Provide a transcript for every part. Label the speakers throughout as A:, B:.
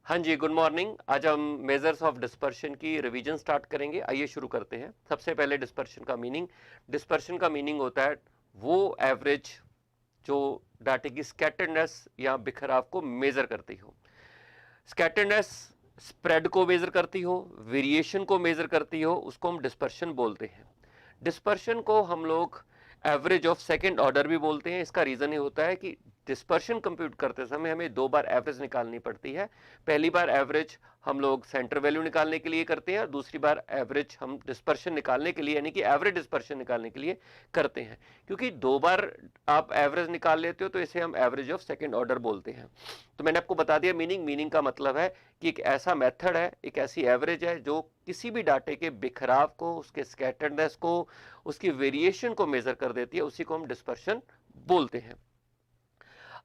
A: हाँ जी, good morning. आज हम मेजर्स ऑफ डिस्पर्शन की रिवीजन स्टार्ट करेंगे। आइए शुरू करते हैं। सबसे पहले डिस्पर्शन का मीनिंग। डिस्पर्शन का मीनिंग होता है वो एवरेज जो डाटे की स्कैटर्डनेस या बिखराव को मेजर करती हो। स्कैटर्डनेस स्प्रेड को मेजर करती हो, वेरिएशन को मेजर करती हो, उसको हम डिस्पर्शन बोलते हैं। डिस्पर्शन को हम लोग एवरेज ऑफ सेकेंड ऑर्डर भी बोलते हैं। इसका रीजन ये होता है कि डिस्पर्शन कंप्यूट करते समय हमें दो बार एवरेज निकालनी पड़ती है। पहली बार एवरेज हम लोग सेंटर वैल्यू निकालने के लिए करते हैं और दूसरी बार एवरेज हम डिस्पर्शन निकालने के लिए यानी कि एवरेज डिस्पर्शन निकालने के लिए करते हैं। क्योंकि दो बार आप एवरेज निकाल लेते हो तो इसे हम एवरेज ऑफ सेकेंड ऑर्डर बोलते हैं। तो मैंने आपको बता दिया मीनिंग का मतलब है कि एक ऐसा मेथड है, एक ऐसी एवरेज है जो किसी भी डाटे के बिखराव को, उसके स्कैटर्डनेस को, उसकी वेरिएशन को मेजर कर देती है। उसी को हम डिस्पर्शन बोलते हैं।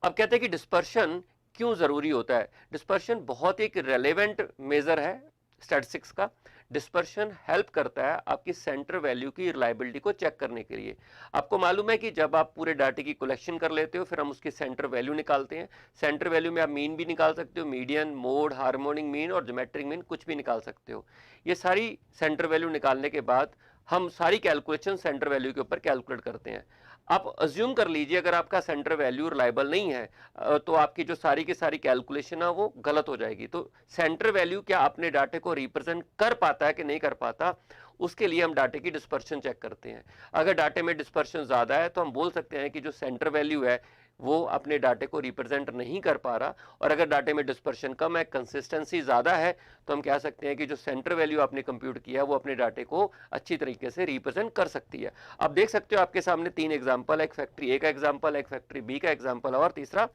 A: अब कहते हैं कि डिस्पर्शन क्यों जरूरी होता है। डिस्पर्शन बहुत एक रेलेवेंट मेजर है स्टैटिस्टिक्स का। डिस्पर्शन हेल्प करता है आपकी सेंटर वैल्यू की रिलायबिलिटी को चेक करने के लिए। आपको मालूम है कि जब आप पूरे डाटे की कलेक्शन कर लेते हो फिर हम उसकी सेंटर वैल्यू निकालते हैं। सेंटर वैल्यू में आप मीन भी निकाल सकते हो, मीडियन, मोड, हार्मोनिक मीन और ज्योमेट्रिक मीन कुछ भी निकाल सकते हो। ये सारी सेंटर वैल्यू निकालने के बाद हम सारी कैलकुलेशन सेंटर वैल्यू के ऊपर कैलकुलेट करते हैं। आप अज्यूम कर लीजिए अगर आपका सेंटर वैल्यू रिलायबल नहीं है तो आपकी जो सारी की सारी कैलकुलेशन है वो गलत हो जाएगी। तो सेंटर वैल्यू क्या अपने डाटे को रिप्रेजेंट कर पाता है कि नहीं कर पाता, उसके लिए हम डाटे की डिस्पर्शन चेक करते हैं। अगर डाटे में डिस्पर्शन ज्यादा है तो हम बोल सकते हैं कि जो सेंटर वैल्यू है वो अपने डाटे को रिप्रेजेंट नहीं कर पा रहा। और अगर डाटे में डिस्पर्शन कम है, कंसिस्टेंसी ज्यादा है, तो हम कह सकते हैं कि जो सेंटर वैल्यू आपने कंप्यूट किया वो अपने डाटे को अच्छी तरीके से रिप्रेजेंट कर सकती है। आप देख सकते हो आपके सामने तीन एग्जांपल है, एक फैक्ट्री ए का एग्जांपल है, एक फैक्ट्री बी का एग्जांपल है और तीसरा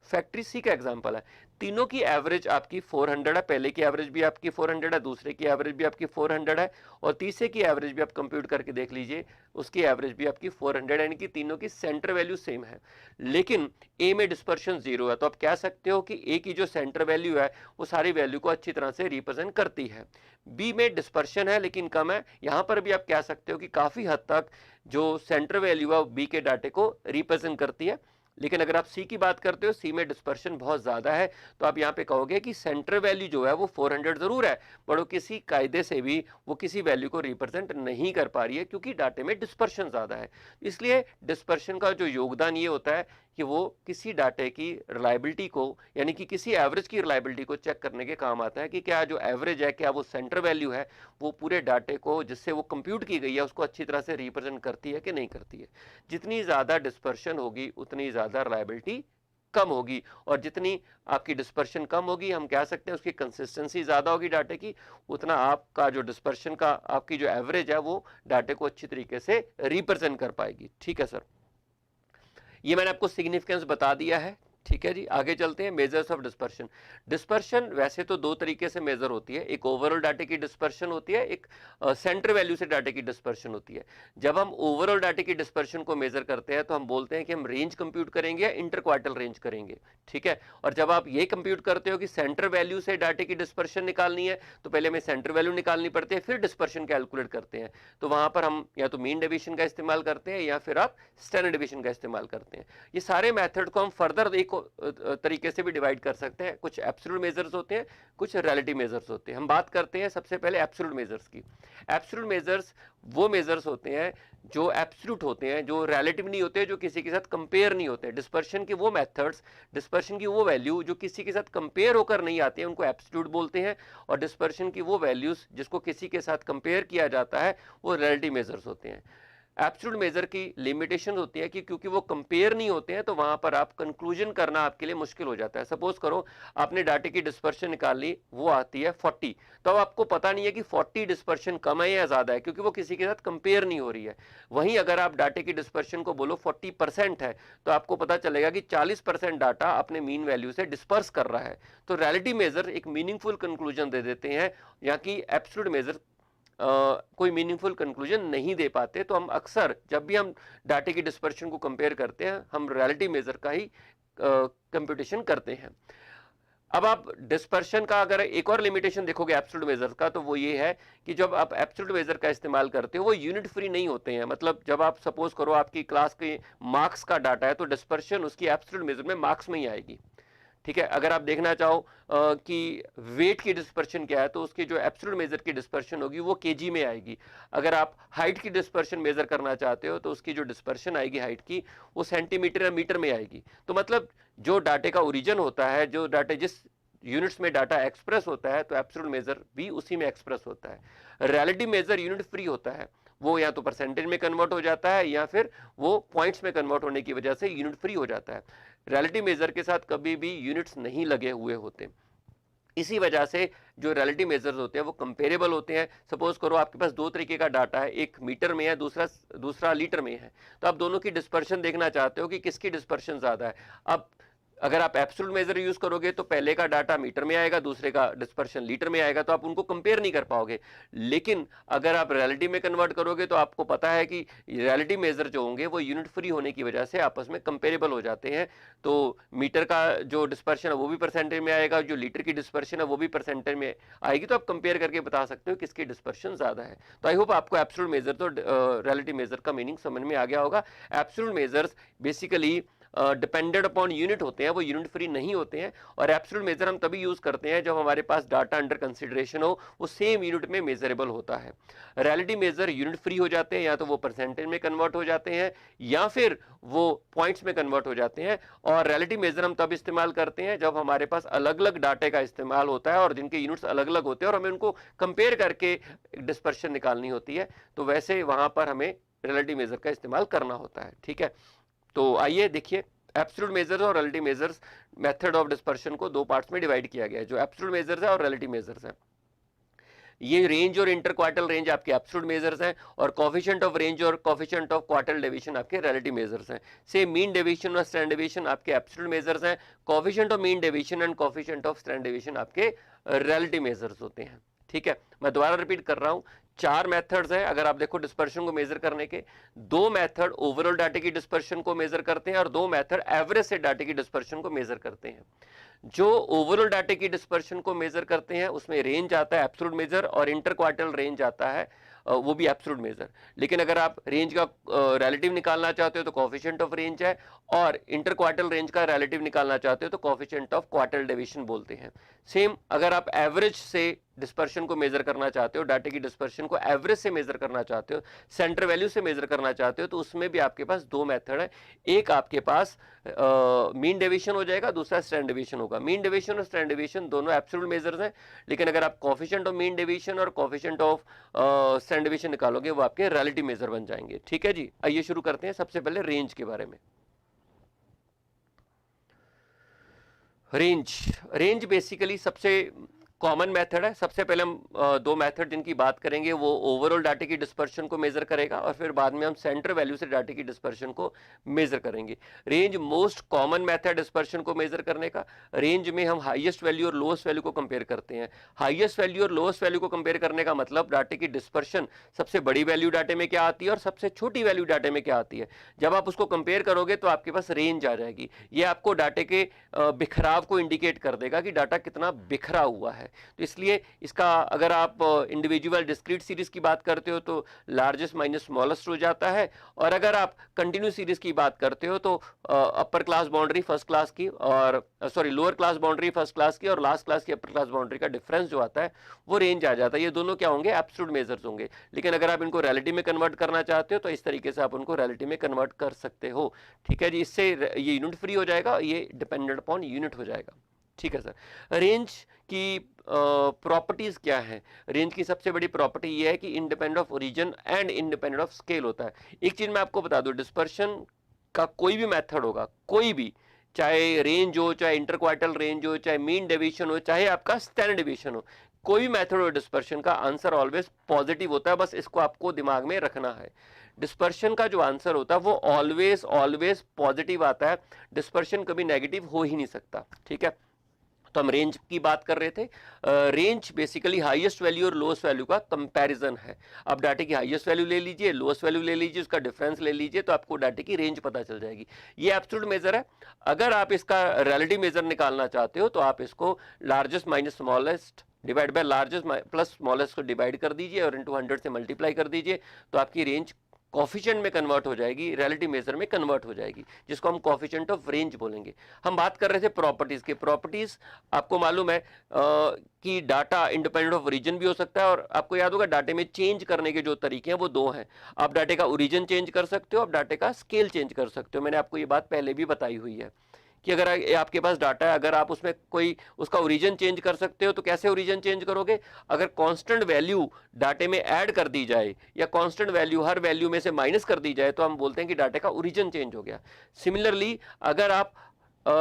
A: फैक्ट्री सी का एग्जांपल है। तीनों की एवरेज आपकी 400 है। पहले की एवरेज भी आपकी 400 है, दूसरे की एवरेज भी आपकी 400 है और तीसरे की एवरेज भी आप कंप्यूट करके देख लीजिए, उसकी एवरेज भी आपकी 400 यानी कि तीनों की सेंटर वैल्यू सेम है। लेकिन ए में डिस्पर्शन जीरो है, तो आप कह सकते हो कि ए की जो सेंटर वैल्यू है वो सारी वैल्यू को अच्छी तरह से रिप्रेजेंट करती है। बी में डिस्पर्शन है लेकिन कम है, यहां पर भी आप कह सकते हो कि काफी हद तक जो सेंटर वैल्यू है बी के डाटे को रिप्रेजेंट करती है। लेकिन अगर आप सी की बात करते हो, सी में डिस्पर्शन बहुत ज्यादा है, तो आप यहां पे कहोगे कि सेंटर वैल्यू जो है वो 400 जरूर है, पर वो किसी कायदे से भी वो किसी वैल्यू को रिप्रेजेंट नहीं कर पा रही है क्योंकि डाटे में डिस्पर्शन ज्यादा है। इसलिए डिस्पर्शन का जो योगदान ये होता है कि वो किसी डाटे की रिलायबिलिटी को यानी कि किसी एवरेज की रिलायबिलिटी को चेक करने के काम आता है कि क्या जो एवरेज है, क्या वो सेंटर वैल्यू है, वो पूरे डाटे को जिससे वो कंप्यूट की गई है उसको अच्छी तरह से रिप्रेजेंट करती है कि नहीं करती है। जितनी ज्यादा डिस्पर्शन होगी उतनी ज्यादा रिलायबिलिटी कम होगी और जितनी आपकी डिस्पर्शन कम होगी हम कह सकते हैं उसकी कंसिस्टेंसी ज्यादा होगी डाटे की, उतना आपका जो डिस्पर्शन का आपकी जो एवरेज है वो डाटे को अच्छी तरीके से रिप्रेजेंट कर पाएगी। ठीक है सर, ये मैंने आपको सिग्निफिकेंस बता दिया है। ठीक है जी, आगे चलते हैं। Measures of dispersion. डिस्पर्शन वैसे तो दो तरीके से मेजर होती है, एक ओवरऑल डाटे की डिस्पर्शन होती है, एक सेंटर वैल्यू से डाटे की डिस्पर्शन होती है। जब हम ओवरऑल डाटे की डिस्पर्शन को मेजर करते हैं तो हम बोलते हैं कि हम रेंज कंप्यूट करेंगे या इंटर क्वार्टल रेंज करेंगे। ठीक है, और जब आप ये कंप्यूट करते हो कि सेंटर वैल्यू से डाटे की डिस्पर्शन निकालनी है तो पहले हमें सेंटर वैल्यू निकालनी पड़ती है, फिर डिस्पर्शन कैलकुलेट करते हैं। तो वहां पर हम या तो मीन डेविएशन का इस्तेमाल करते हैं या फिर आप स्टैंडर्ड डेविएशन का इस्तेमाल करते हैं। ये सारे मेथड को हम फर्दर एक तरीके से भी डिवाइड कर सकते हैं। कुछ एब्सोल्यूट मेजर्स होते हैं, कुछ रिलेटिव मेजर्स होते हैं। हम बात करते हैं सबसे पहले एब्सोल्यूट मेजर्स की। एब्सोल्यूट मेजर्स वो मेजर्स होते हैं जो एब्सोल्यूट होते हैं, जो रिलेटिव नहीं होते, जो किसी के साथ कंपेयर नहीं होते। डिस्पर्शन की वो मेथड्स, डिस्पर्शन की वो वैल्यू जो किसी के साथ कंपेयर होकर नहीं आती है उनको एब्सोल्यूट बोलते हैं, और डिस्पर्शन की वो वैल्यूज जिसको किसी के साथ कंपेयर किया जाता है वो रिलेटिव मेजर्स होते हैं। एब्सोल्यूट मेजर की लिमिटेशन होती है कि क्योंकि वो कंपेयर नहीं होते हैं तो वहां पर आप कंक्लूजन करना आपके लिए मुश्किल हो जाता है। सपोज करो आपने डाटे की डिस्पर्शन निकाली, वो आती है 40, तो अब आपको पता नहीं है कि 40 डिस्पर्शन कम है या ज्यादा है क्योंकि वो किसी के साथ कंपेयर नहीं हो रही है। वहीं अगर आप डाटे की डिस्पर्शन को बोलो 40% है तो आपको पता चलेगा कि 40% डाटा अपने मीन वैल्यू से डिस्पर्स कर रहा है। तो रिलेटिव मेजर एक मीनिंगफुल कंक्लूजन दे देते हैं, यहाँ की एब्सोल्यूट मेजर कोई मीनिंगफुल कंक्लूजन नहीं दे पाते। तो हम अक्सर जब भी हम डाटे की डिस्पर्शन को कंपेयर करते हैं हम रिलेटिव मेजर का ही कंप्यूटेशन करते हैं। अब आप डिस्पर्शन का अगर एक और लिमिटेशन देखोगे एब्सोल्यूट मेजर का तो वो ये है कि जब आप एब्सोल्यूट मेजर का इस्तेमाल करते हो वो यूनिट फ्री नहीं होते हैं। मतलब जब आप सपोज करो आपकी क्लास के मार्क्स का डाटा है तो डिस्पर्शन उसकी एब्सोल्यूट मेजर में मार्क्स में ही आएगी। ठीक है। अगर आप देखना चाहो कि वेट की डिस्पर्शन क्या है, तो उसकी जो एब्सोल्यूट मेजर की डिस्पर्शन होगी वो केजी में आएगी। अगर आप हाइट की डिस्पर्शन मेजर करना चाहते हो तो उसकी जो डिस्पर्शन आएगी हाइट की, वो सेंटीमीटर या मीटर में आएगी। तो मतलब जो डाटे का ओरिजिन होता है, जो डाटे जिस यूनिट्स में डाटा एक्सप्रेस होता है, तो एब्सोल्यूट मेजर भी उसी में एक्सप्रेस होता है। रिलेटिव मेजर यूनिट फ्री होता है, वो या तो परसेंटेज में कन्वर्ट हो जाता है या फिर वो पॉइंट्स में कन्वर्ट होने की वजह से यूनिट फ्री हो जाता है। रिलेटिव मेजर के साथ कभी भी यूनिट्स नहीं लगे हुए होते। इसी वजह से जो रिलेटिव मेजर्स होते हैं वो कंपेरेबल होते हैं। सपोज करो आपके पास दो तरीके का डाटा है, एक मीटर में है, दूसरा लीटर में है, तो आप दोनों की डिस्पर्शन देखना चाहते हो कि किसकी डिस्पर्शन ज्यादा है। अब अगर आप एब्सोल्यूट मेजर यूज करोगे तो पहले का डाटा मीटर में आएगा, दूसरे का डिस्पर्शन लीटर में आएगा, तो आप उनको कंपेयर नहीं कर पाओगे। लेकिन अगर आप रिलेटिव में कन्वर्ट करोगे तो आपको पता है कि रिलेटिव मेजर जो होंगे वो यूनिट फ्री होने की वजह से आपस में कंपेरेबल हो जाते हैं। तो मीटर का जो डिस्पर्शन है वो भी परसेंटेज में आएगा, जो लीटर की डिस्पर्शन है वो भी परसेंटेज में आएगी, तो आप कंपेयर करके बता सकते हो किसकी डिस्पर्शन ज्यादा है। तो आई होप आपको एब्सोल्यूट मेजर तो रिलेटिव मेजर का मीनिंग समझ में आ गया होगा। Absolute measures basically depended upon unit होते हैं, वो यूनिट फ्री नहीं होते हैं। और एब्सोल्यूट मेजर हम तभी यूज करते हैं जब हमारे पास डाटा अंडर कंसिडरेशन हो वो सेम यूनिट में मेजरेबल होता है। रिलेटिव मेजर यूनिट फ्री हो जाते हैं, या तो वो परसेंटेज में कन्वर्ट हो जाते हैं या फिर वो पॉइंट्स में कन्वर्ट हो जाते हैं। और रिलेटिव मेजर हम तब इस्तेमाल करते हैं जब हमारे पास अलग अलग डाटे का इस्तेमाल होता है और जिनके यूनिट्स अलग अलग होते हैं और हमें उनको कंपेयर करके डिस्पर्शन निकालनी होती है, तो वैसे वहां पर हमें रिलेटिव मेजर का इस्तेमाल करना होता है। ठीक है, तो आइए देखिए, एब्सोल्यूट मेजर्स और relative measures method of dispersion को दो पार्ट्स में डिवाइड किया गया है, जो एब्सोल्यूट मेजर्स है और रिलेटिव मेजर्स है। ये रेंज और इंटरक्वार्टल रेंज आपके एब्सोल्यूट मेजर्स हैं, और कोफिशिएंट ऑफ रेंज और कोफिशिएंट ऑफ क्वार्टल डेविएशन आपके रिलेटिव मेजर्स हैं। से मीन डेविएशन और स्टैंडर्ड डेविएशन आपके एब्सोल्यूट मेजर्स हैं। Coefficient of mean deviation and coefficient of standard deviation आपके रिलेटिव मेजर्स होते हैं। ठीक है, मैं दोबारा रिपीट कर रहा हूं, चार मेथड्स हैं अगर आप देखो डिस्पर्शन को मेजर करने के। दो मेथड ओवरऑल डाटे की डिस्पर्शन को मेजर करते हैं और दो मेथड एवरेज से डाटे की डिस्पर्शन को मेजर करते हैं। जो ओवरऑल डाटे की डिस्पर्शन को मेजर करते हैं उसमें रेंज आता है एब्सोल्यूट मेजर, और इंटरक्वार्टल रेंज आता है वो भी एब्सोल्यूट मेजर। लेकिन अगर आप रेंज का रिलेटिव निकालना चाहते हो तो कोफिशिएंट ऑफ रेंज है, और इंटरक्वार्टल रेंज का रिलेटिव निकालना चाहते हो तो कोफिशिएंट ऑफ क्वार्टल डेविएशन बोलते हैं। सेम अगर आप एवरेज से डिस्पर्शन को मेजर करना चाहते हो, डाटे की डिस्पर्शन को एवरेज से मेजर करना चाहते हो, सेंटर वैल्यू से मेजर करना चाहते हो, तो उसमें भी आपके पास दो मेथड है। एक आपके पास मीन डेविएशन हो जाएगा, दूसरा स्टैंडर्ड डेविएशन होगा। मीन डेविएशन और स्टैंडर्ड डेविएशन दोनों एब्सोल्यूट मेजर्स हैं, लेकिन अगर आप कोफिशिएंट ऑफ मीन डेविएशन और कोफिशिएंट ऑफ स्टैंडर्ड डेविएशन निकालोगे वो आपके रिलेटिव मेजर बन जाएंगे। ठीक है जी, आइए शुरू करते हैं सबसे पहले रेंज के बारे में। रेंज बेसिकली सबसे कॉमन मेथड है। सबसे पहले हम दो मेथड जिनकी बात करेंगे वो ओवरऑल डाटे की डिस्पर्शन को मेजर करेगा, और फिर बाद में हम सेंटर वैल्यू से डाटे की डिस्पर्शन को मेजर करेंगे। Range most common method dispersion को मेजर करने का। रेंज में हम हाईएस्ट वैल्यू और लोएस्ट वैल्यू को कंपेयर करते हैं। हाईएस्ट वैल्यू और लोएस्ट वैल्यू को कंपेयर करने का मतलब डाटे की डिस्पर्शन सबसे बड़ी वैल्यू डाटे में क्या आती है और सबसे छोटी वैल्यू डाटे में क्या आती है। जब आप उसको कंपेयर करोगे तो आपके पास रेंज आ जाएगी। ये आपको डाटे के बिखराव को इंडिकेट कर देगा कि डाटा कितना बिखरा हुआ है। तो इसलिए इसका अगर आप इंडिविजुअल डिस्क्रीट सीरीज की बात करते हो तो लार्जेस्ट माइनस स्मॉलेस्ट हो जाता है, और अगर आप कंटिन्यूस सीरीज की बात करते हो तो upper class boundary first class की, और lower class boundary first class की, और लास्ट क्लास की अपर क्लास बाउंड्री का डिफरेंस जो आता है वो रेंज आ जाता है। ये दोनों क्या होंगे, एब्सोल्यूट मेजर्स होंगे। लेकिन अगर आप इनको रिलेटिव में कन्वर्ट करना चाहते हो तो इस तरीके से आप उनको रिलेटिव में कन्वर्ट कर सकते हो। ठीक है जी, इससे ये यूनिट फ्री हो जाएगा, ये डिपेंडेंट अपॉन यूनिट हो जाएगा। ठीक है सर। रेंज की प्रॉपर्टीज क्या है। रेंज की सबसे बड़ी प्रॉपर्टी ये है कि independent of origin and independent of scale होता है। एक चीज मैं आपको बता दूं, डिस्पर्शन का कोई भी मेथड होगा, कोई भी, चाहे रेंज हो, चाहे इंटरक्वार्टल रेंज हो, चाहे मीन डेविएशन हो, चाहे आपका स्टैंडर्ड डेविएशन हो, कोई भी मेथड हो डिस्पर्शन का, आंसर ऑलवेज पॉजिटिव होता है। बस इसको आपको दिमाग में रखना है। डिस्पर्शन का जो आंसर होता है वो ऑलवेज ऑलवेज पॉजिटिव आता है। डिस्पर्शन कभी नेगेटिव हो ही नहीं सकता। ठीक है, तो हम रेंज की बात कर रहे थे। रेंज बेसिकली हाईएस्ट वैल्यू और लोएस्ट वैल्यू का कंपैरिजन है। आप डाटे की हाईएस्ट वैल्यू ले लीजिए, लोएस्ट वैल्यू ले लीजिए, उसका डिफरेंस ले लीजिए, तो आपको डाटे की रेंज पता चल जाएगी। ये एब्सोल्यूट मेजर है। अगर आप इसका रिलेटिव मेजर निकालना चाहते हो तो आप इसको largest minus smallest divide by largest plus smallest को डिवाइड कर दीजिए और इनटू 100 से मल्टीप्लाई कर दीजिए, तो आपकी रेंज कॉफिशिएंट में कन्वर्ट हो जाएगी, रिलेटिव मेजर में कन्वर्ट हो जाएगी, जिसको हम कॉफिशिएंट ऑफ रेंज बोलेंगे। हम बात कर रहे थे प्रॉपर्टीज की। प्रॉपर्टीज आपको मालूम है कि डाटा इंडिपेंडेंट ऑफ ओरिजिन भी हो सकता है, और आपको याद होगा डाटे में चेंज करने के जो तरीके हैं वो दो हैं। आप डाटे का ओरिजिन चेंज कर सकते हो, आप डाटे का स्केल चेंज कर सकते हो। मैंने आपको ये बात पहले भी बताई हुई है कि अगर आपके पास डाटा है, अगर आप उसमें कोई उसका ओरिजिन चेंज कर सकते हो तो कैसे ओरिजिन चेंज करोगे? अगर कांस्टेंट वैल्यू डाटे में ऐड कर दी जाए या कांस्टेंट वैल्यू हर वैल्यू में से माइनस कर दी जाए तो हम बोलते हैं कि डाटे का ओरिजिन चेंज हो गया। सिमिलरली अगर आप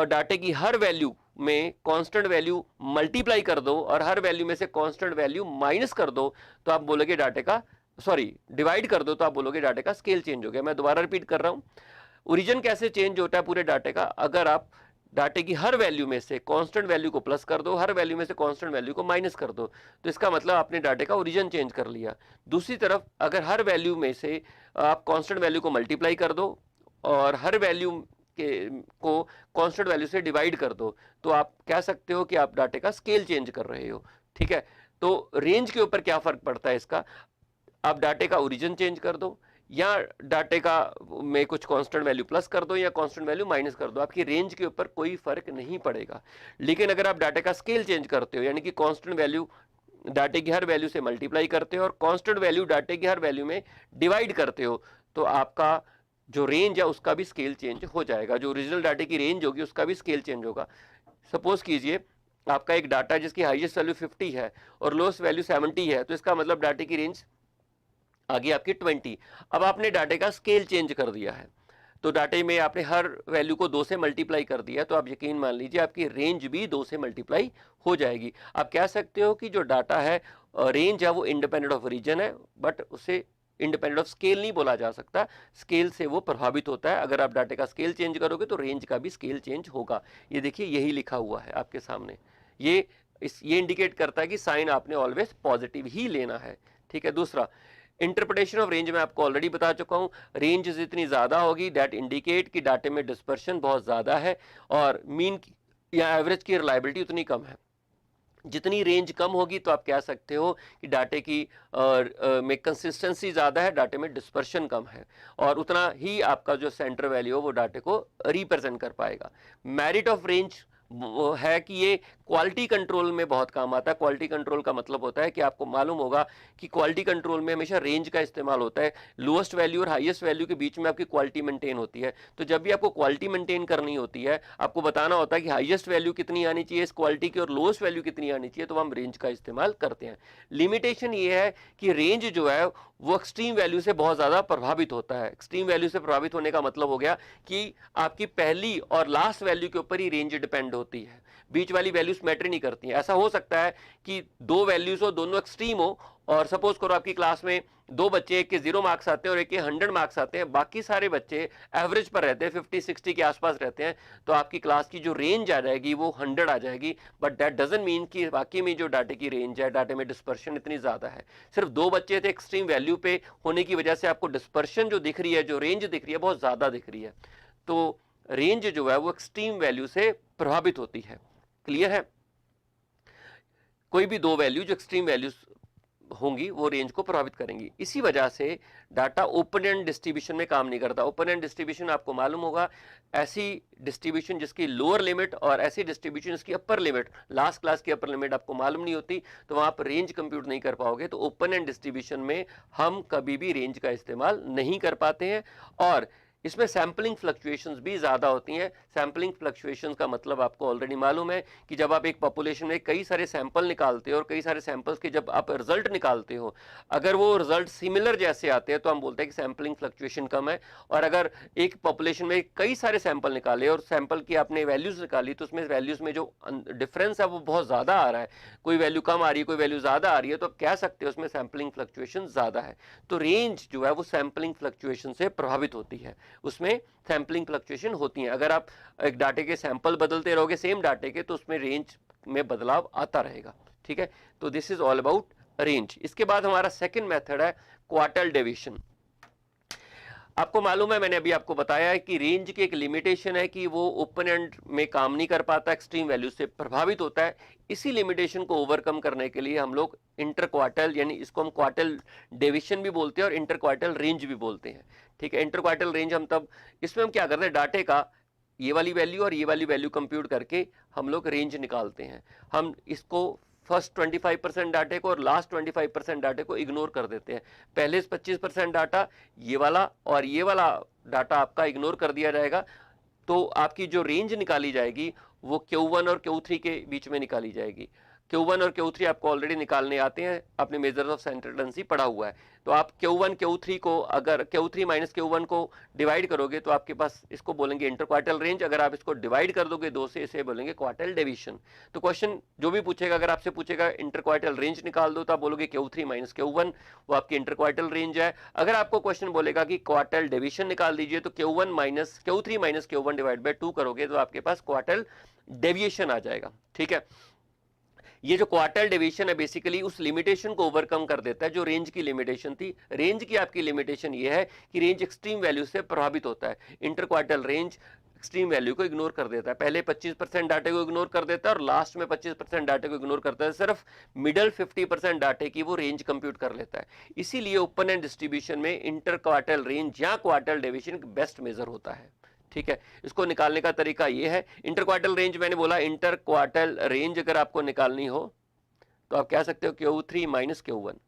A: डाटे की हर वैल्यू में कांस्टेंट वैल्यू मल्टीप्लाई कर दो और हर वैल्यू में से कांस्टेंट वैल्यू माइनस कर दो तो आप बोलोगे डाटे का डिवाइड कर दो तो आप बोलोगे डाटे का स्केल चेंज हो गया। मैं दोबारा रिपीट कर रहा हूं, ओरिजिन कैसे चेंज होता है पूरे डाटे का? अगर आप डाटे की हर वैल्यू में से कांस्टेंट वैल्यू को प्लस कर दो, हर वैल्यू में से कांस्टेंट वैल्यू को माइनस कर दो, तो इसका मतलब आपने डाटे का ओरिजिन चेंज कर लिया। दूसरी तरफ अगर हर वैल्यू में से आप कांस्टेंट वैल्यू को मल्टीप्लाई कर दो और हर वैल्यू को कांस्टेंट वैल्यू से डिवाइड कर दो तो आप कह सकते हो कि आप डाटे का स्केल चेंज कर रहे हो। ठीक है, तो रेंज के ऊपर क्या फर्क पड़ता है इसका? आप डाटे का ओरिजिन चेंज कर दो या डाटे का में कुछ कांस्टेंट वैल्यू प्लस कर दो या कांस्टेंट वैल्यू माइनस कर दो, आपकी रेंज के ऊपर कोई फर्क नहीं पड़ेगा। लेकिन अगर आप डाटे का स्केल चेंज करते हो, यानी कि कांस्टेंट वैल्यू डाटे की हर वैल्यू से मल्टीप्लाई करते हो और कांस्टेंट वैल्यू डाटे की हर वैल्यू में डिवाइड करते हो, तो आपका जो रेंज है उसका भी स्केल चेंज हो जाएगा। जो ओरिजिनल डाटे की रेंज होगी उसका भी स्केल चेंज होगा। सपोज कीजिए आपका एक डाटा जिसकी हाईएस्ट वैल्यू 50 है और लोएस्ट वैल्यू 70 है, तो इसका मतलब डाटे की रेंज आ गई आपकी 20। अब आपने डाटे का स्केल चेंज कर दिया है, तो डाटे में आपने हर वैल्यू को 2 से मल्टीप्लाई कर दिया, तो आप यकीन मान लीजिए आपकी रेंज भी 2 से मल्टीप्लाई हो जाएगी। आप कह सकते हो कि जो डाटा है रेंज है वो इंडिपेंडेंट ऑफ रीजन है, बट उसे इंडिपेंडेंट ऑफ स्केल नहीं बोला जा सकता। स्केल से वो प्रभावित होता है। अगर आप डाटे का स्केल चेंज करोगे तो रेंज का भी स्केल चेंज होगा। ये देखिए यही लिखा हुआ है आपके सामने। ये इंडिकेट करता है कि साइन आपने ऑलवेज पॉजिटिव ही लेना है। ठीक है, दूसरा इंटरप्रिटेशन ऑफ रेंज में आपको ऑलरेडी बता चुका हूं। रेंज जितनी ज्यादा होगी दैट इंडिकेट कि डाटे में डिस्पर्शन बहुत ज्यादा है और मीन या एवरेज की रिलायबिलिटी उतनी कम है। जितनी रेंज कम होगी तो आप कह सकते हो कि डाटे की में कंसिस्टेंसी ज़्यादा है, डाटे में डिस्पर्शन कम है, और उतना ही आपका जो सेंटर वैल्यू हो वो डाटे को रिप्रेजेंट कर पाएगा। मेरिट ऑफ रेंज है कि ये क्वालिटी कंट्रोल में बहुत काम आता है। क्वालिटी कंट्रोल का मतलब होता है कि आपको मालूम होगा कि क्वालिटी कंट्रोल में हमेशा रेंज का इस्तेमाल होता है। लोएस्ट वैल्यू और हाईएस्ट वैल्यू के बीच में आपकी क्वालिटी मेंटेन होती है। तो जब भी आपको क्वालिटी मेंटेन करनी होती है, आपको बताना होता है कि हाईएस्ट वैल्यू कितनी आनी चाहिए इस क्वालिटी की और लोएस्ट वैल्यू कितनी आनी चाहिए, तो हम रेंज का इस्तेमाल करते हैं। लिमिटेशन ये है कि रेंज जो है वो एक्सट्रीम वैल्यू से बहुत ज़्यादा प्रभावित होता है। एक्सट्रीम वैल्यू से प्रभावित होने का मतलब हो गया कि आपकी पहली और लास्ट वैल्यू के ऊपर ही रेंज डिपेंड होती है, बीच वाली वैल्यूज मैटर नहीं करती हैं। ऐसा हो सकता है कि दो वैल्यूज हो, दोनों एक्सट्रीम हो, और सपोज करो आपकी क्लास में दो बच्चे, एक के 0 मार्क्स आते हैं और एक के 100 मार्क्स आते हैं, बाकी सारे बच्चे एवरेज पर रहते हैं, 50-60 के आसपास रहते हैं, तो आपकी क्लास की जो रेंज आ जाएगी वो 100 आ जाएगी। बट दैट डजंट मीन कि बाकी में जो डाटे की रेंज है, डाटे में डिस्पर्शन इतनी ज़्यादा है। सिर्फ दो बच्चे थे एक्सट्रीम वैल्यू पे होने की वजह से आपको डिस्पर्शन जो दिख रही है, जो रेंज दिख रही है, बहुत ज़्यादा दिख रही है। तो रेंज जो है वो एक्सट्रीम वैल्यू से प्रभावित होती है। क्लियर है? कोई भी दो वैल्यू जो एक्सट्रीम वैल्यूज होंगी वो रेंज को प्रभावित करेंगी। इसी वजह से डाटा ओपन एंड डिस्ट्रीब्यूशन में काम नहीं करता। ओपन एंड डिस्ट्रीब्यूशन आपको मालूम होगा, ऐसी डिस्ट्रीब्यूशन जिसकी लोअर लिमिट और ऐसी डिस्ट्रीब्यूशन जिसकी अपर लिमिट, लास्ट क्लास की अपर लिमिट आपको मालूम नहीं होती, तो वहां आप रेंज कंप्यूट नहीं कर पाओगे। तो ओपन एंड डिस्ट्रीब्यूशन में हम कभी भी रेंज का इस्तेमाल नहीं कर पाते हैं, और इसमें सैम्पलिंग फ्लक्चुएशंस भी ज़्यादा होती हैं। सैम्पलिंग फ्लक्चुएशंस का मतलब आपको ऑलरेडी मालूम है कि जब आप एक पॉपुलेशन में कई सारे सैंपल निकालते हो और कई सारे सैंपल्स के जब आप रिजल्ट निकालते हो, अगर वो रिजल्ट सिमिलर जैसे आते हैं तो हम बोलते हैं कि सैम्पलिंग फ्लक्चुएशन कम है। और अगर एक पॉपुलेशन में कई सारे सैंपल निकाले और सैंपल की आपने वैल्यूज़ निकाली तो उसमें वैल्यूज़ में जो डिफरेंस है वो बहुत ज़्यादा आ रहा है, कोई वैल्यू कम आ रही है, कोई वैल्यू ज़्यादा आ रही है, तो आप कह सकते हो उसमें सैम्पलिंग फ्लक्चुएशन ज़्यादा है। तो रेंज जो है वो सैम्पलिंग फ्लक्चुएशन से प्रभावित होती है, उसमें सैम्पलिंग फ्लक्चुएशन होती हैं। अगर आप एक डाटे के सैंपल बदलते रहोगे सेम डाटे के, तो उसमें रेंज में बदलाव आता रहेगा। ठीक है, तो this is all about range. इसके बाद हमारा सेकंड मेथड है क्वार्टाइल डेविएशन। आपको मालूम है, मैंने अभी आपको बताया है कि रेंज की एक लिमिटेशन है कि वो ओपन एंड में काम नहीं कर पाता, एक्सट्रीम वैल्यू से प्रभावित होता है। इसी लिमिटेशन को ओवरकम करने के लिए हम लोग इंटर क्वार्टल, यानी इसको हम क्वार्टल डेविएशन भी बोलते हैं और इंटर क्वार्टल रेंज भी बोलते हैं। ठीक है, इंटर क्वार्टल रेंज हम तब, इसमें हम क्या करते हैं, डाटे का ये वाली वैल्यू और ये वाली वैल्यू कंप्यूट करके हम लोग रेंज निकालते हैं। हम इसको फर्स्ट 25% डाटे को और लास्ट 25% डाटे को इग्नोर कर देते हैं। पहले 25% डाटा ये वाला और ये वाला डाटा आपका इग्नोर कर दिया जाएगा, तो आपकी जो रेंज निकाली जाएगी वो Q1 और Q3 के बीच में निकाली जाएगी। Q1 और Q3 आपको ऑलरेडी निकालने आते हैं, आपने मेजर्स ऑफ सेंट्रल टेंडेंसी पढ़ा हुआ है। तो आप Q1 Q3 को, अगर Q3 माइनस Q1 को डिवाइड करोगे तो आपके पास, इसको बोलेंगे इंटर क्वार्टल रेंज। अगर आप इसको डिवाइड कर दोगे 2 से, इसे बोलेंगे क्वार्टल डेविएशन। तो क्वेश्चन जो भी पूछेगा, अगर आपसे पूछेगा इंटर क्वार्टल रेंज निकाल दो, तो आप बोलोगे Q3 माइनस Q1, वो आपकी इंटर क्वार्टल रेंज है। अगर आपको क्वेश्चन बोलेगा कि क्वार्टल डेविएशन निकाल दीजिए, तो Q3 minus Q1 divide by 2 करोगे तो आपके पास क्वार्टल डेविएशन आ जाएगा। ठीक है, ये जो क्वार्टल डेविएशन है बेसिकली उस लिमिटेशन को ओवरकम कर देता है जो रेंज की लिमिटेशन थी। रेंज की आपकी लिमिटेशन ये है कि रेंज एक्सट्रीम वैल्यू से प्रभावित होता है। Inter quartile range extreme value को इग्नोर कर देता है, पहले 25% डाटे को इग्नोर कर देता है और लास्ट में 25% डाटे को इग्नोर करता है, सिर्फ मिडल 50% डाटे की वो रेंज कंप्यूट कर लेता है। इसीलिए ओपन एंड डिस्ट्रीब्यूशन में इंटर क्वार्टल रेंज या क्वार्टल डेविएशन बेस्ट मेजर होता है। ठीक है, इसको निकालने का तरीका ये है। इंटर क्वार्टल रेंज, मैंने बोला इंटर क्वार्टल रेंज अगर आपको निकालनी हो तो आप कह सकते हो Q3 माइनस Q1,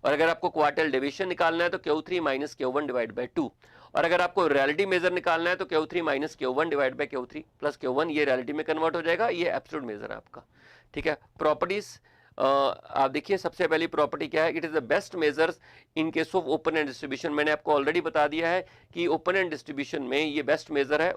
A: और अगर आपको क्वार्टल डेविएशन निकालना है तो Q3 minus Q1 divide by 2, और अगर आपको रियलिटी मेजर निकालना है तो Q3 minus Q1 divide bye Q3 plus Q1, ये रियलिटी में कन्वर्ट हो जाएगा, ये एब्सोल्यूट मेजर है आपका। ठीक है, प्रॉपर्टीज आप देखिए, सबसे पहली प्रॉपर्टी क्या है, it is the best measures in case of open and distribution. मैंने आपको ऑलरेडी बता दिया है कि ओपन एंड डिस्ट्रीब्यूशन में ये बेस्ट मेजर है।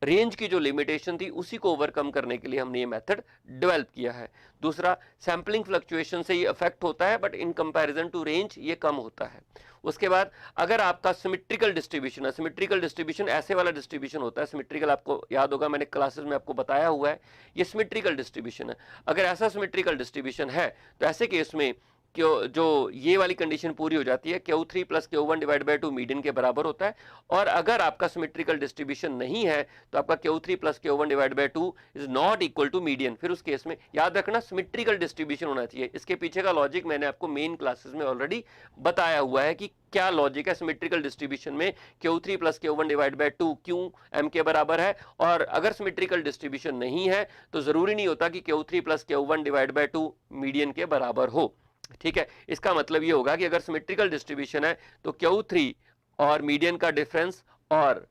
A: रेंज की जो लिमिटेशन थी उसी को ओवरकम करने के लिए हमने ये मेथड डेवलप किया है। दूसरा, सैम्पलिंग फ्लक्चुएशन से ये अफेक्ट होता है, but in comparison to range ये कम होता है। उसके बाद, अगर आपका सिमेट्रिकल डिस्ट्रीब्यूशन है, सिमेट्रिकल डिस्ट्रीब्यूशन ऐसे वाला डिस्ट्रीब्यूशन होता है, सिमेट्रिकल आपको याद होगा, मैंने क्लासेस में आपको बताया हुआ है, ये सिमेट्रिकल डिस्ट्रीब्यूशन है। अगर ऐसा सिमेट्रिकल डिस्ट्रीब्यूशन है तो ऐसे केस में जो ये वाली कंडीशन पूरी हो जाती है, Q3 plus Q1 divide by 2 median के बराबर होता है। और अगर आपका सिमेट्रिकल डिस्ट्रीब्यूशन नहीं है तो आपका Q3 plus Q1 divide by 2 is not equal to median. फिर उस केस में याद रखना सिमेट्रिकल डिस्ट्रीब्यूशन होना चाहिए। इसके पीछे का लॉजिक मैंने आपको मेन क्लासेस में ऑलरेडी बताया हुआ है कि क्या लॉजिक है सिमेट्रिकल डिस्ट्रीब्यूशन में, Q3 plus Q1 divide by 2 क्यों m के बराबर है। और अगर सिमेट्रिकल डिस्ट्रीब्यूशन नहीं है तो जरूरी नहीं होता कि Q3 plus Q1 divide by 2 median के बराबर हो। ठीक है, इसका मतलब ये होगा कि अगर सिमेट्रिकल डिस्ट्रीब्यूशन है तो Q3 और मीडियन का डिफरेंस और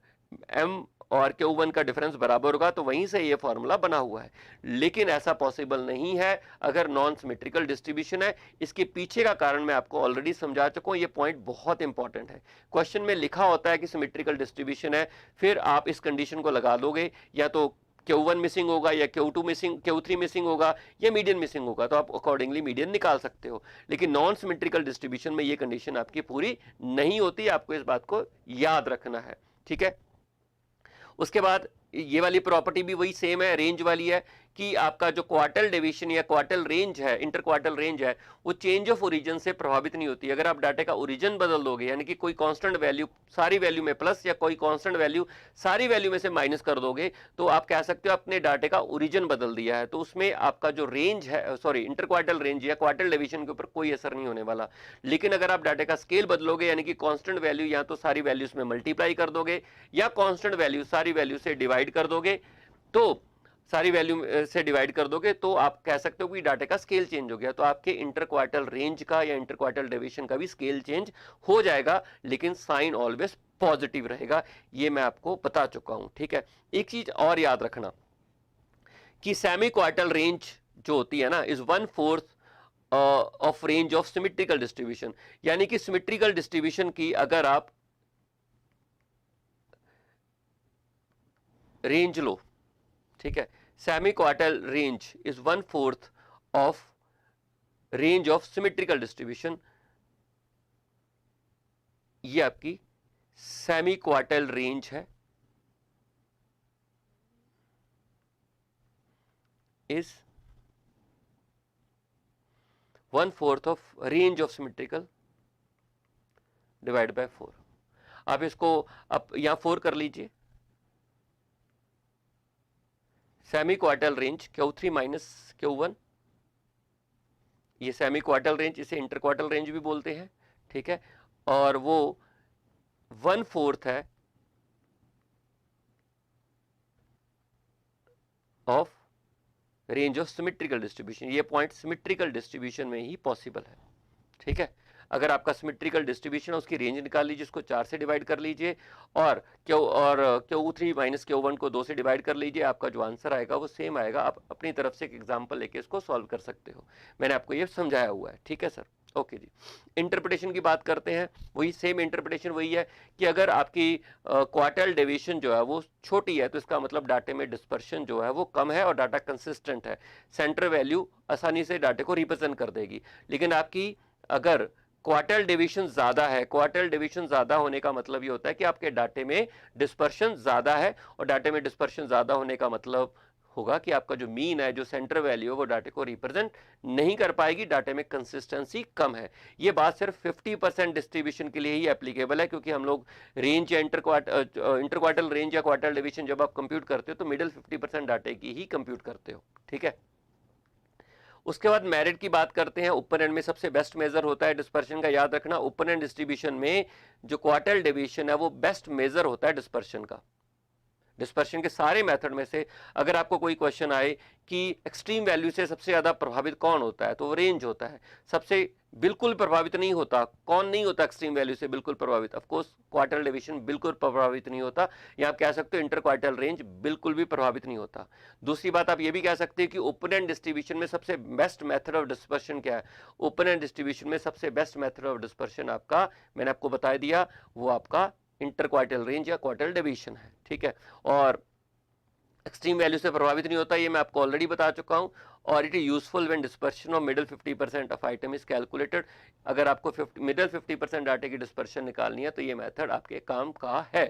A: m और Q1 का डिफरेंस बराबर होगा, तो वहीं से ये फॉर्मूला बना हुआ है। लेकिन ऐसा पॉसिबल नहीं है अगर नॉन सिमेट्रिकल डिस्ट्रीब्यूशन है। इसके पीछे का कारण मैं आपको ऑलरेडी समझा चुका हूं, ये पॉइंट बहुत इंपॉर्टेंट है। क्वेश्चन में लिखा होता है कि सिमेट्रिकल डिस्ट्रीब्यूशन है, फिर आप इस कंडीशन को लगा दोगे, या तो Q1 मिसिंग होगा या Q2 मिसिंग, Q3 मिसिंग होगा या मीडियन मिसिंग होगा, तो आप अकॉर्डिंगली मीडियन निकाल सकते हो। लेकिन नॉन सिमेट्रिकल डिस्ट्रीब्यूशन में ये कंडीशन आपकी पूरी नहीं होती, आपको इस बात को याद रखना है। ठीक है, उसके बाद ये वाली प्रॉपर्टी भी वही सेम है, रेंज वाली है, कि आपका जो क्वार्टल डेविएशन या क्वार्टल रेंज है, इंटर क्वार्टल रेंज है, वो चेंज ऑफ ओरिजिन से प्रभावित नहीं होती। अगर आप डाटा का ओरिजिन बदल दोगे, यानी कि कोई कांस्टेंट वैल्यू सारी वैल्यू में प्लस या कोई कांस्टेंट वैल्यू सारी वैल्यू में से माइनस कर दोगे, तो आप कह सकते हो अपने डाटे का ओरिजिन बदल दिया है। तो उसमें आपका जो रेंज है, सॉरी इंटर क्वार्टल रेंज या क्वार्टल डेविएशन के ऊपर कोई असर नहीं होने वाला। लेकिन अगर आप डाटे का स्केल बदलोगे, यानी कि कांस्टेंट वैल्यू या तो सारी वैल्यूज में मल्टीप्लाई कर दोगे या कांस्टेंट वैल्यू सारी वैल्यू से डिवाइड कर दोगे, तो सारी वैल्यू से डिवाइड कर दोगे, तो आप कह सकते हो कि डाटा का स्केल चेंज हो गया। तो आपके इंटर क्वार्टल रेंज का या इंटर क्वार्टल डेविएशन का भी स्केल चेंज हो जाएगा, लेकिन साइन ऑलवेज पॉजिटिव रहेगा, ये मैं आपको बता चुका हूं। ठीक है, एक चीज और याद रखना कि सेमी क्वार्टल रेंज जो होती है ना, is 1/4 of range of symmetrical distribution. यानी कि सिमेट्रिकल डिस्ट्रीब्यूशन की अगर आप रेंज लो, ठीक है, semi quartile range is 1/4 of range of symmetrical distribution. ये आपकी सेमी क्वार्टल रेंज है, is 1/4 of range of symmetrical divide by 4। आप इसको अब यहाँ 4 कर लीजिए, semi quartile range Q3 minus Q1, ये सेमी क्वार्टल रेंज, इसे इंटर क्वार्टल रेंज भी बोलते हैं, ठीक है, और वो 1/4 है of range of symmetrical distribution. ये पॉइंट सिमेट्रिकल डिस्ट्रीब्यूशन में ही पॉसिबल है, ठीक है। अगर आपका सिमेट्रिकल डिस्ट्रीब्यूशन है उसकी रेंज निकाल लीजिए, उसको 4 से डिवाइड कर लीजिए और Q3 माइनस Q1 को 2 से डिवाइड कर लीजिए, आपका जो आंसर आएगा वो सेम आएगा। आप अपनी तरफ से एक एग्जांपल लेके इसको सॉल्व कर सकते हो, मैंने आपको ये समझाया हुआ है, ठीक है सर। ओके जी, इंटरप्रिटेशन की बात करते हैं। वही सेम इंटरप्रिटेशन वही है कि अगर आपकी क्वार्टल डेविएशन जो है वो छोटी है तो इसका मतलब डाटे में डिस्पर्शन जो है वो कम है और डाटा कंसिस्टेंट है, सेंटर वैल्यू आसानी से डाटे को रिप्रेजेंट कर देगी। लेकिन आपकी अगर क्वार्टल डिवीजन ज्यादा है, क्वार्टल डिवीजन ज्यादा होने का मतलब ये होता है कि आपके डाटे में डिस्पर्शन ज्यादा है, और डाटे में डिस्पर्शन ज्यादा होने का मतलब होगा कि आपका जो मीन है, जो सेंटर वैल्यू है, वो डाटे को रिप्रेजेंट नहीं कर पाएगी, डाटे में कंसिस्टेंसी कम है। ये बात सिर्फ 50% डिस्ट्रीब्यूशन के लिए ही एप्लीकेबल है, क्योंकि हम लोग रेंज या इंटर क्वार्टल रेंज या क्वार्टल डिवीजन जब आप कंप्यूट करते हो तो मिडिल 50% डाटे की ही कंप्यूट करते हो, ठीक है। उसके बाद मेरिट की बात करते हैं। ओपन एंड में सबसे बेस्ट मेजर होता है डिस्पर्शन का, याद रखना ओपन एंड डिस्ट्रीब्यूशन में जो क्वार्टल डेविएशन है वो बेस्ट मेजर होता है डिस्पर्शन का। डिस्पर्शन के सारे मेथड में से अगर आपको कोई क्वेश्चन आए कि एक्सट्रीम वैल्यू से सबसे ज्यादा प्रभावित कौन होता है, तो वो रेंज होता है। सबसे बिल्कुल प्रभावित नहीं होता, कौन नहीं होता एक्सट्रीम वैल्यू से बिल्कुल प्रभावित? ऑफ कोर्स क्वार्टल डिवीजन बिल्कुल प्रभावित नहीं होता, या आप कह सकते हो इंटर क्वार्टल रेंज बिल्कुल भी प्रभावित नहीं होता। दूसरी बात आप ये भी कह सकते हैं कि ओपन एंड डिस्ट्रीब्यूशन में सबसे बेस्ट मेथड ऑफ डिस्पर्शन क्या है? ओपन एंड डिस्ट्रीब्यूशन में सबसे बेस्ट मेथड ऑफ डिस्पर्शन आपका, मैंने आपको बता दिया, वो आपका इंटर क्वार्टल रेंज या क्वार्टल डिवीजन है, ठीक है। और एक्सट्रीम वैल्यू से प्रभावित नहीं होता, ये मैं आपको ऑलरेडी बता चुका हूं। और it is useful when dispersion of middle 50% of item is calculated. अगर आपको मिडिल 50% डाटे की डिस्पर्शन निकालनी है तो ये मेथड आपके काम का है।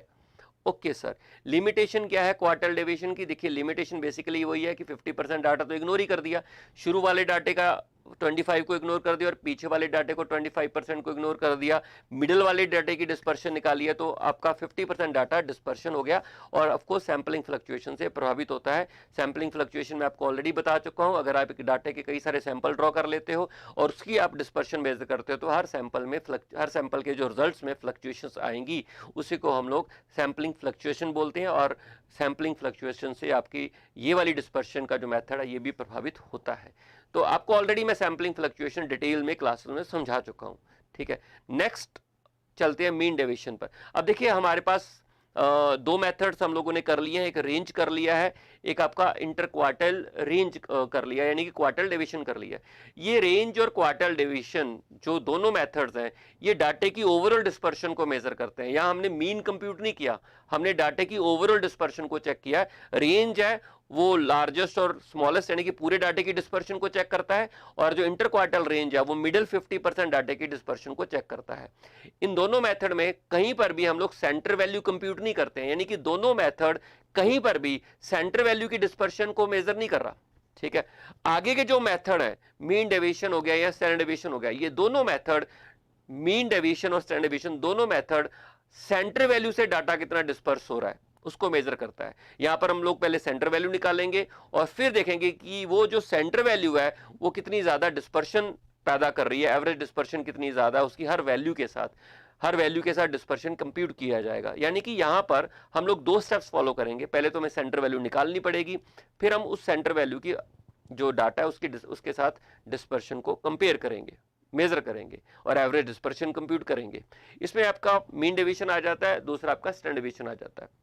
A: ओके सर, लिमिटेशन क्या है क्वार्टल डेविएशन की? देखिए लिमिटेशन बेसिकली वही है कि 50% डाटा तो इग्नोर ही कर दिया, शुरू वाले डाटे का 25 को इग्नोर कर दिया और पीछे वाले डाटे को 25% को इग्नोर कर दिया, मिडिल वाले डाटे की डिस्पर्शन निकाली है, तो आपका 50% डाटा डिस्पर्शन हो गया। और ऑफ कोर्स सैम्पलिंग फ्लक्चुएशन से प्रभावित होता है। सैम्पलिंग फ्लक्चुएशन में आपको ऑलरेडी बता चुका हूं, अगर आप एक डाटे के कई सारे सैंपल ड्रॉ कर लेते हो और उसकी आप डिस्पर्शन मेजर करते हो तो हर सैंपल के जो रिजल्ट्स में फ्लक्चुएशंस आएंगी उसी को हम लोग सैम्पलिंग फ्लक्चुएशन बोलते हैं। और सैम्पलिंग फ्लक्चुएशन से आपकी ये वाली डिस्पर्शन का जो मेथड है ये भी प्रभावित होता है। तो आपको ऑलरेडी मैं सैम्पलिंग फ्लक्चुएशन डिटेल में क्लासेस में समझा चुका हूं, ठीक है। नेक्स्ट चलते हैं मीन डेविएशन पर। अब देखिए हमारे पास दो मेथड्स हम लोगों ने कर लिए हैं, एक रेंज कर लिया है, एक आपका इंटर क्वार्टल रेंज कर लिया, यानी कि क्वार्टल डेविएशन कर लिया। ये रेंज और क्वार्टल डेविएशन जो दोनों मेथड्स हैं ये डाटे की ओवरऑल डिस्पर्शन को मेजर करते हैं। यहाँ हमने मीन कंप्यूट नहीं किया, हमने डाटे की ओवरऑल डिस्पर्शन को चेक किया। रेंज है वो लार्जेस्ट और स्मॉलेस्ट यानी कि पूरे डाटे की डिस्पर्शन को चेक करता है, और जो इंटर क्वार्टल रेंज है वो मिडिल 50% डाटे की डिस्पर्शन को चेक करता है। इन दोनों मेथड में कहीं पर भी हम लोग सेंटर वैल्यू कंप्यूट नहीं करते हैं, यानी कि दोनों मेथड कहीं पर भी सेंटर वैल्यू की डिस्पर्शन को मेजर नहीं कर रहा, ठीक है। आगे के जो मेथड है मीन डेविएशन हो गया या स्टैंडर्ड डेविएशन हो गया, ये दोनों मेथड मीन डेविएशन और स्टैंडर्ड डेविएशन दोनों मेथड सेंटर वैल्यू से डाटा कितना डिस्पर्स हो रहा है उसको मेजर करता है। यहां पर हम लोग पहले सेंटर वैल्यू निकालेंगे और फिर देखेंगे कि वो जो सेंटर वैल्यू है वो कितनी ज्यादा डिस्पर्शन पैदा कर रही है, एवरेज डिस्पर्शन कितनी ज्यादा है, उसकी हर वैल्यू के साथ डिस्पर्शन कंप्यूट किया जाएगा। यानी कि यहां पर हम लोग दो स्टेप्स फॉलो करेंगे, पहले तो हमें सेंटर वैल्यू निकालनी पड़ेगी, फिर हम उस सेंटर वैल्यू की जो डाटा है उसके साथ डिस्पर्शन को कंपेयर करेंगे, मेजर करेंगे और एवरेज डिस्पर्शन कंप्यूट करेंगे। इसमें आपका मीन डेविएशन आ जाता है, दूसरा आपका स्टैंडर्ड डेविएशन आ जाता है।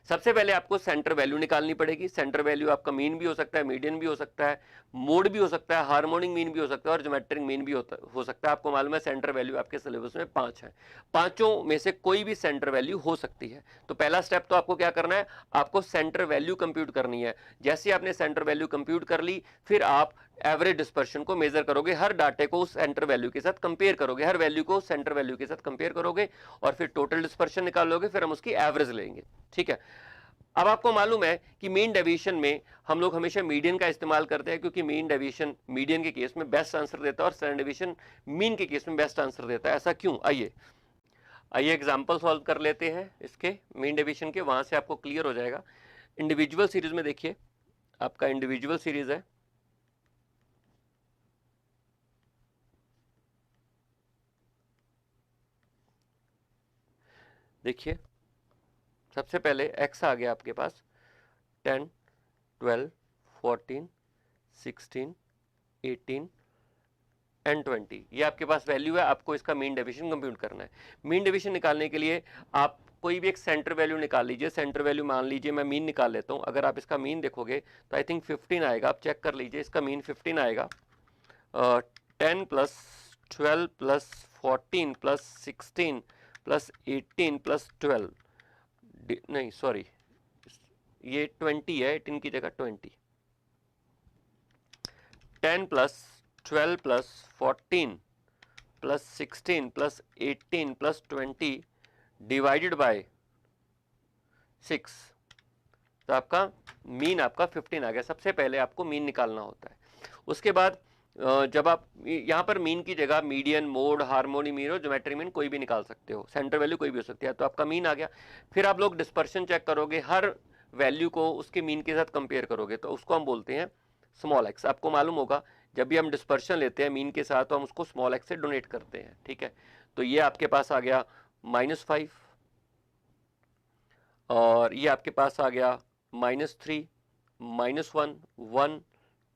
A: सबसे पहले आपको सेंटर वैल्यू निकालनी पड़ेगी। सेंटर वैल्यू आपका मीन भी हो सकता है, मीडियन भी हो सकता है, मोड भी हो सकता है, हार्मोनिक मीन भी हो सकता है और ज्योमेट्रिक मीन भी हो सकता है। आपको मालूम है सेंटर वैल्यू आपके सिलेबस में 5 है, पांचों में से कोई भी सेंटर वैल्यू हो सकती है। तो पहला स्टेप तो आपको क्या करना है, आपको सेंटर वैल्यू कंप्यूट करनी है। जैसे आपने सेंटर वैल्यू कंप्यूट कर ली, फिर आप एवरेज डिस्पर्शन को मेजर करोगे, हर डाटे को उस सेंटर वैल्यू के साथ कंपेयर करोगे, हर वैल्यू को सेंटर वैल्यू के साथ कंपेयर करोगे और फिर टोटल डिस्पर्शन निकालोगे, फिर हम उसकी एवरेज लेंगे, ठीक है। अब आपको मालूम है कि मीन डेविएशन में हम लोग हमेशा मीडियन का इस्तेमाल करते हैं, क्योंकि मीन डेविएशन मीडियन के केस में बेस्ट आंसर देता है और स्टैंडर्ड डेविएशन मीन के केस में बेस्ट आंसर देता है। ऐसा क्यों, आइए आइए एग्जाम्पल सॉल्व कर लेते हैं इसके मीन डेविएशन के, वहां से आपको क्लियर हो जाएगा। इंडिविजुअल सीरीज में देखिए, आपका इंडिविजुअल सीरीज है, देखिए सबसे पहले x आ गया आपके पास 10, 12, 14, 16, 18 एंड 20, ये आपके पास वैल्यू है। आपको इसका मीन डेविएशन कंप्यूट करना है। मीन डेविएशन निकालने के लिए आप कोई भी एक सेंटर वैल्यू निकाल लीजिए। सेंटर वैल्यू मान लीजिए मैं मीन निकाल लेता हूँ। अगर आप इसका मीन देखोगे तो आई थिंक 15 आएगा, आप चेक कर लीजिए, इसका मीन 15 आएगा। 10 plus 12 plus 14 plus 16 plus 18 plus 12, नहीं सॉरी, ये 20 है, 18 की जगह 20। 10 plus 12 plus 14 plus 16 plus 18 plus 20 divided by 6, तो आपका मीन आपका 15 आ गया। सबसे पहले आपको मीन निकालना होता है। उसके बाद जब आप यहाँ पर मीन की जगह मीडियन, मोड, हार्मोनी मीन और ज्योमेट्रिक मीन कोई भी निकाल सकते हो, सेंटर वैल्यू कोई भी हो सकती है, तो आपका मीन आ गया। फिर आप लोग डिस्पर्शन चेक करोगे, हर वैल्यू को उसके मीन के साथ कंपेयर करोगे, तो उसको हम बोलते हैं स्मॉल एक्स। आपको मालूम होगा जब भी हम डिस्पर्शन लेते हैं मीन के साथ तो हम उसको स्मॉल एक्स से डोनेट करते हैं, ठीक है। तो ये आपके पास आ गया -5 और ये आपके पास आ गया -3, -1, 1,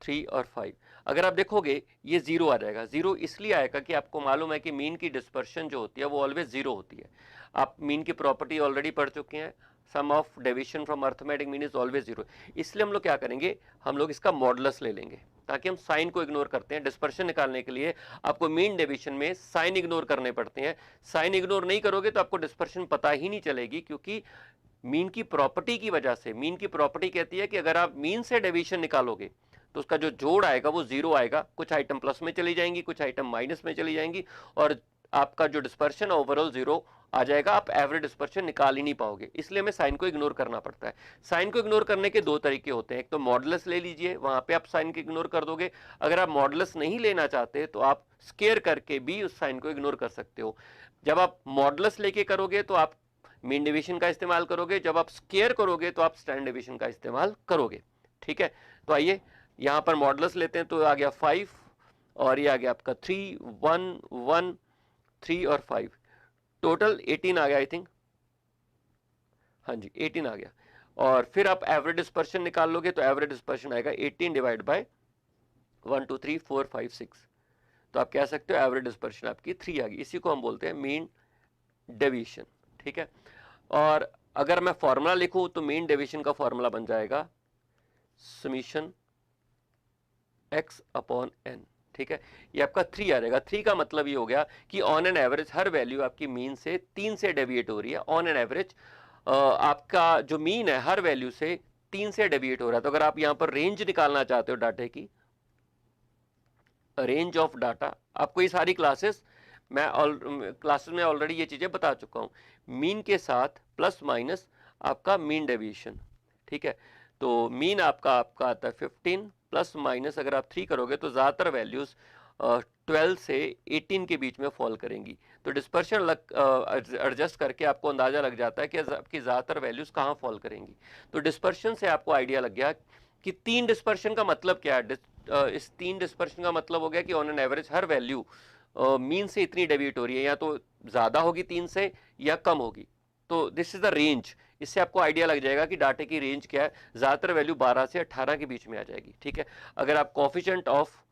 A: 3 और 5। अगर आप देखोगे ये 0 आ जाएगा। 0 इसलिए आएगा कि आपको मालूम है कि मीन की डिस्पर्शन जो होती है वो ऑलवेज 0 होती है। आप मीन की प्रॉपर्टी ऑलरेडी पढ़ चुके हैं, sum of deviation from arithmetic mean is always 0। इसलिए हम लोग क्या करेंगे, हम लोग इसका मॉडुलस ले लेंगे ताकि हम साइन को इग्नोर करते हैं। डिस्पर्शन निकालने के लिए आपको मीन डेविएशन में साइन इग्नोर करने पड़ते हैं। साइन इग्नोर नहीं करोगे तो आपको डिस्पर्शन पता ही नहीं चलेगी, क्योंकि मीन की प्रॉपर्टी की वजह से, मीन की प्रॉपर्टी कहती है कि अगर आप मीन से डेविएशन निकालोगे तो उसका जो जोड़ आएगा वो 0 आएगा। कुछ आइटम प्लस में चली जाएंगी, कुछ आइटम माइनस में चली जाएंगी और आपका जो डिस्पर्शन है ओवरऑल 0 आ जाएगा। आप एवरेज डिस्पर्शन निकाल ही नहीं पाओगे, इसलिए हमें साइन को इग्नोर करना पड़ता है। साइन को इग्नोर करने के दो तरीके होते हैं, एक तो मॉडुलस ले लीजिए, वहां पे आप साइन को इग्नोर कर दोगे। अगर आप मॉडुलस नहीं लेना चाहते तो आप स्क्वायर करके भी उस साइन को इग्नोर कर सकते हो। जब आप मॉडुलस लेके करोगे तो आप मीन डेविएशन का इस्तेमाल करोगे, जब आप स्क्वायर करोगे तो आप स्टैंडर्ड डेविएशन का इस्तेमाल करोगे, ठीक है। तो आइए यहां पर मॉडुलस लेते हैं, तो आ गया 5 और ये आ गया आपका 3, 1, 1, 3 और 5, टोटल 18 आ गया आई थिंक, हाँ जी 18 आ गया। और फिर आप एवरेज डिस्पर्शन निकाल लोगे तो एवरेज डिस्पर्शन आएगा 18 डिवाइड बाय 1, 2, 3, 4, 5, 6, तो आप कह सकते हो एवरेज डिस्पर्शन आपकी 3 आ गई। इसी को हम बोलते हैं मीन डेविएशन, ठीक है। और अगर मैं फॉर्मूला लिखूं तो मीन डेविएशन का फॉर्मूला बन जाएगा समीशन x अपॉन n, ठीक है। ये आपका 3 आ जाएगा। 3 का मतलब ये हो गया कि on an average her value आपकी मीन से 3 से डेविएट हो रही है। ऑन एन एवरेज आपका जो मीन है हर वैल्यू से 3 से डेविएट हो रहा है। तो अगर आप यहां पर रेंज निकालना चाहते हो डाटा की, रेंज ऑफ डाटा, आपको ये सारी क्लासेस में ऑलरेडी ये चीजें बता चुका हूं। मीन के साथ प्लस माइनस आपका मीन डेविएशन, ठीक है। तो मीन आपका आता है 15, प्लस माइनस अगर आप 3 करोगे तो ज़्यादातर वैल्यूज़ 12 से 18 के बीच में फॉल करेंगी। तो डिस्पर्शन एडजस्ट करके आपको अंदाज़ा लग जाता है कि आपकी ज़्यादातर वैल्यूज़ कहाँ फॉल करेंगी। तो डिस्पर्शन से आपको आइडिया लग गया कि 3 डिस्पर्शन का मतलब क्या है। इस 3 डिस्पर्शन का मतलब हो गया कि on an average her value mean से इतनी डेविएट हो रही है, या तो ज़्यादा होगी 3 से या कम होगी। तो दिस इज द रेंज। इससे आपको आइडिया लग जाएगा कि डाटे की रेंज क्या है। ज़्यादातर वैल्यू 12 से 18 के बीच में आ जाएगी, ठीक है। अगर आप कोफिशिएंट ऑफ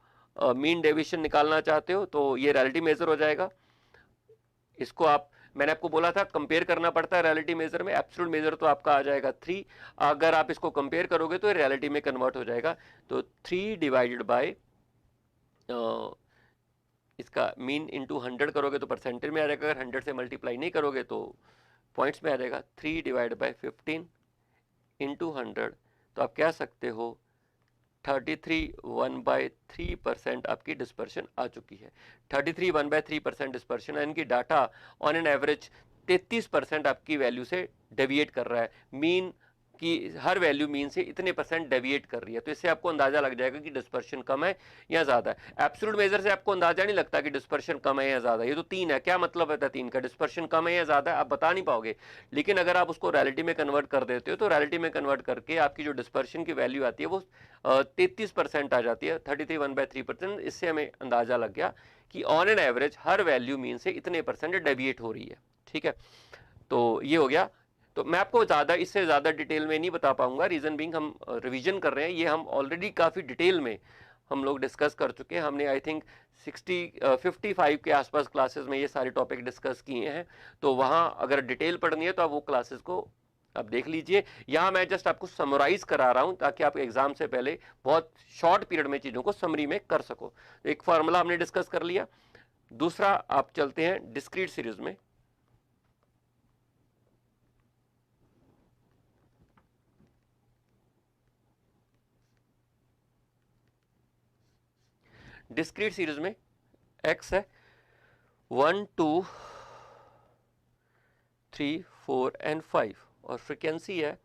A: मीन डेविएशन निकालना चाहते हो तो ये रिलेटिव मेजर हो जाएगा। इसको मैंने आपको बोला था कंपेयर करना पड़ता है रिलेटिव मेजर में। एब्सोल्यूट मेजर तो आपका आ जाएगा 3, अगर आप इसको कंपेयर करोगे तो रिलेटिव में कन्वर्ट हो जाएगा। तो 3 डिवाइडेड बाय इसका मीन इंटू 100 करोगे तो परसेंटेज में आ जाएगा। अगर 100 से मल्टीप्लाई नहीं करोगे तो पॉइंट्स में आ जाएगा। 3 डिवाइड बाय 15 इंटू 100, तो आप कह सकते हो 33 1/3% आपकी डिस्पर्शन आ चुकी है। 33 1/3% डिस्पर्शन है, इनकी डाटा ऑन एन एवरेज 33% आपकी वैल्यू से डेविएट कर रहा है। मीन कि हर वैल्यू मीन से इतने % डेविएट कर रही है। तो इससे आपको अंदाजा लग जाएगा कि डिस्पर्शन कम है या ज्यादा है। एब्सोल्यूट मेजर से आपको अंदाजा नहीं लगता कि डिस्पर्शन कम है या ज्यादा। ये तो 3 है, क्या मतलब है 3 का? डिस्पर्शन कम है या ज्यादा है आप बता नहीं पाओगे। लेकिन अगर आप उसको रियलिटी में कन्वर्ट कर देते हो तो रियलिटी में कन्वर्ट करके आपकी जो डिस्पर्शन की वैल्यू आती है वो 33% आ जाती है, 33 1/3%। इससे हमें अंदाजा लग गया कि on an average her value mean से इतने % डेविएट हो रही है। ठीक है, तो ये हो गया। तो मैं आपको इससे ज़्यादा डिटेल में नहीं बता पाऊंगा, रीज़न बीइंग हम रिवीजन कर रहे हैं। ये हम ऑलरेडी काफ़ी डिटेल में हम लोग डिस्कस कर चुके हैं। हमने आई थिंक 55 के आसपास क्लासेस में ये सारे टॉपिक डिस्कस किए हैं। तो वहाँ अगर डिटेल पढ़नी है तो आप वो क्लासेस को आप देख लीजिए। यहाँ मैं जस्ट आपको समराइज करा रहा हूँ ताकि आप एग्जाम से पहले बहुत शॉर्ट पीरियड में चीज़ों को समरी में कर सको। एक फार्मूला हमने डिस्कस कर लिया। दूसरा आप चलते हैं डिस्क्रीट सीरीज में। डिस्क्रीट सीरीज में x है 1 2 3 4 एंड 5 और फ्रीक्वेंसी है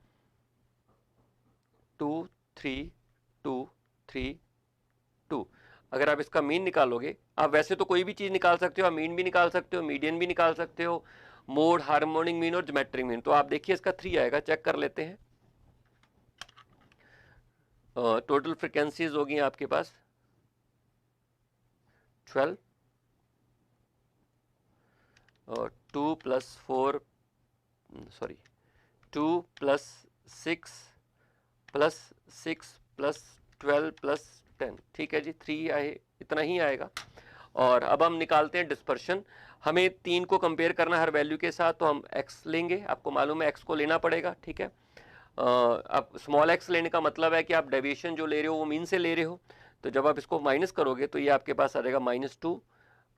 A: 2 3 2 3 2। अगर आप इसका मीन निकालोगे, आप वैसे तो कोई भी चीज निकाल सकते हो, आप मीन भी निकाल सकते हो, मीडियन भी निकाल सकते हो, मोड, हार्मोनिक मीन और ज्योमेट्रिक मीन। तो आप देखिए इसका 3 आएगा, चेक कर लेते हैं। टोटल फ्रीक्वेंसीज होगी आपके पास 12 और 2 + 4 सॉरी 2 + 6 + 6 + 12 + 10। ठीक है जी, 3 आए, इतना ही आएगा। और अब हम निकालते हैं डिस्पर्शन। हमें 3 को कंपेयर करना हर वैल्यू के साथ, तो हम x लेंगे। आपको मालूम है x को लेना पड़ेगा। ठीक है, अब स्मॉल x लेने का मतलब है कि आप डेविएशन जो ले रहे हो वो मीन से ले रहे हो। तो जब आप इसको माइनस करोगे तो ये आपके पास आ जाएगा -2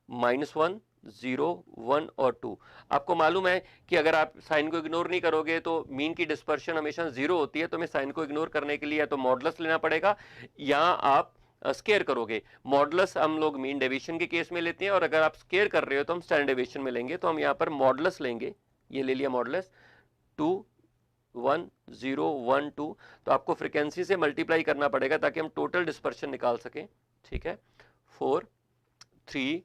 A: -1 0 1 और 2। आपको मालूम है कि अगर आप साइन को इग्नोर नहीं करोगे तो मीन की डिस्पर्शन हमेशा 0 होती है। तो हमें साइन को इग्नोर करने के लिए या तो मॉडुलस लेना पड़ेगा या आप स्केयर करोगे। मॉडुलस हम लोग मीन डेविएशन के केस में लेते हैं और अगर आप स्केयर कर रहे हो तो हम स्टैंडर्ड डेविएशन में लेंगे। तो हम यहाँ पर मॉडुलस लेंगे, ये ले लिया मॉडुलस 2 1 0 1 2। तो आपको फ्रीक्वेंसी से मल्टीप्लाई करना पड़ेगा ताकि हम टोटल डिस्पर्शन निकाल सकें। ठीक है, 4 3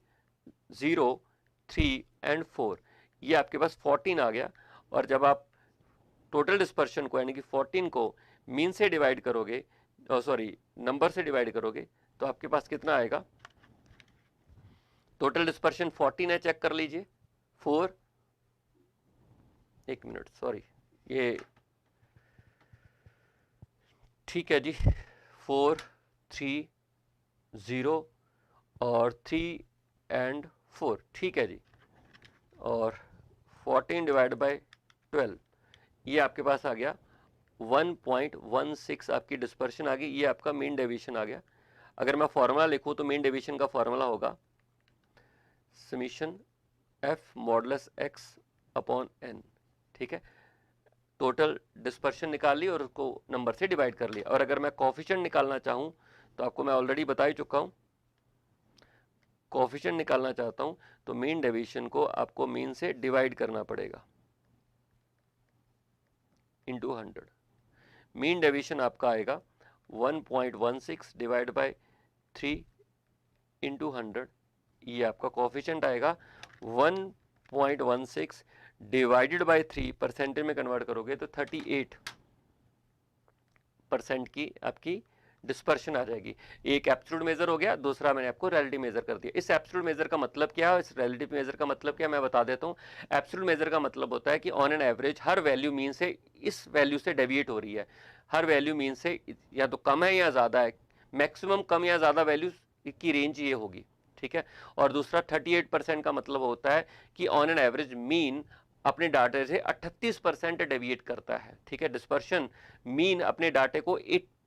A: 0 3 एंड 4, ये आपके पास 14 आ गया। और जब आप टोटल डिस्पर्शन को यानी कि 14 को मीन से डिवाइड करोगे, सॉरी नंबर से डिवाइड करोगे, तो आपके पास कितना आएगा? टोटल डिस्पर्शन 14 है, चेक कर लीजिए। 4 एक मिनट, सॉरी ये ठीक है जी, 4 3 0 और 3 एंड 4। ठीक है जी, और 14 डिवाइड बाय 12, ये आपके पास आ गया 1.16 आपकी डिस्पर्शन आ गई। ये आपका मीन डेविएशन आ गया। अगर मैं फॉर्मूला लिखूं तो मीन डेविएशन का फॉर्मूला होगा summation f modulus x upon n। ठीक है, टोटल डिस्पर्शन निकाल ली और उसको नंबर से डिवाइड कर लिया। और अगर मैं कोफिशिएंट निकालना चाहूं तो आपको मैं ऑलरेडी बता ही चुका हूं, कोफिशिएंट निकालना चाहता हूं तो मीन डेविएशन को आपको मीन से डिवाइड करना पड़ेगा इंटू 100। मीन डेविएशन आपका आएगा 1.16 डिवाइड बाय 3 इंटू 100। ये आपका कोफिशिएंट आएगा 1.16 डिवाइडेड बाय 3, परसेंटेज में कन्वर्ट करोगे तो 38% की आपकी डिस्पर्शन आ जाएगी। एक एब्सोल्यूट मेजर हो गया, दूसरा मैंने आपको रिलेटिव मेजर कर दिया। इस एब्सोल्यूट मेजर का मतलब क्या है, इस रिलेटिव मेजर का मतलब क्या है, मैं बता देता हूँ। एब्सोल्यूट मेजर का मतलब होता है कि on an average her value mean से इस वैल्यू से डेविएट हो रही है। हर वैल्यू मीन से या तो कम है या ज़्यादा है, मैक्सिमम कम या ज़्यादा वैल्यू की रेंज ये होगी। ठीक है, और दूसरा 38% का मतलब होता है कि ऑन एन एवरेज मीन अपने डाटे से 38% डेविएट करता है। ठीक है, डिस्पर्शन मीन अपने डाटे को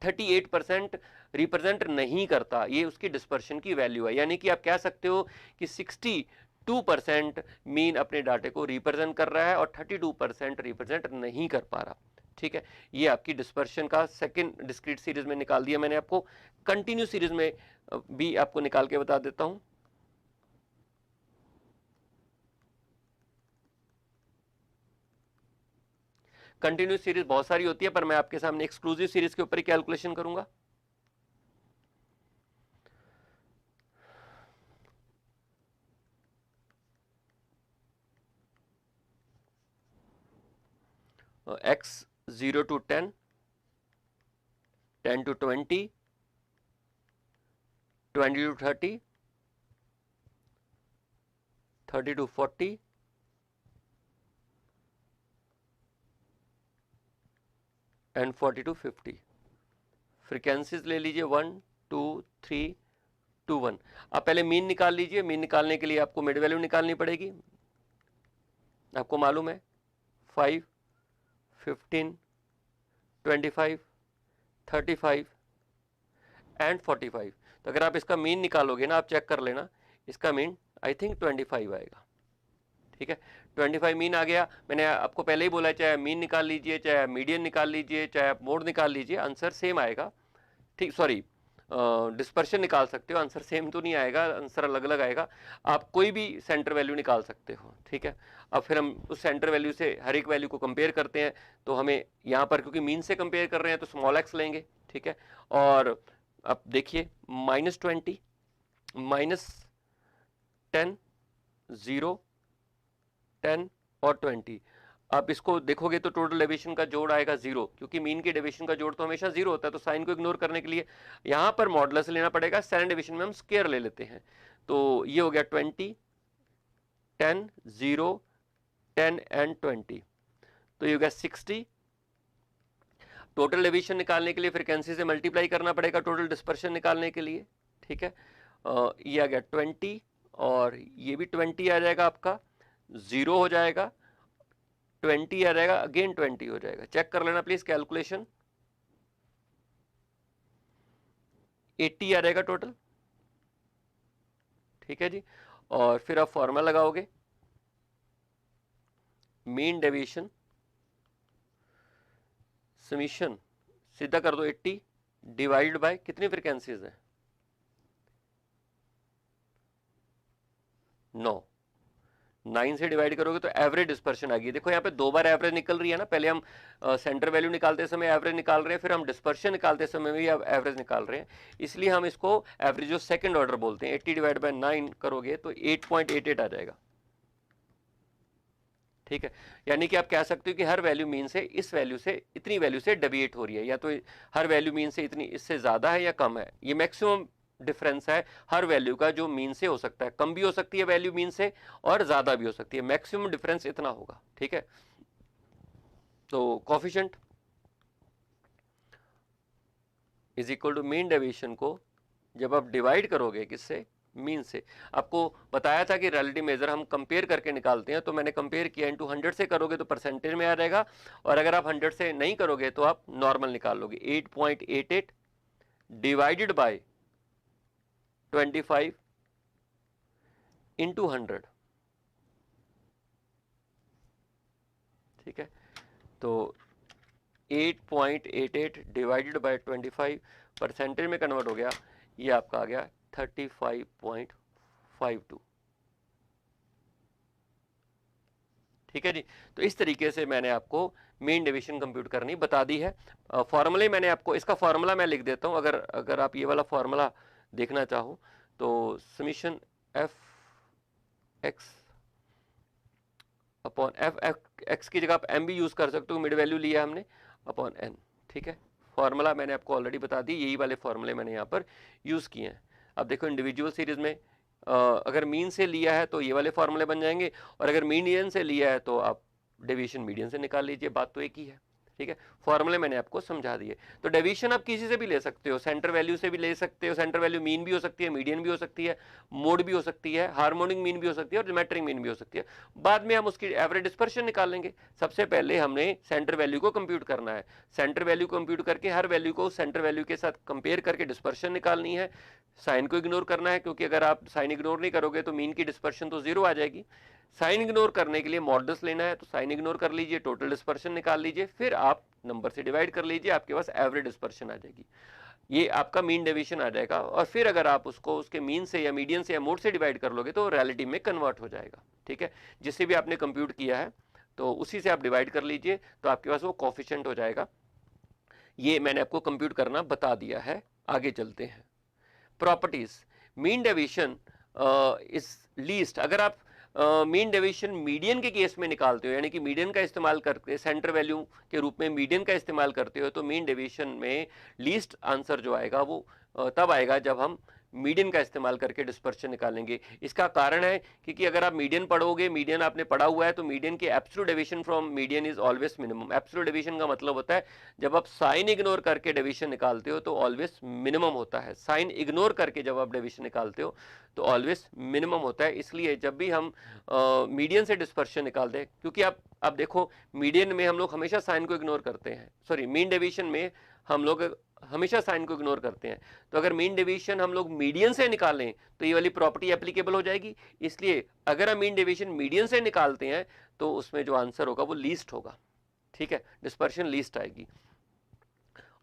A: 38% रिप्रेजेंट नहीं करता, ये उसकी डिस्पर्शन की वैल्यू है। यानी कि आप कह सकते हो कि 62% मीन अपने डाटे को रिप्रेजेंट कर रहा है और 32% रिप्रेजेंट नहीं कर पा रहा। ठीक है, ये आपकी डिस्पर्शन का सेकंड डिस्क्रीट सीरीज में निकाल दिया मैंने। आपको कंटिन्यू सीरीज में भी आपको निकाल के बता देता हूं। कंटिन्यूस सीरीज बहुत सारी होती है, पर मैं आपके सामने एक्सक्लूसिव सीरीज के ऊपर ही कैलकुलेशन करूंगा। x 0 to 10, 10 to 20, 20 to 30, 30 to 40, and 40 to 50। Frequencies ले लीजिए 1 2 3 2 1। आप पहले मीन निकाल लीजिए। मीन निकालने के लिए आपको मिड वैल्यू निकालनी पड़ेगी। आपको मालूम है 5 15 25 35 एंड 45। तो अगर आप इसका मीन निकालोगे ना, आप चेक कर लेना, इसका मीन आई थिंक 25 आएगा। ठीक है, 25 मीन आ गया। मैंने आपको पहले ही बोला, चाहे मीन निकाल लीजिए, चाहे मीडियन निकाल लीजिए, चाहे आप मोड निकाल लीजिए, आंसर सेम आएगा। ठीक, सॉरी, डिस्पर्शन निकाल सकते हो, आंसर सेम तो नहीं आएगा, आंसर अलग अलग आएगा। आप कोई भी सेंटर वैल्यू निकाल सकते हो। ठीक है, अब फिर हम उस सेंटर वैल्यू से हर एक वैल्यू को कंपेयर करते हैं। तो हमें यहाँ पर क्योंकि मीन से कंपेयर कर रहे हैं तो स्मॉल एक्स लेंगे। ठीक है, और अब देखिए -20, -10, 0, 10 और 20। आप इसको देखोगे तो टोटल डेविएशन का जोड़ आएगा 0, क्योंकि मीन के डेविएशन का जोड़ तो हमेशा 0 होता है। तो साइन को इग्नोर करने के लिए यहाँ पर मॉडुलस लेना पड़ेगा। स्टैंडर्ड डेविएशन में हम स्क्वायर ले लेते हैं। तो ये हो गया 20, 10, 0, 10 एंड 20। तो ये हो गया 60। टोटल डेविएशन निकालने के लिए फ्रीक्वेंसी से मल्टीप्लाई करना पड़ेगा टोटल डिस्पर्शन निकालने के लिए। ठीक है, ये आ गया 20 और ये भी 20 आ जाएगा, आपका 0 हो जाएगा, 20 आ जाएगा, अगेन 20 हो जाएगा। चेक कर लेना प्लीज कैलकुलेशन, 80 आ जाएगा टोटल। ठीक है जी, और फिर आप फॉर्मूला लगाओगे, मीन डेविएशन समीशन, सीधा कर दो 80 डिवाइड बाय कितनी फ्रीक्वेंसीज है, 9 से डिवाइड करोगे तो एवरेज डिस्पर्शन आ गई। देखो यहाँ पे 2 बार एवरेज निकल रही है ना, पहले हम सेंटर वैल्यू निकालते समय एवरेज निकाल रहे हैं, फिर हम डिस्पर्शन निकालते समय भी अब एवरेज निकाल रहे हैं, इसलिए हम इसको एवरेज जो सेकंड ऑर्डर बोलते हैं। 80 डिवाइड बाय 9 करोगे तो 8.88 आ जाएगा। ठीक है, यानी कि आप कह सकते हो कि हर वैल्यू मीन से इस वैल्यू से इतनी वैल्यू से डेविएट हो रही है, या तो हर वैल्यू मीन से इतनी इससे ज्यादा है या कम है। ये मैक्सिमम डिफरेंस है हर वैल्यू का जो मीन से हो सकता है। कम भी हो सकती है वैल्यू मीन से और ज्यादा भी हो सकती है, मैक्सिमम डिफरेंस इतना होगा। ठीक है, तो coefficient is equal to mean deviation को जब आप डिवाइड करोगे किससे, मीन से। आपको बताया था कि रिलेटिव मेजर हम कंपेयर करके निकालते हैं, तो मैंने कंपेयर किया, इनटू 100 से करोगे तो परसेंटेज में आ जाएगा, और अगर आप 100 से नहीं करोगे तो आप नॉर्मल निकाल लोगे। 8.88 डिवाइडेड बाय 25 इंटू 100। ठीक है, तो 8.88 डिवाइडेड बाय 25 परसेंटेज में कन्वर्ट हो गया, ये आपका आ गया 35.52। ठीक है जी, तो इस तरीके से मैंने आपको मीन डेविएशन कंप्यूट करनी बता दी है। फॉर्मूले मैंने आपको, इसका फॉर्मूला मैं लिख देता हूं, अगर आप ये वाला फॉर्मूला देखना चाहो तो summation F x upon F x की जगह आप एम भी यूज कर सकते हो, मिड वैल्यू लिया हमने, अपॉन एन। ठीक है, फॉर्मूला मैंने आपको ऑलरेडी बता दी, यही वाले फॉर्मूले मैंने यहाँ पर यूज किए हैं। अब देखो इंडिविजुअल सीरीज में अगर मीन से लिया है तो ये वाले फॉर्मूले बन जाएंगे, और अगर मीडियन से लिया है तो आप डेविएशन मीडियन से निकाल लीजिए, बात तो एक ही है। ठीक है, फॉर्मूले मैंने आपको समझा दिए। तो डेविएशन आप किसी से भी ले सकते हो, सेंटर वैल्यू से भी ले सकते हो, सेंटर वैल्यू मीन भी हो सकती है, मीडियन भी हो सकती है, मोड भी हो सकती है, हार्मोनिक मीन भी हो सकती है, और ज्योमेट्रिक मीन भी हो सकती है। बाद में हम उसकी एवरेज डिस्पर्शन निकाल लेंगे। सबसे पहले हमने सेंटर वैल्यू को कंप्यूट करना है। सेंटर वैल्यू कंप्यूट करके हर वैल्यू को सेंटर वैल्यू के साथ कंपेयर करके डिस्पर्शन निकालनी है। साइन को इग्नोर करना है, क्योंकि अगर आप साइन इग्नोर नहीं करोगे तो मीन की डिस्पर्शन तो 0 आ जाएगी। साइन इग्नोर करने के लिए मॉडुलस लेना है, तो साइन इग्नोर कर लीजिए, टोटल डिस्पर्शन निकाल लीजिए, फिर आप नंबर से डिवाइड कर लीजिए, आपके पास एवरेज डिस्पर्शन आ जाएगी। ये आपका मीन डेविएशन आ जाएगा, और फिर अगर आप उसको उसके मीन से या मीडियन से या मोड से डिवाइड कर लोगे तो रिलेटिव में कन्वर्ट हो जाएगा। ठीक है, जिससे भी आपने कंप्यूट किया है। तो उसी से आप डिवाइड कर लीजिए तो आपके पास वो कोफिशिएंट हो जाएगा। ये मैंने आपको कंप्यूट करना बता दिया है। आगे चलते हैं। Properties, mean deviation is least. अगर आप मीन डेविएशन मीडियन के केस में निकालते हो, यानी कि मीडियन का इस्तेमाल करके सेंटर वैल्यू के रूप में मीडियन का इस्तेमाल करते हो, तो मीन डेविएशन में लीस्ट आंसर जो आएगा वो तब आएगा जब हम मीडियन का इस्तेमाल करके डिस्पर्शन निकालेंगे। इसका कारण है क्योंकि अगर आप मीडियन पढ़ोगे, मीडियन आपने पढ़ा हुआ है, तो मीडियन के absolute deviation from median is always minimum. Absolute deviation का मतलब होता है जब आप साइन इग्नोर करके डेविएशन निकालते हो तो ऑलवेज मिनिमम होता है। साइन इग्नोर करके जब आप डेविएशन निकालते हो तो ऑलवेज मिनिमम होता है। इसलिए जब भी हम मीडियन से डिस्पर्शन निकालते हैं, क्योंकि आप देखो मीडियन में हम लोग हमेशा साइन को इग्नोर करते हैं, सॉरी मीन डेविएशन में हम लोग हमेशा साइन को इग्नोर करते हैं। तो अगर मीन डेविएशन हम लोग मीडियन से निकालें तो ये वाली प्रॉपर्टी एप्लीकेबल हो जाएगी। इसलिए अगर हम मीन डेविएशन मीडियन से निकालते हैं तो उसमें जो आंसर होगा वो लीस्ट होगा। ठीक है, डिस्पर्शन लीस्ट आएगी।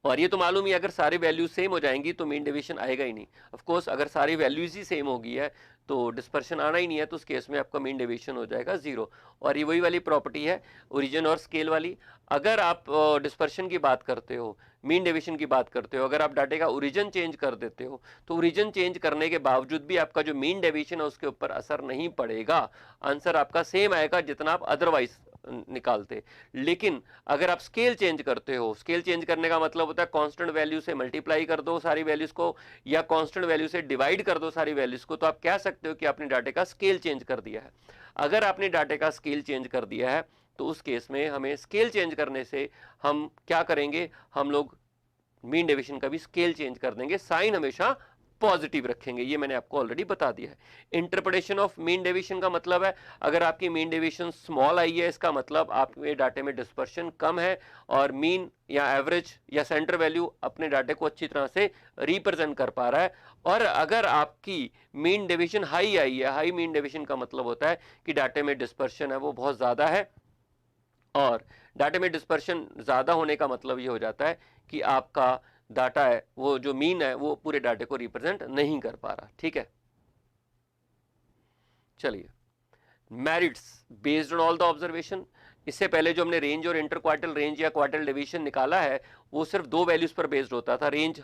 A: और ये तो मालूम ही, अगर सारे वैल्यूज सेम हो जाएंगी तो मीन डेविएशन आएगा ही नहीं। ऑफ कोर्स अगर सारी वैल्यूज ही सेम होगी है तो डिस्पर्शन आना ही नहीं है, तो उस केस में आपका मीन डेविएशन हो जाएगा 0। और ये वही वाली प्रॉपर्टी है ओरिजिन और स्केल वाली। अगर आप डिस्पर्शन की बात करते हो, मीन डेविएशन की बात करते हो, अगर आप डाटे का ओरिजिन चेंज कर देते हो तो ओरिजिन चेंज करने के बावजूद भी आपका जो मीन डेविएशन है उसके ऊपर असर नहीं पड़ेगा। आंसर आपका सेम आएगा जितना आप अदरवाइज निकालते। लेकिन अगर आप स्केल चेंज करते हो, स्केल चेंज करने का मतलब होता है कांस्टेंट वैल्यू से मल्टीप्लाई कर दो सारी वैल्यूज को, या कांस्टेंट वैल्यू से डिवाइड कर दो सारी वैल्यूज को, तो आप कह सकते हो कि आपने डाटे का स्केल चेंज कर दिया है। अगर आपने डाटे का स्केल चेंज कर दिया है तो उस केस में हमें स्केल चेंज करने से हम क्या करेंगे, हम लोग मीन डेविएशन का भी स्केल चेंज कर देंगे, साइन हमेशा पॉजिटिव रखेंगे। ये मैंने आपको ऑलरेडी बता दिया है। इंटरप्रिटेशन ऑफ मीन डेविएशन का मतलब है अगर आपकी मीन डेविएशन स्मॉल आई है, इसका मतलब आपके डाटे में डिस्पर्शन कम है और मीन या एवरेज या सेंटर वैल्यू अपने डाटे को अच्छी तरह से रिप्रेजेंट कर पा रहा है। और अगर आपकी मीन डेविएशन हाई आई है, हाई मीन डेविएशन का मतलब होता है कि डाटे में डिस्पर्शन है वो बहुत ज्यादा है, और डाटे में डिस्पर्शन ज्यादा होने का मतलब ये हो जाता है कि आपका डाटा है वो जो मीन है वो पूरे डाटे को रिप्रेजेंट नहीं कर पा रहा। ठीक है, चलिए merits based on all the observation. इससे पहले जो हमने रेंज और इंटर क्वार्टल रेंज या क्वार्टल डेविएशन निकाला है वो सिर्फ 2 वैल्यूज पर बेस्ड होता था। रेंज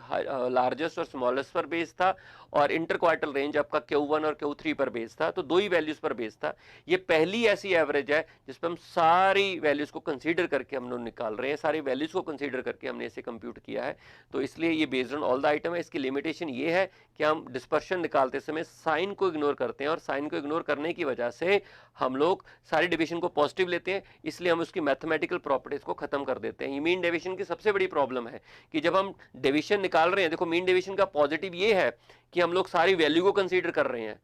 A: लार्जेस्ट और स्मॉलेस्ट पर बेस्ड था, और इंटर क्वार्टल रेंज आपका Q1 और Q3 पर बेस्ड था। तो 2 ही वैल्यूज पर बेस्ड था। ये पहली ऐसी एवरेज है जिसपे हम सारी वैल्यूज को कंसीडर करके हम लोग निकाल रहे हैं, सारी वैल्यूज को कंसीडर करके हमने इसे कंप्यूट किया है। तो इसलिए ये based on all the item है। इसकी लिमिटेशन ये है कि हम डिस्पर्शन निकालते समय साइन को इग्नोर करते हैं, और साइन को इग्नोर करने की वजह से हम लोग सारी डेविएशन को पॉजिटिव लेते हैं, इसलिए हम उसकी मैथमेटिकल प्रॉपर्टीज को खत्म कर देते हैं। ये मीन डेविएशन की सबसे बड़ी प्रॉब्लम है कि जब हम डेविएशन निकाल रहे हैं, देखो मीन डेविएशन का पॉजिटिव ये है कि हम लोग सारी वैल्यू को कंसीडर कर रहे हैं।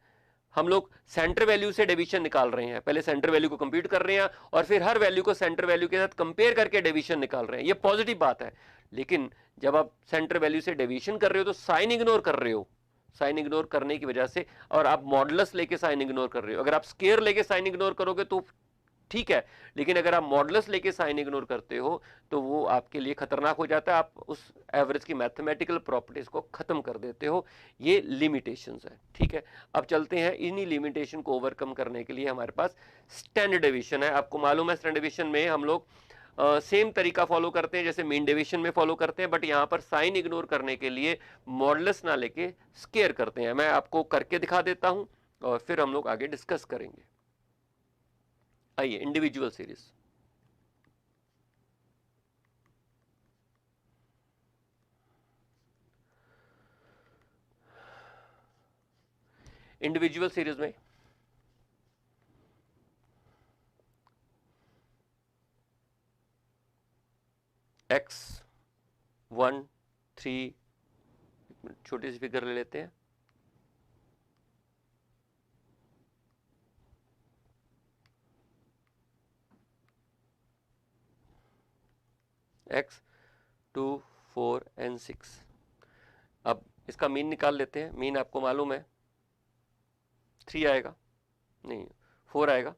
A: हम लोग सेंटर वैल्यू से डेविएशन निकाल रहे हैं, पहले सेंटर वैल्यू को कंप्यूट कर रहे हैं और फिर हर वैल्यू को सेंटर वैल्यू के साथ कंपेयर करके डेविएशन निकाल रहे हैं। ये पॉजिटिव बात है। लेकिन जब आप सेंटर वैल्यू से डेविएशन कर रहे हो तो साइन इग्नोर कर रहे हो। साइन इग्नोर करने की वजह से, और आप मॉडुलस लेके साइन इग्नोर कर रहे हो। अगर आप स्केयर लेके साइन इग्नोर करोगे तो ठीक है, लेकिन अगर आप मॉडुलस लेके साइन इग्नोर करते हो तो वो आपके लिए खतरनाक हो जाता है। आप उस एवरेज की मैथमेटिकल प्रॉपर्टीज को खत्म कर देते हो। ये लिमिटेशंस है। ठीक है, अब चलते हैं इन्हीं लिमिटेशन को ओवरकम करने के लिए हमारे पास स्टैंडर्ड डेविएशन है। आपको मालूम है स्टैंडर्ड डेविएशन में हम लोग सेम तरीका फॉलो करते हैं जैसे मीन डेविएशन में फॉलो करते हैं, बट यहाँ पर साइन इग्नोर करने के लिए मॉडुलस ना लेके स्केयर करते हैं। मैं आपको करके दिखा देता हूं और फिर हम लोग आगे डिस्कस करेंगे। आइए इंडिविजुअल सीरीज। इंडिविजुअल सीरीज में x1 3, छोटी सी फिगर ले लेते हैं, x 2 4 and 6। अब इसका मीन निकाल लेते हैं। मीन आपको मालूम है 3 आएगा, नहीं 4 आएगा।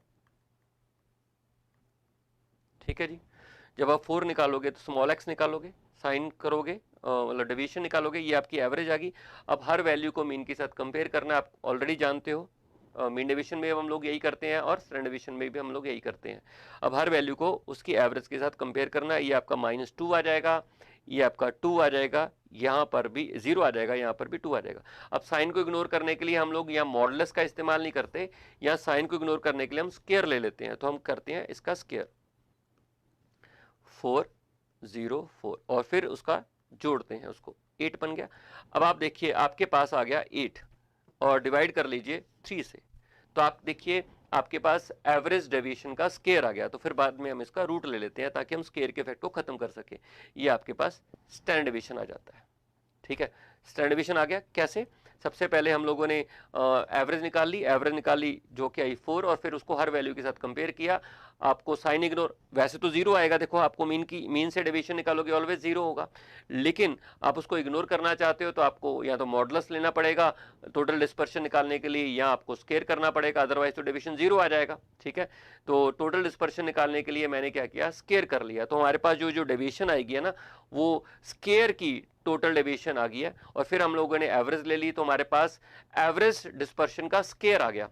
A: ठीक है जी, जब आप 4 निकालोगे तो स्मॉल x निकालोगे, साइन करोगे, मतलब डेविएशन निकालोगे, ये आपकी एवरेज आ गई। अब हर वैल्यू को मीन के साथ कंपेयर करना आप ऑलरेडी जानते हो। मीन डेविएशन में हम लोग यही करते हैं और स्टैंडर्ड डेविएशन में भी हम लोग यही करते हैं। अब हर वैल्यू को उसकी एवरेज के साथ कंपेयर करना है। ये आपका -2 आ जाएगा, ये आपका 2 आ जाएगा, यहाँ पर भी 0 आ जाएगा, यहाँ पर भी 2 आ जाएगा। अब साइन को इग्नोर करने के लिए हम लोग यहाँ मॉडुलस का इस्तेमाल नहीं करते, यहाँ साइन को इग्नोर करने के लिए हम स्क्वायर ले लेते हैं। तो हम करते हैं इसका स्क्वायर 404 और फिर उसका जोड़ते हैं, उसको 8 बन गया। अब आप देखिए आपके पास आ गया 8 और डिवाइड कर लीजिए 3 से, तो आप देखिए आपके पास एवरेज डेविएशन का स्केयर आ गया। तो फिर बाद में हम इसका रूट ले लेते हैं ताकि हम स्केयर के इफेक्ट को खत्म कर सके। ये आपके पास स्टैंडर्ड डेविएशन आ जाता है। ठीक है, स्टैंडर्ड डेविएशन आ गया। कैसे? सबसे पहले हम लोगों ने एवरेज निकाल ली जो कि आई 4 और फिर उसको हर वैल्यू के साथ कंपेयर किया। आपको साइन इग्नोर, वैसे तो 0 आएगा, देखो आपको मीन से डेविएशन निकालोगे ऑलवेज 0 होगा, लेकिन आप उसको इग्नोर करना चाहते हो तो आपको या तो मॉडुलस लेना पड़ेगा टोटल डिस्पर्शन निकालने के लिए, या आपको स्केयर करना पड़ेगा, अदरवाइज तो डेविएशन 0 आ जाएगा। ठीक है, तो टोटल डिस्पर्शन निकालने के लिए मैंने क्या किया, स्केयर कर लिया। तो हमारे पास जो डेविएशन आएगी है ना, वो स्केयर की टोटल डेविएशन आ गई है। और फिर हम लोगों ने एवरेज ले ली, तो हमारे पास एवरेज डिस्पर्शन का स्केयर आ गया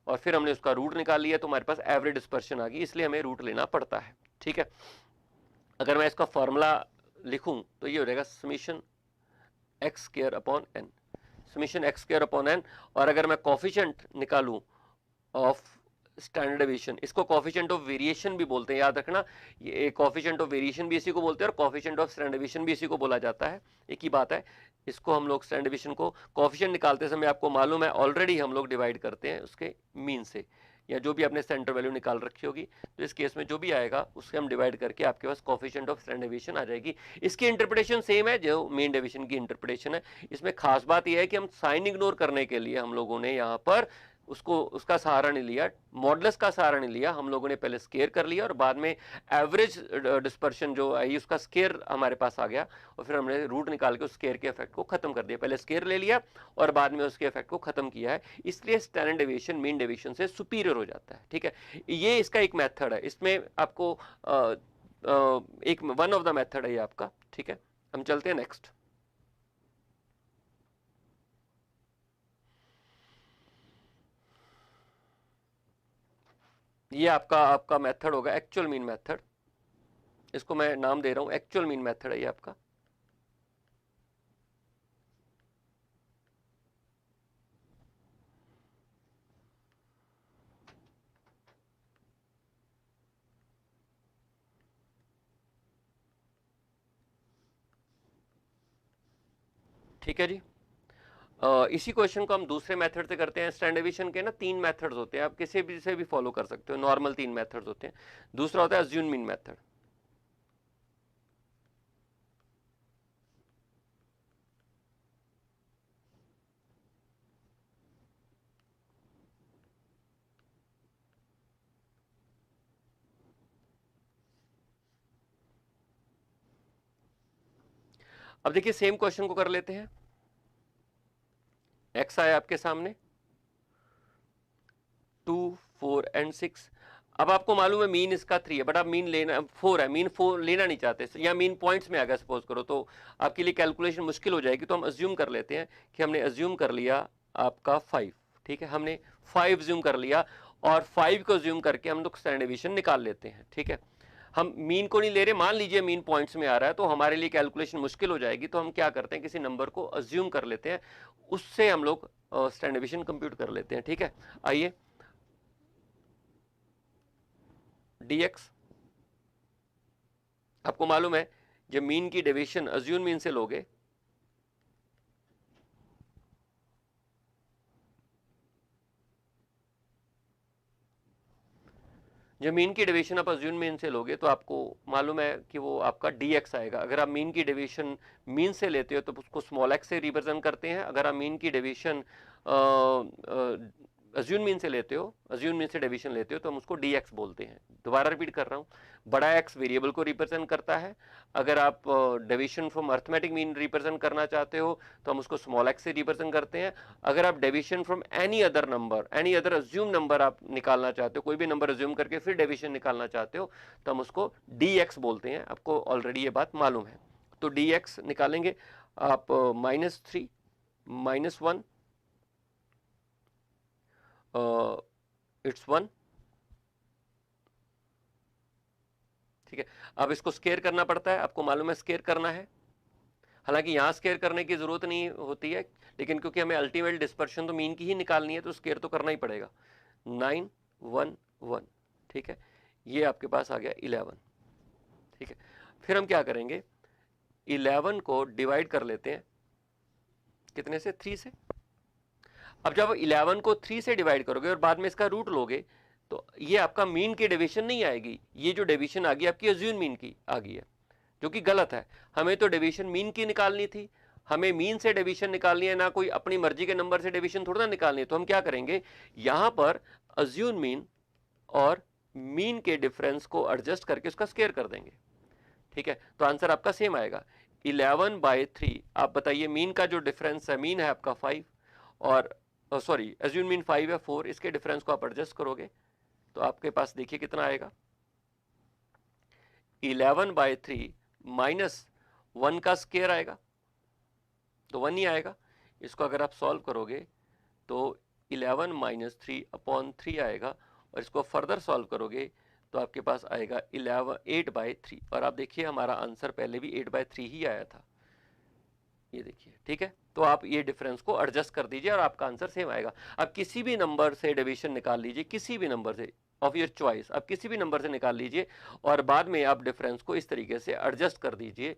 A: और फिर हमने उसका रूट निकाल लिया, तो हमारे पास एवरेज डिस्पर्शन आ गई, इसलिए हमें रूट लेना पड़ता है। ठीक है, अगर मैं इसका फॉर्मूला लिखूं तो ये हो जाएगा summation x square upon n, summation x square upon n. और अगर मैं कोफिशिएंट निकालूं ऑफ स्टैंडर्ड डेविएशन, इसको कोफिशिएंट ऑफ वेरिएशन भी बोलते हैं, याद रखना। ये कोफिशिएंट ऑफ वेरिएशन भी इसी को बोलते हैं और कोफिशिएंट ऑफ स्टैंडर्ड डेविएशन भी इसी को बोला जाता है, एक ही बात है। इसको हम लोग स्टैंडर्ड डेविएशन को कोफिशिएंट निकालते समय आपको मालूम है ऑलरेडी हम लोग डिवाइड करते हैं उसके मीन से, या जो भी आपने सेंटर वैल्यू निकाल रखी होगी, तो इस केस में जो भी आएगा उससे हम डिवाइड करके आपके पास कोफिशिएंट ऑफ स्टैंडर्ड डेविएशन आ जाएगी। इसकी इंटरप्रिटेशन सेम है जो मीन डेविएशन की इंटरप्रिटेशन है। इसमें खास बात यह है कि हम साइन इग्नोर करने के लिए हम लोगों ने यहाँ पर उसका सहारा नहीं लिया, मॉडुलस का सहारा नहीं लिया। हम लोगों ने पहले स्केयर कर लिया और बाद में एवरेज डिस्पर्शन जो आई उसका स्केयर हमारे पास आ गया और फिर हमने रूट निकाल के उस स्केयर के इफेक्ट को खत्म कर दिया। पहले स्केयर ले लिया और बाद में उसके इफेक्ट को खत्म किया है, इसलिए स्टैंडर्ड डेविएशन मीन डेविएशन से सुपीरियर हो जाता है। ठीक है, ये इसका एक मेथड है, इसमें आपको एक वन ऑफ द मेथड है ये आपका। ठीक है, हम चलते हैं नेक्स्ट। ये आपका मेथड होगा एक्चुअल मीन मेथड, इसको मैं नाम दे रहा हूं एक्चुअल मीन मेथड है ये आपका। ठीक है जी, इसी क्वेश्चन को हम दूसरे मेथड से करते हैं। स्टैंडर्ड डेविएशन के ना 3 मेथड्स होते हैं, आप किसी भी से भी फॉलो कर सकते हो, नॉर्मल 3 मेथड्स होते हैं। दूसरा होता है अज्यूम मीन मेथड। अब देखिए सेम क्वेश्चन को कर लेते हैं। एक्स आया आपके सामने 2, 4 एंड 6। अब आपको मालूम है मीन इसका 3 है, बट आप मीन लेना 4 है, मीन 4 लेना नहीं चाहते, या मीन पॉइंट्स में आ गया सपोज करो, तो आपके लिए कैलकुलेशन मुश्किल हो जाएगी। तो हम अज्यूम कर लेते हैं कि हमने अज्यूम कर लिया आपका 5। ठीक है, हमने 5 अज्यूम कर लिया और 5 को अज्यूम करके हम लोग स्टैंडर्ड डेविएशन निकाल लेते हैं। ठीक है, हम मीन को नहीं ले रहे, मान लीजिए मीन पॉइंट्स में आ रहा है तो हमारे लिए कैलकुलेशन मुश्किल हो जाएगी। तो हम क्या करते हैं, किसी नंबर को अज्यूम कर लेते हैं, उससे हम लोग स्टैंडर्ड डेविएशन कंप्यूट कर लेते हैं। ठीक है, आइए dx, आपको मालूम है जब मीन की डेविएशन अज्यूम मीन से लोगे जब मीन की डेविएशन आप अज्यूम मीन से लोगे तो आपको मालूम है कि वो आपका dx आएगा। अगर आप मीन की डेविएशन मीन से लेते हो तो उसको स्मॉल x से रिप्रेजेंट करते हैं। अगर आप मीन की डेविएशन अज्यूम मीन से लेते हो, अज्यूम मीन से डेविएशन लेते हो तो हम उसको dx बोलते हैं। दोबारा रिपीट कर रहा हूँ, बड़ा x वेरिएबल को रिप्रेजेंट करता है। अगर आप deviation from arithmetic mean represent करना चाहते हो तो हम उसको स्मॉल x से रिप्रेजेंट करते हैं। अगर आप deviation from any other number, any other assume number आप निकालना चाहते हो, कोई भी नंबर अज्यूम करके फिर डेविएशन निकालना चाहते हो तो हम उसको dx बोलते हैं। आपको ऑलरेडी ये बात मालूम है। तो dx निकालेंगे आप -3 -1 इट्स 1, ठीक है। अब इसको स्केयर करना पड़ता है, आपको मालूम है स्केयर करना है, हालांकि यहाँ स्केयर करने की जरूरत नहीं होती है, लेकिन क्योंकि हमें अल्टीमेट डिस्पर्शन तो मीन की ही निकालनी है तो स्केयर तो करना ही पड़ेगा। 9 1 1, ठीक है, ये आपके पास आ गया 11, ठीक है। फिर हम क्या करेंगे, 11 को डिवाइड कर लेते हैं कितने से, 3 से। अब जब 11 को 3 से डिवाइड करोगे और बाद में इसका रूट लोगे तो ये आपका मीन की डिवीजन नहीं आएगी, ये जो डिवीजन आ गई आपकी अज्यूम मीन की आ गई है, जो कि गलत है। हमें तो डिवीजन मीन की निकालनी थी, हमें मीन से डिवीजन निकालनी है, ना कोई अपनी मर्जी के नंबर से डिवीजन थोड़ा ना निकालनी है। तो हम क्या करेंगे, यहां पर अज्यूम मीन और मीन के डिफरेंस को एडजस्ट करके उसका स्केयर कर देंगे, ठीक है। तो आंसर आपका सेम आएगा 11/3। आप बताइए मीन का जो डिफरेंस है, मीन है आपका 5 और सॉरी अज्यूम मीन 5 है 4, इसके डिफरेंस को आप एडजस्ट करोगे तो आपके पास देखिए कितना आएगा, 11/3 माइनस 1 का स्केयर आएगा तो 1 ही आएगा। इसको अगर आप सॉल्व करोगे तो 11 - 3/3 आएगा और इसको फर्दर सॉल्व करोगे तो आपके पास आएगा 8/3 और आप देखिए हमारा आंसर पहले भी 8/3 ही आया था, ये देखिए, ठीक है। तो आप ये डिफरेंस को एडजस्ट कर दीजिए और आपका आंसर सेम आएगा। आप किसी भी नंबर से डिवीजन निकाल लीजिए, किसी भी नंबर से ऑफ योर चॉइस, आप किसी भी नंबर से निकाल लीजिए और बाद में आप डिफरेंस को इस तरीके से एडजस्ट कर दीजिए,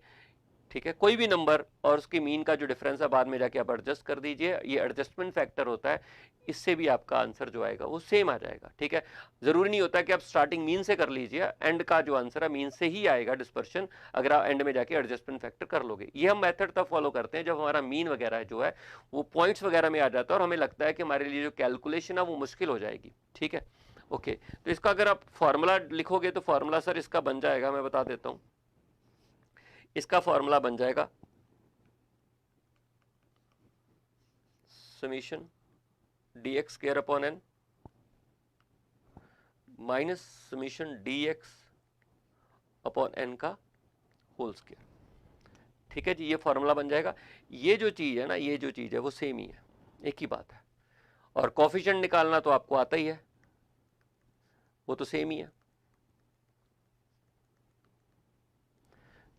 A: ठीक है। कोई भी नंबर और उसकी मीन का जो डिफरेंस है बाद में जाके आप एडजस्ट कर दीजिए, ये एडजस्टमेंट फैक्टर होता है, इससे भी आपका आंसर जो आएगा वो सेम आ जाएगा, ठीक है। जरूरी नहीं होता कि आप स्टार्टिंग मीन से कर लीजिए, एंड का जो आंसर है मीन से ही आएगा डिस्पर्शन, अगर आप एंड में जाके एडजस्टमेंट फैक्टर कर लोगे। ये हम मेथड तब फॉलो करते हैं जब हमारा मीन वगैरह जो है वो पॉइंट्स वगैरह में आ जाता है और हमें लगता है कि हमारे लिए जो कैलकुलेशन है वो मुश्किल हो जाएगी, ठीक है। ओके, तो इसका अगर आप फॉर्मूला लिखोगे तो फॉर्मूला सर इसका बन जाएगा, मैं बता देता हूं। इसका फॉर्मूला बन जाएगा summation dx square upon n minus summation dx upon n का होल स्क्वायर, ठीक है जी। ये फॉर्मूला बन जाएगा। ये जो चीज है ना, ये जो चीज है वो सेम ही है, एक ही बात है। और कोफिशिएंट निकालना तो आपको आता ही है, वो तो सेम ही है।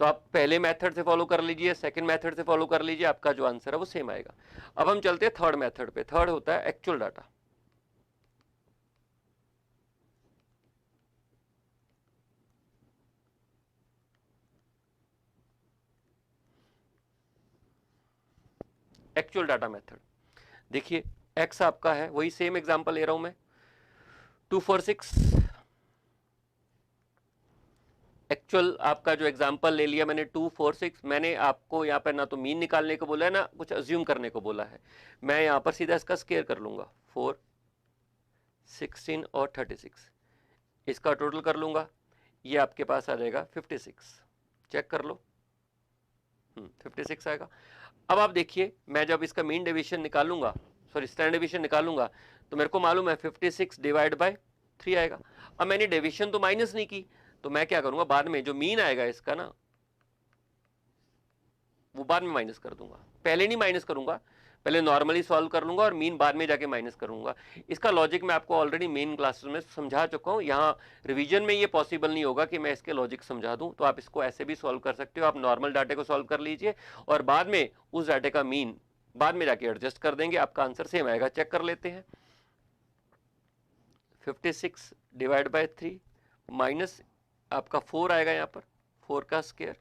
A: तो आप पहले मेथड से फॉलो कर लीजिए, सेकंड मेथड से फॉलो कर लीजिए, आपका जो आंसर है वो सेम आएगा। अब हम चलते हैं थर्ड मेथड पे। थर्ड होता है actual data. Actual data method देखिए, एक्स आपका है, वही सेम एग्जांपल ले रहा हूं मैं, 246। एक्चुअल आपका जो एग्जांपल ले लिया मैंने 246, मैंने आपको यहाँ पर ना तो मीन निकालने को बोला है ना कुछ अज्यूम करने को बोला है। मैं यहाँ पर सीधा इसका स्केयर कर लूंगा, 4 16 और 36, इसका टोटल कर लूंगा, ये आपके पास आ जाएगा 56। चेक कर लो, 56 आएगा। अब आप देखिए मैं जब इसका मीन डिवीजन निकालूंगा, सॉरी स्टैंडर्ड डिवीजन निकालूंगा तो मेरे को मालूम है 56 डिवाइड बाय 3 आएगा। अब मैंने डिवीजन तो माइनस नहीं की, तो मैं क्या करूंगा, बाद में जो मीन आएगा इसका ना वो बाद में माइनस कर दूंगा, पहले नहीं माइनस करूंगा, पहले नॉर्मली सॉल्व कर लूंगा और मीन बाद में जाके माइनस करूंगा। इसका लॉजिक मैं आपको ऑलरेडी मेन क्लासेस में समझा चुका हूं, यहाँ रिवीजन में ये पॉसिबल नहीं होगा कि मैं इसके लॉजिक समझा दूं, तो आप इसको ऐसे भी सॉल्व कर सकते हो। आप नॉर्मल डाटे को सॉल्व कर लीजिए और बाद में उस डाटे का मीन बाद में जाके एडजस्ट कर देंगे, आपका आंसर सेम आएगा। चेक कर लेते हैं, 56 डिवाइड बाय 3 माइनस आपका 4 आएगा, यहाँ पर 4 का square,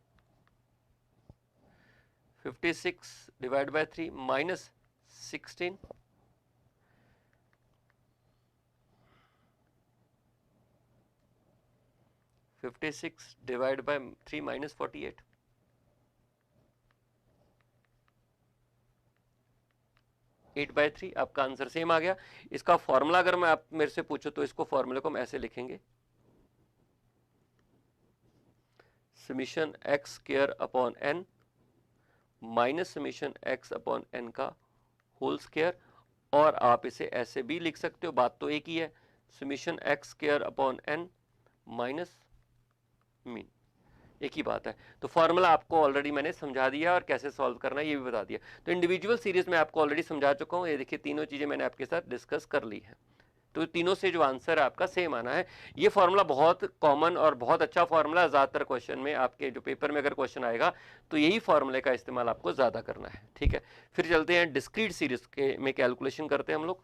A: 56 divide by 3 minus 16, 56 divide by 3 minus 48, 8/3, आपका आंसर सेम आ गया। इसका फॉर्मूला अगर मैं आप मेरे से पूछो तो इसको फॉर्मूले को हम ऐसे लिखेंगे, summation x square upon n minus summation x upon n का होल स्क्वायर, और आप इसे ऐसे भी लिख सकते हो, बात तो एक ही है, summation x square upon n minus mean, एक ही बात है। तो फॉर्मूला आपको ऑलरेडी मैंने समझा दिया और कैसे सॉल्व करना है ये भी बता दिया। तो इंडिविजुअल सीरीज में आपको ऑलरेडी समझा चुका हूँ, ये देखिए तीनों चीजें मैंने आपके साथ डिस्कस कर ली है। तो तीनों से जो आंसर है आपका सेम आना है। ये फॉर्मूला बहुत कॉमन और बहुत अच्छा फॉर्मूला है, ज़्यादातर क्वेश्चन में आपके जो पेपर में अगर क्वेश्चन आएगा तो यही फॉर्मूले का इस्तेमाल आपको ज़्यादा करना है, ठीक है। फिर चलते हैं डिस्क्रीट सीरीज के में कैलकुलेशन करते हैं हम लोग।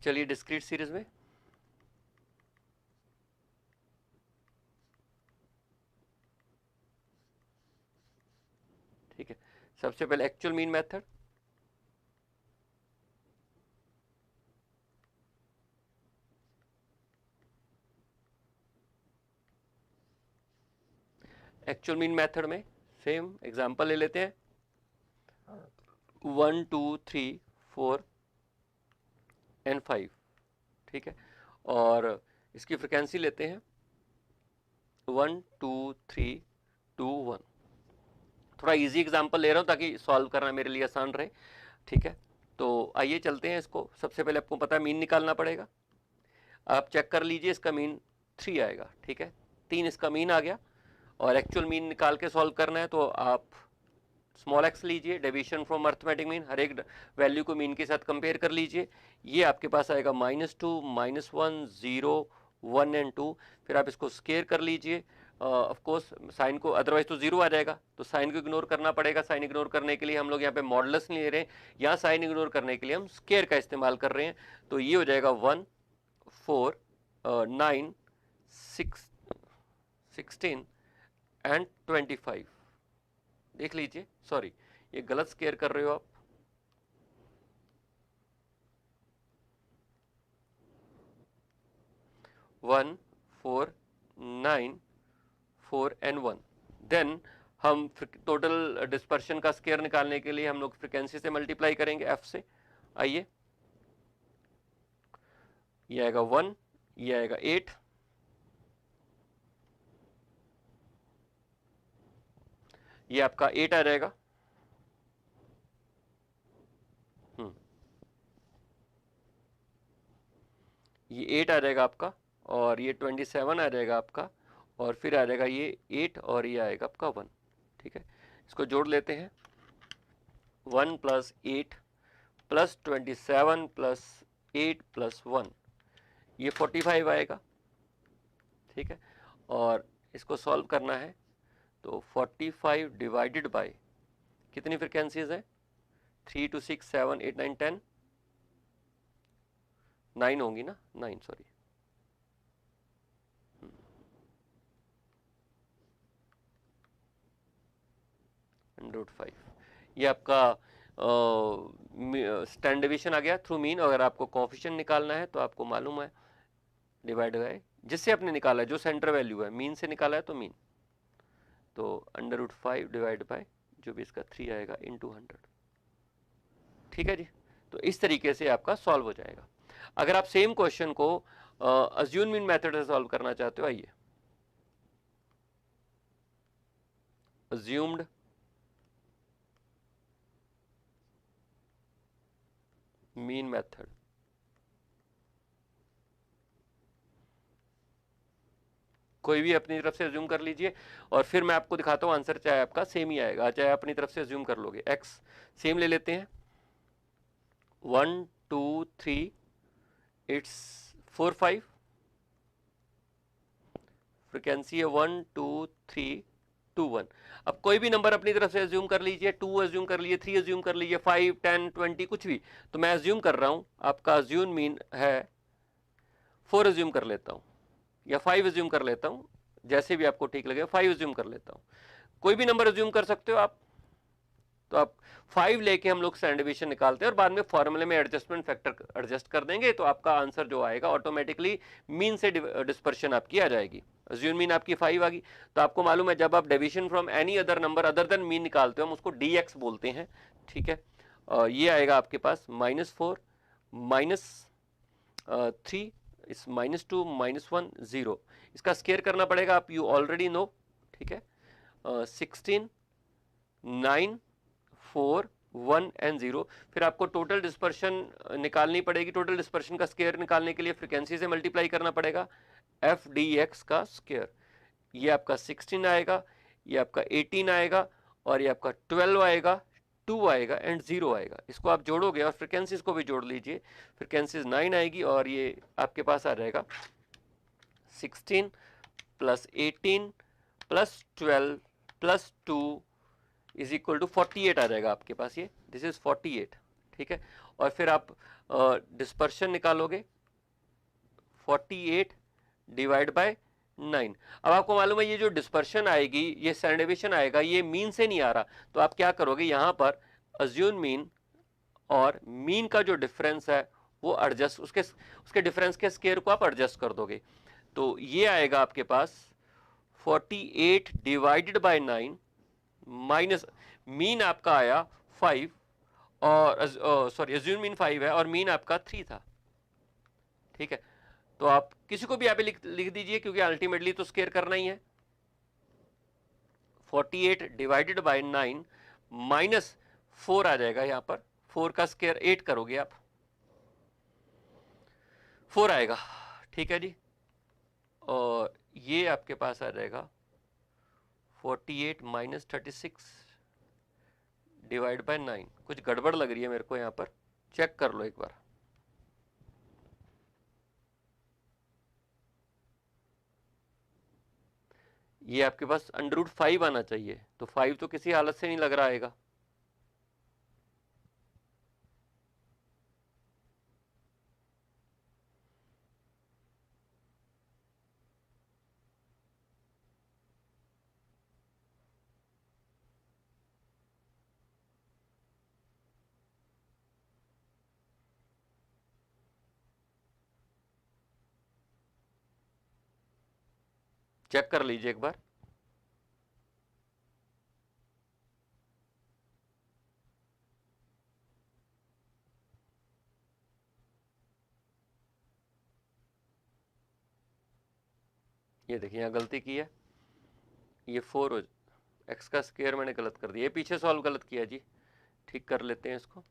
A: चलिए डिस्क्रीट सीरीज में ठीक है, सबसे पहले actual mean method. Actual mean method में सेम एग्जांपल ले लेते हैं, 1 2 3 4 एंड 5, ठीक है। और इसकी फ्रिक्वेंसी लेते हैं 1 2 3 2 1। थोड़ा इजी एग्जांपल ले रहा हूँ ताकि सॉल्व करना मेरे लिए आसान रहे, ठीक है। तो आइए चलते हैं इसको। सबसे पहले आपको पता है मीन निकालना पड़ेगा। आप चेक कर लीजिए, इसका मीन 3 आएगा, ठीक है। 3 इसका मीन आ गया और एक्चुअल मीन निकाल के सॉल्व करना है तो आप स्मॉल एक्स लीजिए, डेविएशन फ्रॉम अर्थमेटिक मीन, हर एक वैल्यू को मीन के साथ कंपेयर कर लीजिए। ये आपके पास आएगा -2 -1 0 1 एंड 2। फिर आप इसको स्केयर कर लीजिए, ऑफ कोर्स साइन को, अदरवाइज तो 0 आ जाएगा, तो साइन को इग्नोर करना पड़ेगा। साइन इग्नोर करने के लिए हम लोग यहाँ पे मॉडुलस नहीं ले रहे हैं, यहाँ साइन इग्नोर करने के लिए हम स्केयर का इस्तेमाल कर रहे हैं। तो ये हो जाएगा 1 4 9 6 16 एंड 25। देख लीजिए, सॉरी ये गलत स्केयर कर रहे हो आप, वन 4 9 4 एंड 1। देन हम टोटल डिस्पर्शन का स्केयर निकालने के लिए हम लोग फ्रिक्वेंसी से मल्टीप्लाई करेंगे, एफ से। आइए, ये आएगा 1, ये आएगा 8, ये आपका 8 आ जाएगा, ये 8 आ जाएगा आपका, और ये 27 आ जाएगा आपका, और फिर आ जाएगा ये 8 और ये आएगा आपका 1, ठीक है। इसको जोड़ लेते हैं, 1 + 8 + 27 + 8 + 1, ये 45 आएगा, ठीक है। और इसको सॉल्व करना है तो 45 डिवाइडेड बाय कितनी फ्रिक्वेंसीज है, 3 2 6 7 8 9 10, 9 होंगी ना, 9 सॉरी, √5। ये आपका स्टैंडर्ड डेविएशन आ गया थ्रू मीन। अगर आपको कोएफिशिएंट निकालना है तो आपको मालूम है डिवाइड बाय जिससे आपने निकाला है, जो सेंटर वैल्यू है, मीन से निकाला है तो मीन, तो √5 डिवाइड बाय जो भी इसका 3 आएगा इंटू 100, ठीक है जी। तो इस तरीके से आपका सॉल्व हो जाएगा। अगर आप सेम क्वेश्चन को अज्यूम मीन मेथड से सॉल्व करना चाहते हो, आइए, अज्यूम्ड मीन मेथड, कोई भी अपनी तरफ से अज्यूम कर लीजिए और फिर मैं आपको दिखाता हूँ आंसर, चाहे आपका सेम ही आएगा, चाहे अपनी तरफ से अज्यूम कर लोगे। एक्स सेम ले लेते हैं, 1 2 3 इट्स 4 5, फ्रिक्वेंसी है 1 2 3 2 1। अब कोई भी नंबर अपनी तरफ से अज्यूम कर लीजिए, 2 अज्यूम कर लीजिए, 3 अज्यूम कर लीजिए, 5 10 20 कुछ भी। तो मैं अज्यूम कर रहा हूँ, आपका अज्यूम मीन है 4 अज्यूम कर लेता हूँ या 5 अज्यूम कर लेता हूँ, जैसे भी आपको ठीक लगे, 5 अज्यूम कर लेता हूँ। कोई भी नंबर अज्यूम कर सकते हो आप। तो आप 5 लेके हम लोग स्टैंडर्ड डेविएशन निकालते हैं और बाद में फॉर्मूले में एडजस्टमेंट फैक्टर एडजस्ट कर देंगे, तो आपका आंसर जो आएगा ऑटोमेटिकली मीन से डिस्पर्शन आपकी आ जाएगी। अज्यूम मीन आपकी 5 आ गई, तो आपको मालूम है जब आप deviation from any other number other than mean निकालते हो हम उसको dx बोलते हैं, ठीक है। ये आएगा आपके पास -4 -3 इस -2 -1 0। इसका स्केयर करना पड़ेगा, आप यू ऑलरेडी नो, ठीक है। 16 9 4 1 एंड 0। फिर आपको टोटल डिस्पर्शन निकालनी पड़ेगी। टोटल डिस्पर्शन का स्केयर निकालने के लिए फ्रिक्वेंसी से मल्टीप्लाई करना पड़ेगा, f dx का स्केयर। ये आपका 16 आएगा, ये आपका 18 आएगा और ये आपका 12 आएगा, 2 आएगा एंड 0 आएगा। इसको आप जोड़ोगे और फ्रिक्वेंसीज को भी जोड़ लीजिए, फ्रिक्वेंसीज 9 आएगी और ये आपके पास आ जाएगा 16 plus 18 plus 12 plus 2 is equal to 48 आ जाएगा आपके पास ये, दिस इज 48, ठीक है। और फिर आप डिस्पर्शन निकालोगे, 48 डिवाइड बाय 9। अब आपको मालूम है ये जो डिस्पर्शन आएगी, ये स्टैंडर्ड डेविएशन आएगा, ये मीन से नहीं आ रहा, तो आप क्या करोगे यहाँ पर अज्यूम मीन और मीन का जो डिफरेंस है वो एडजस्ट, उसके डिफरेंस के स्केयर को आप एडजस्ट कर दोगे। तो ये आएगा आपके पास 48 डिवाइडेड बाय 9 माइनस मीन आपका आया 5 और सॉरी अज्यूम मीन 5 है और मीन आपका 3 था, ठीक है। तो आप किसी को भी यहाँ पे लिख दीजिए क्योंकि अल्टीमेटली तो स्केयर करना ही है। 48 डिवाइडेड बाय 9 माइनस 4 आ जाएगा यहाँ पर, 4 का स्केयर 8 करोगे आप, 4 आएगा, ठीक है जी। और ये आपके पास आ जाएगा 48 माइनस 36 डिवाइड बाय 9। कुछ गड़बड़ लग रही है मेरे को यहाँ पर, चेक कर लो एक बार। ये आपके पास √5 आना चाहिए, तो 5 तो किसी हालत से नहीं लग रहा आएगा। चेक कर लीजिए एक बार। ये देखिए यहाँ गलती की है, ये 4 हो, एक्स का स्क्वायर मैंने गलत कर दिया, ये पीछे सॉल्व गलत किया जी, ठीक कर लेते हैं इसको।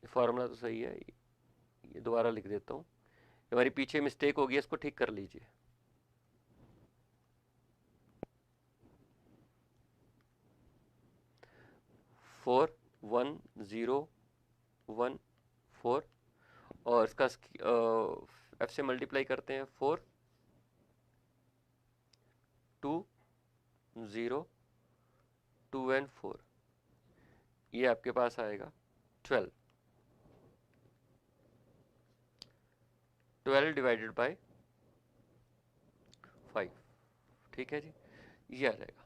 A: फॉर्मूला तो सही है, ये दोबारा लिख देता हूँ, हमारी पीछे मिस्टेक हो गई, इसको ठीक कर लीजिए। फोर 1 0 1 4 और इसका एफ से मल्टीप्लाई करते हैं, 4 2 0 2 एंड 4, ये आपके पास आएगा 12 डिवाइडेड बाय 5, ठीक है जी, ये आ जाएगा।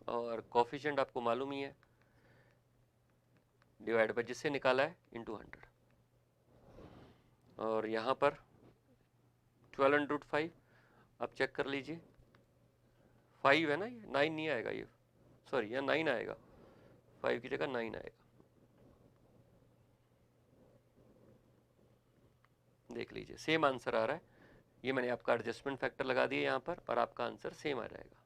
A: और कोफिशिएंट आपको मालूम ही है, डिवाइड बाय जिससे निकाला है इंटू 100, और यहाँ पर 12 √5 आप चेक कर लीजिए, 5 है ना, ये 9 नहीं आएगा, ये सॉरी यहाँ 9 आएगा, 5 की जगह 9 आएगा, देख लीजिए सेम आंसर आ रहा है। ये मैंने आपका एडजस्टमेंट फैक्टर लगा दिया यहाँ पर और आपका आंसर सेम आ जाएगा।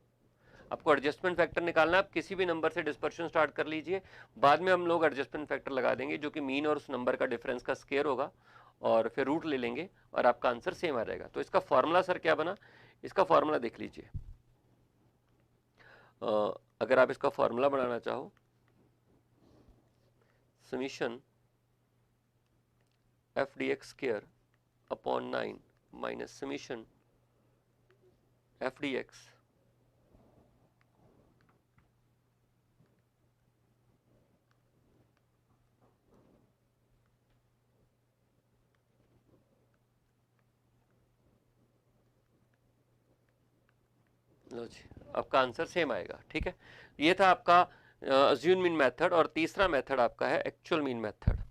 A: आपको एडजस्टमेंट फैक्टर निकालना है, आप किसी भी नंबर से डिस्पर्शन स्टार्ट कर लीजिए, बाद में हम लोग एडजस्टमेंट फैक्टर लगा देंगे जो कि मीन और उस नंबर का डिफरेंस का स्क्वायर होगा और फिर रूट ले लेंगे और आपका आंसर सेम आ जाएगा। तो इसका फॉर्मूला सर क्या बना, इसका फॉर्मूला देख लीजिए। अगर आप इसका फॉर्मूला बनाना चाहो, summation F D x square upon 9 minus summation F D X लो जी, आपका आंसर सेम आएगा, ठीक है। ये था आपका अज्यूम मीन मेथड, और तीसरा मेथड आपका है actual mean method,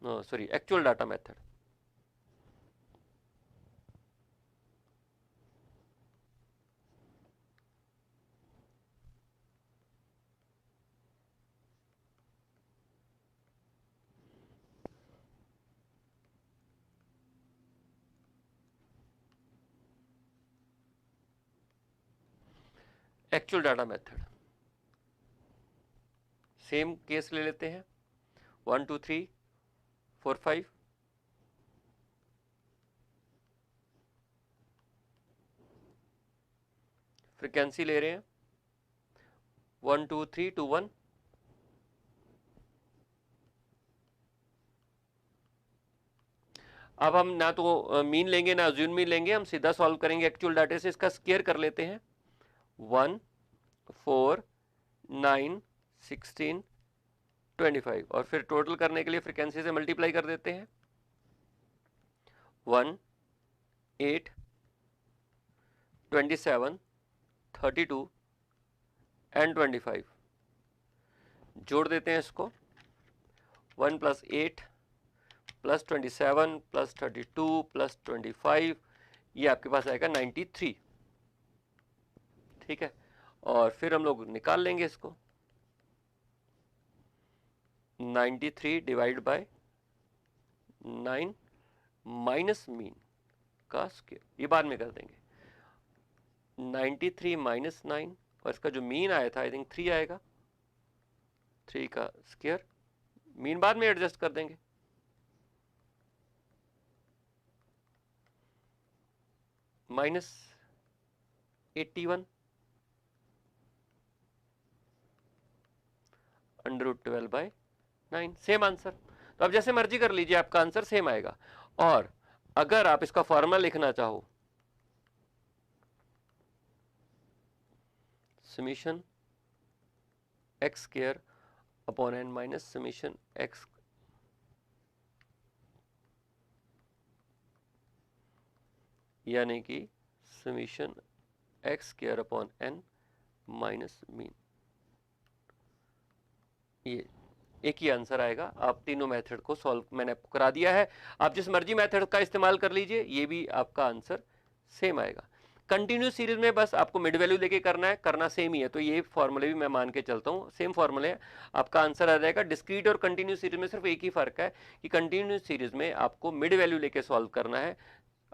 A: sorry actual data method. Actual data method, same case ले लेते हैं, 1 2 3 4 5, फ्रीक्वेंसी ले रहे हैं 1 2 3 2 1। अब हम ना तो मीन लेंगे ना अज्यूम मीन लेंगे, हम सीधा सॉल्व करेंगे एक्चुअल डाटा से। इसका स्क्वायर कर लेते हैं 1 4 9 16 25 और फिर टोटल करने के लिए फ्रीक्वेंसी से मल्टीप्लाई कर देते हैं 1 8 27 32 एंड 25। जोड़ देते हैं इसको 1 + 8 + 27 + 32 + 25, ये आपके पास आएगा 93। ठीक है, और फिर हम लोग निकाल लेंगे इसको 93 डिवाइड बाय 9 माइनस मीन का स्क्वायर, ये बाद में कर देंगे। 93 - 9 और इसका जो मीन आया था आई थिंक 3 आएगा, 3 का स्क्वायर, मीन बाद में एडजस्ट कर देंगे। -81 √12/9, सेम आंसर। तो अब जैसे मर्जी कर लीजिए, आपका आंसर सेम आएगा। और अगर आप इसका फॉर्मूला लिखना चाहो, summation x square upon n minus summation x, यानी कि summation x square upon n minus mean, ये एक ही आंसर आएगा। आप तीनों मेथड को सॉल्व मैंने आपको करा दिया है, आप जिस मर्जी मेथड का इस्तेमाल कर लीजिए, ये भी आपका आंसर सेम आएगा। कंटिन्यूस सीरीज में बस आपको मिड वैल्यू लेके करना है, करना सेम ही है, तो ये फॉर्मूले भी मैं मान के चलता हूँ सेम फॉर्मूले है, आपका आंसर आ जाएगा। डिस्क्रीट और कंटिन्यूस सीरीज में सिर्फ एक ही फर्क है कि कंटिन्यूस सीरीज में आपको मिड वैल्यू लेके सॉल्व करना है।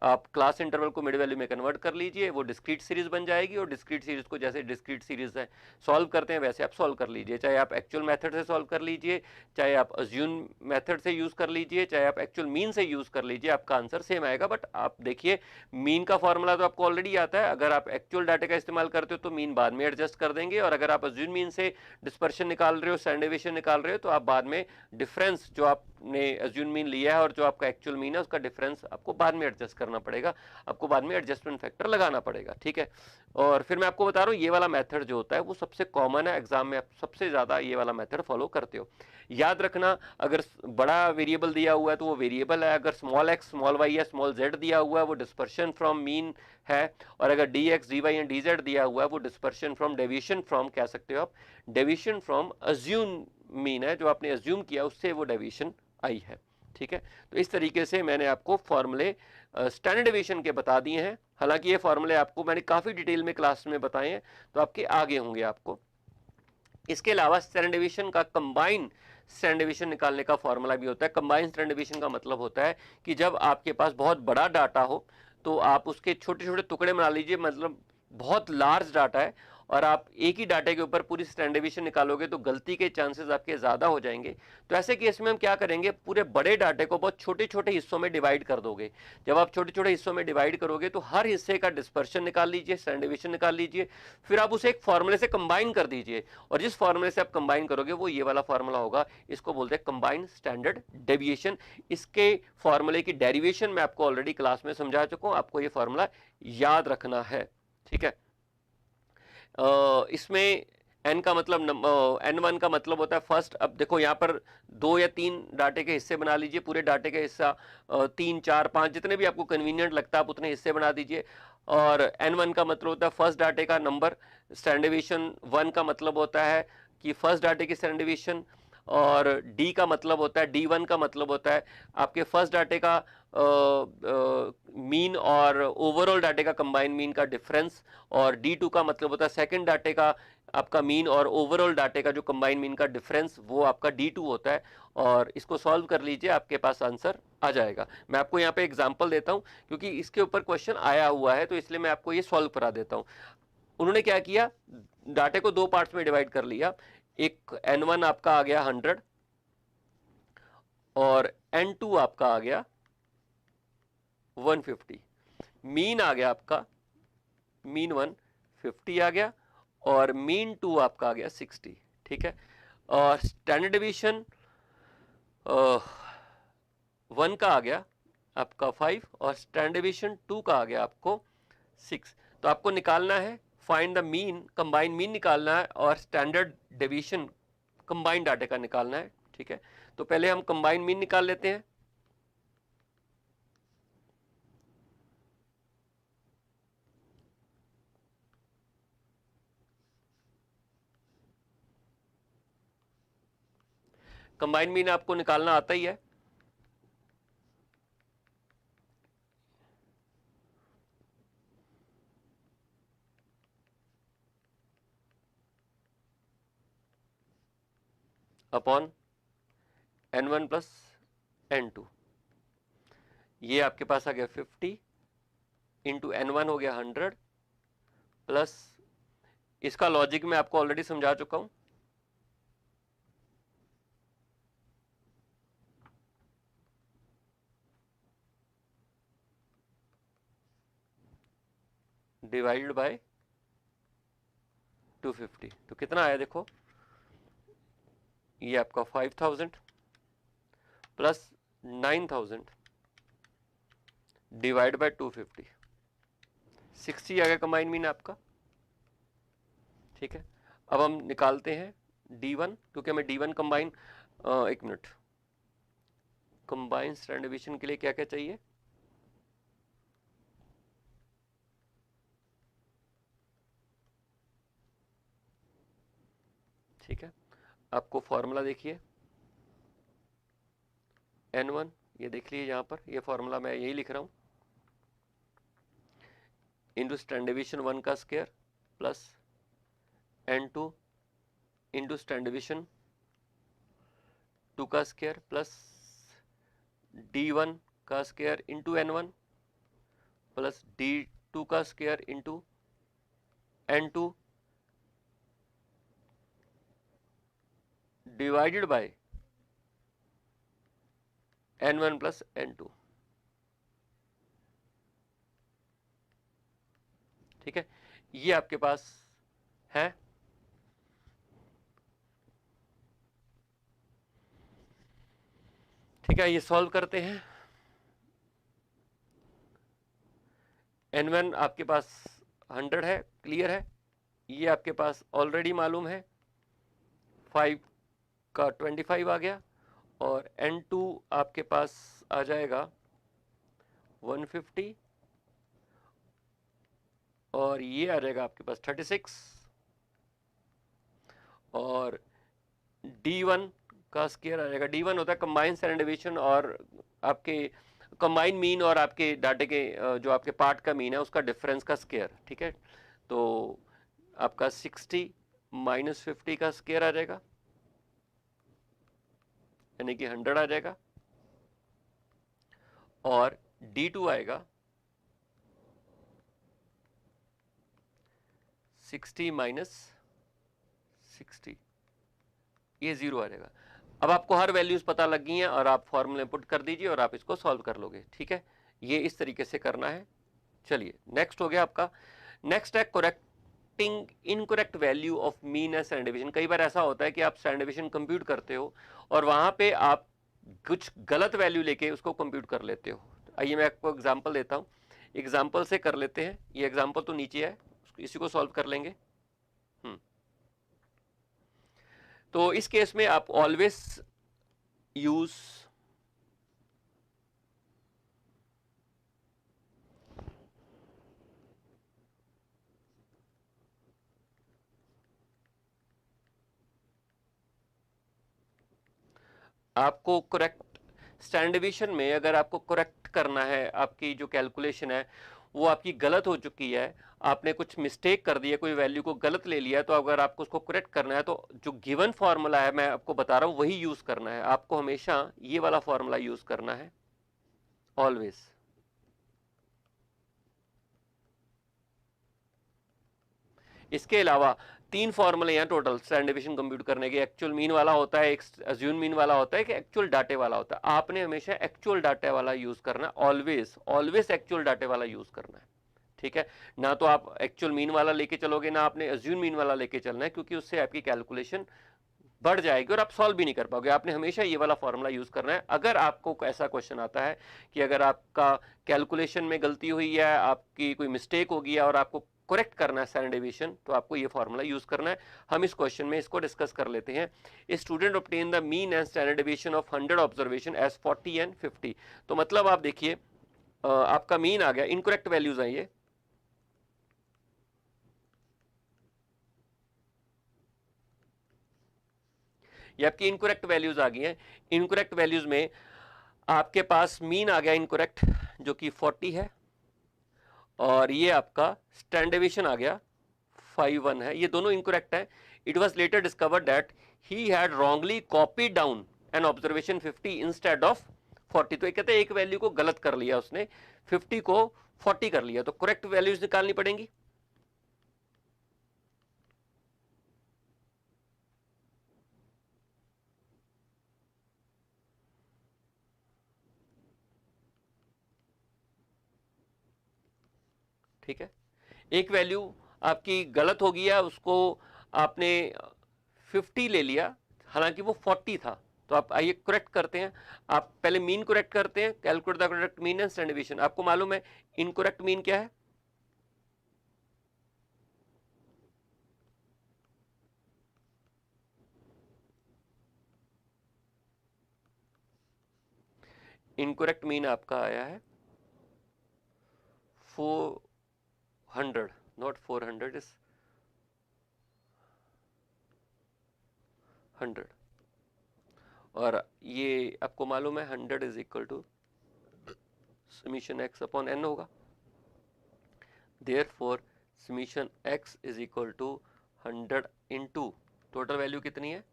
A: आप क्लास इंटरवल को मिड वैल्यू में कन्वर्ट कर लीजिए, वो डिस्क्रीट सीरीज बन जाएगी, और डिस्क्रीट सीरीज को जैसे डिस्क्रीट सीरीज है सॉल्व करते हैं वैसे आप सॉल्व कर लीजिए। चाहे आप एक्चुअल मेथड से सॉल्व कर लीजिए, चाहे आप अज्यूम मेथड से यूज कर लीजिए, चाहे आप एक्चुअल मीन से यूज कर लीजिए, आपका आंसर सेम आएगा। बट आप देखिए, मीन का फॉर्मूला तो आपको ऑलरेडी आता है, अगर आप एक्चुअल डाटा का इस्तेमाल करते हो तो मीन बाद में एडजस्ट कर देंगे, और अगर आप अज्यूम मीन से डिस्पर्शन निकाल रहे हो, स्टैंडर्ड डेविएशन निकाल रहे हो, तो आप बाद में डिफरेंस जो आपने अज्यूम मीन लिया है और जो आपका एक्चुअल मीन है उसका डिफरेंस आपको बाद में एडजस्ट करना पड़ेगा, आपको बाद में एडजस्टमेंट फैक्टर लगाना पड़ेगा। ठीक है, और फिर मैं आपको बता रहा हूँ ये वाला मेथड जो होता है वो सबसे कॉमन है, एग्जाम में आप सबसे ज्यादा ये वाला मेथड फॉलो करते हो। याद रखना, अगर बड़ा वेरिएबल दिया हुआ है तो वो वेरिएबल है, अगर स्मॉल एक्स स्मॉल वाई या स्मॉल जेड दिया हुआ है वो डिस्पर्शन फ्रॉम मीन है, और अगर d x d y and d z दिया हुआ है वो डिस्पर्शन फ्रॉम डेविएशन फ्रॉम, कह सकते हो आप डेविएशन फ्रॉम अज्यूम मीन है, जो आपने अज्यूम किया उससे वो डेविएशन आई है। ठीक है, तो इस तरीके से मैंने आपको फॉर्मूले स्टैंडर्ड डेविएशन के बता दिए हैं। हालांकि ये फॉर्मूले आपको मैंने काफी डिटेल में क्लास में बताए हैं, तो आपके आगे होंगे आपको। इसके अलावा स्टैंडर्ड डेविएशन का कंबाइन स्टैंडर्ड डेविएशन निकालने का फॉर्मूला भी होता है। कंबाइन स्टैंडर्ड डेविएशन का मतलब होता है कि जब आपके पास बहुत बड़ा डाटा हो तो आप उसके छोटे छोटे टुकड़े बना लीजिए, मतलब बहुत लार्ज डाटा है और आप एक ही डाटा के ऊपर पूरी स्टैंडर्ड डेविएशन निकालोगे तो गलती के चांसेस आपके ज़्यादा हो जाएंगे। तो ऐसे केस में हम क्या करेंगे, पूरे बड़े डाटे को बहुत छोटे छोटे हिस्सों में डिवाइड कर दोगे। जब आप छोटे छोटे हिस्सों में डिवाइड करोगे तो हर हिस्से का डिस्पर्शन निकाल लीजिए, स्टैंडर्ड डेविएशन निकाल लीजिए, फिर आप उसे एक फॉर्मूले से कंबाइन कर दीजिए, और जिस फॉर्मूले से आप कंबाइन करोगे वो ये वाला फॉर्मूला होगा, इसको बोलते हैं कंबाइंड स्टैंडर्ड डेविएशन। इसके फॉर्मूले की डेरिवेशन मैं आपको ऑलरेडी क्लास में समझा चुका हूं, आपको ये फॉर्मूला याद रखना है। ठीक है, इसमें n का मतलब n1 का मतलब होता है फर्स्ट। अब देखो यहाँ पर 2 या 3 डाटे के हिस्से बना लीजिए, पूरे डाटे का हिस्सा 3 4 5 जितने भी आपको कन्वीनियंट लगता है आप उतने हिस्से बना दीजिए। और n1 का मतलब होता है फर्स्ट डाटे का नंबर, स्टैंडर्ड डेविएशन 1 का मतलब होता है कि फर्स्ट डाटे की स्टैंडर्ड डेविएशन, और डी का मतलब होता है, D1 का मतलब होता है आपके फर्स्ट डाटे का मीन और ओवरऑल डाटे का कंबाइन मीन का डिफरेंस, और D2 का मतलब होता है सेकंड डाटे का आपका मीन और ओवरऑल डाटे का जो कंबाइन मीन का डिफरेंस, वो आपका D2 होता है। और इसको सॉल्व कर लीजिए, आपके पास आंसर आ जाएगा। मैं आपको यहाँ पे एग्जांपल देता हूँ क्योंकि इसके ऊपर क्वेश्चन आया हुआ है, तो इसलिए मैं आपको ये सॉल्व करा देता हूँ। उन्होंने क्या किया, डाटे को 2 पार्ट्स में डिवाइड कर लिया। एक n1 आपका आ गया 100 और n2 आपका आ गया 150, मीन आ गया आपका मीन 1 50 आ गया और मीन 2 आपका आ गया 60, ठीक है। और स्टैंडर्ड डिवीजन 1 का आ गया आपका 5 और स्टैंडर्ड डिवीजन 2 का आ गया आपको 6। तो आपको निकालना है find the mean, combine mean निकालना है और स्टैंडर्ड डिवीजन कंबाइंड डाटा का निकालना है, ठीक है। तो पहले हम कंबाइन मीन निकाल लेते हैं। कंबाइन मीन आपको निकालना आता ही है। अपॉन n1 प्लस n2, ये आपके पास आ गया 50 इंटू n1 हो गया 100 प्लस, इसका लॉजिक मैं आपको ऑलरेडी समझा चुका हूं, डिवाइडेड बाय 250। तो कितना आया देखो, ये आपका 5000 प्लस 9000 डिवाइड बाय 250, 60 आ गया कंबाइन मीन आपका, ठीक है। अब हम निकालते हैं D1, क्योंकि हमें D1 कंबाइन, एक मिनट, कंबाइन स्टैंडर्ड डिवीजन के लिए क्या क्या चाहिए, ठीक है। आपको फॉर्मूला देखिए n1, ये देख लीजिए यहाँ पर, ये फॉर्मूला मैं यही लिख रहा हूँ, इंटू स्टैंडर्ड डिवीजन 1 का square plus n2 into standard division 2 का स्क्वायर प्लस D1 का square into n1 plus D2 का square into n2 divided by n1 plus n2, ठीक है। ये आपके पास है, ठीक है। ये सॉल्व करते हैं। n1 आपके पास 100 है, क्लियर है, ये आपके पास ऑलरेडी मालूम है, 5 का 25 आ गया और n2 आपके पास आ जाएगा 150 और ये आ जाएगा आपके पास 36 और D1 का स्क्वायर आ जाएगा। D1 होता है कंबाइंड स्टैंडर्ड डिवीजन और आपके कंबाइंड मीन और आपके डाटे के जो आपके पार्ट का मीन है उसका डिफरेंस का स्क्वायर, ठीक है। तो आपका 60 माइनस 50 का स्क्वायर आ जाएगा, यानी कि 100 आ जाएगा और D2 आएगा 60 माइनस 60, ये 0 आ जाएगा। अब आपको हर वैल्यूज पता लग गई हैं और आप फॉर्मूले पुट कर दीजिए और आप इसको सॉल्व कर लोगे, ठीक है। ये इस तरीके से करना है। चलिए नेक्स्ट हो गया आपका, नेक्स्ट है correcting incorrect value of mean and standard division. कई बार ऐसा होता है कि आप स्टैंडर्ड डिवीजन कंप्यूट करते हो और वहां पे आप कुछ गलत वैल्यू लेके उसको कंप्यूट कर लेते हो। आइए मैं आपको एग्जांपल देता हूं, एग्जांपल से कर लेते हैं। ये एग्जांपल तो नीचे है, इसी को सॉल्व कर लेंगे। तो इस केस में आप ऑलवेज यूज आपको करेक्ट स्टैंडर्ड डिवीजन में अगर आपको करेक्ट करना है, आपकी जो कैलकुलेशन है वो आपकी गलत हो चुकी है, आपने कुछ मिस्टेक कर दिया, कोई वैल्यू को गलत ले लिया, तो अगर आपको उसको करेक्ट करना है तो जो गिवन फॉर्मूला है मैं आपको बता रहा हूं वही यूज करना है। आपको हमेशा ये वाला फॉर्मूला यूज करना है ऑलवेज। इसके अलावा 3 फॉर्मूले हैं टोटल स्टैंडर्ड डिवीजन कंप्यूट करने के। एक्चुअल मीन वाला होता है, एक अज्यूम मीन वाला होता है, कि एक्चुअल डाटे वाला होता है। आपने हमेशा एक्चुअल डाटे वाला यूज करना है, ऑलवेज ऑलवेज एक्चुअल डाटे वाला यूज करना है, ठीक है, ना तो आप एक्चुअल मीन वाला लेके चलोगे, ना आपने अज्यूम मीन वाला लेके चलना है, क्योंकि उससे आपकी कैलकुलेशन बढ़ जाएगी और आप सॉल्व भी नहीं कर पाओगे। आपने हमेशा ये वाला फॉर्मूला यूज करना है। अगर आपको ऐसा क्वेश्चन आता है कि अगर आपका कैलकुलेशन में गलती हुई है, आपकी कोई मिस्टेक होगी और आपको करेक्ट करना है स्टैंडर्ड डेविएशन, तो आपको ये फॉर्मूला यूज करना है। हम इस क्वेश्चन में इसको डिस्कस कर लेते हैं। A student obtain the mean and standard deviation of 100 observation as 40 and 50। तो मतलब आप देखिए, आपका मीन आ गया, इनकरेक्ट वैल्यूज आई है, ये आपकी इनकरेक्ट वैल्यूज आ गई हैं। इनकरेक्ट वैल्यूज में आपके पास मीन आ गया इनकरेक्ट, जो कि 40 है, और ये आपका स्टैंडर्ड डेविएशन आ गया 51 है। ये दोनों इनकरेक्ट है। It was later discovered that he had wrongly copied down an observation 50 instead of 40। तो ये कहते हैं एक वैल्यू को गलत कर लिया उसने, 50 को 40 कर लिया। तो करेक्ट वैल्यूज निकालनी पड़ेंगी। ठीक है, एक वैल्यू आपकी गलत हो गया, उसको आपने 50 ले लिया, हालांकि वो 40 था। तो आप आइए करेक्ट करते हैं। आप पहले मीन करेक्ट करते हैं, calculate the correct mean and standard deviation. आपको मालूम है इनकरेक्ट मीन क्या है? इनकरेक्ट मीन आपका आया है 400, नॉट 400, इज 100। और ये आपको मालूम है 100 is equal to summation x upon N होगा। Therefore summation X is equal to 100 into total value कितनी है?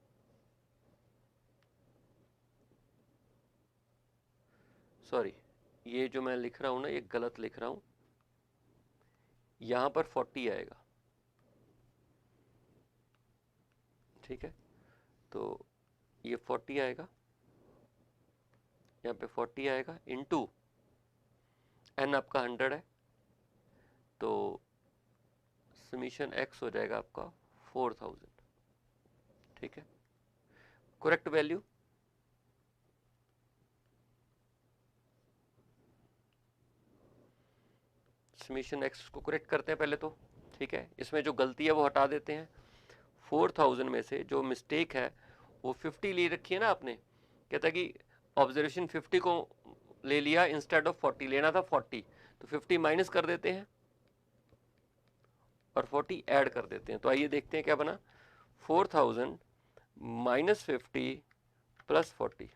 A: सॉरी, ये जो मैं लिख रहा हूं ना, ये गलत लिख रहा हूं। यहां पर 40 आएगा, ठीक है, तो ये 40 आएगा, यहाँ पे 40 आएगा इंटू एन आपका 100 है, तो समीशन एक्स हो जाएगा आपका 4000। ठीक है, करेक्ट वैल्यू समीशन एक्स को करेक्ट करते हैं पहले तो। ठीक है, इसमें जो गलती है वो हटा देते हैं। 4000 में से जो मिस्टेक है वो 50 ले रखी है ना आपने, कहता है कि ऑब्जर्वेशन 50 को ले लिया इंस्टेड ऑफ 40, लेना था 40, तो 50 माइनस कर देते हैं और 40 ऐड कर देते हैं। तो आइए देखते हैं क्या बना। 4000 माइनस 50 प्लस 40,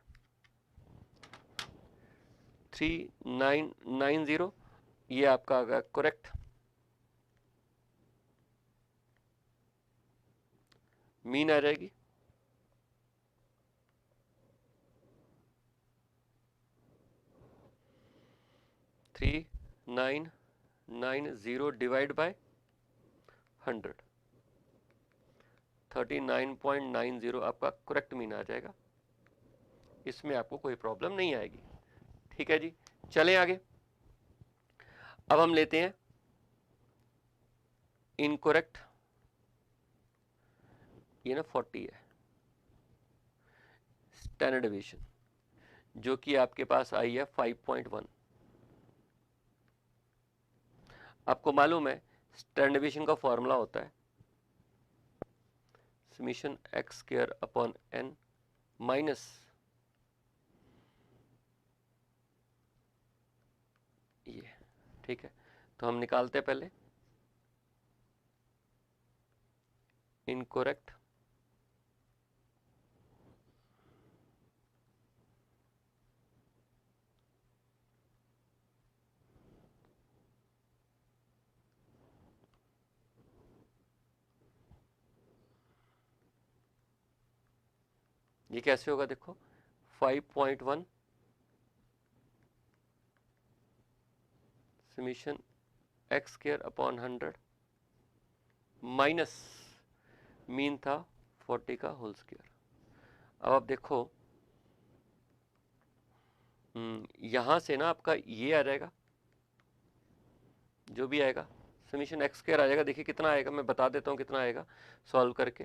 A: 3990, ये आपका आ गया करेक्ट। मीन आ जाएगी 3990 डिवाइड बाय 100, 39.90 आपका करेक्ट मीन आ जाएगा। इसमें आपको कोई प्रॉब्लम नहीं आएगी। ठीक है जी, चलें आगे। अब हम लेते हैं इनकरेक्ट, ये ना 40 है स्टैंडर्ड डेविएशन, जो कि आपके पास आई है 5.1। आपको मालूम है स्टैंडर्ड डेविएशन का फॉर्मूला होता है summation x square upon n minus ये। ठीक है, तो हम निकालते हैं पहले इनकरेक्ट ये कैसे होगा, देखो 5.1 summation x square upon 100 minus mean था 40 का होल स्क्वायर। अब आप देखो, यहां से ना आपका ये आ जाएगा, जो भी आएगा समीशन एक्स स्क्वायर आ जाएगा। देखिए कितना आएगा, मैं बता देता हूँ कितना आएगा सॉल्व करके।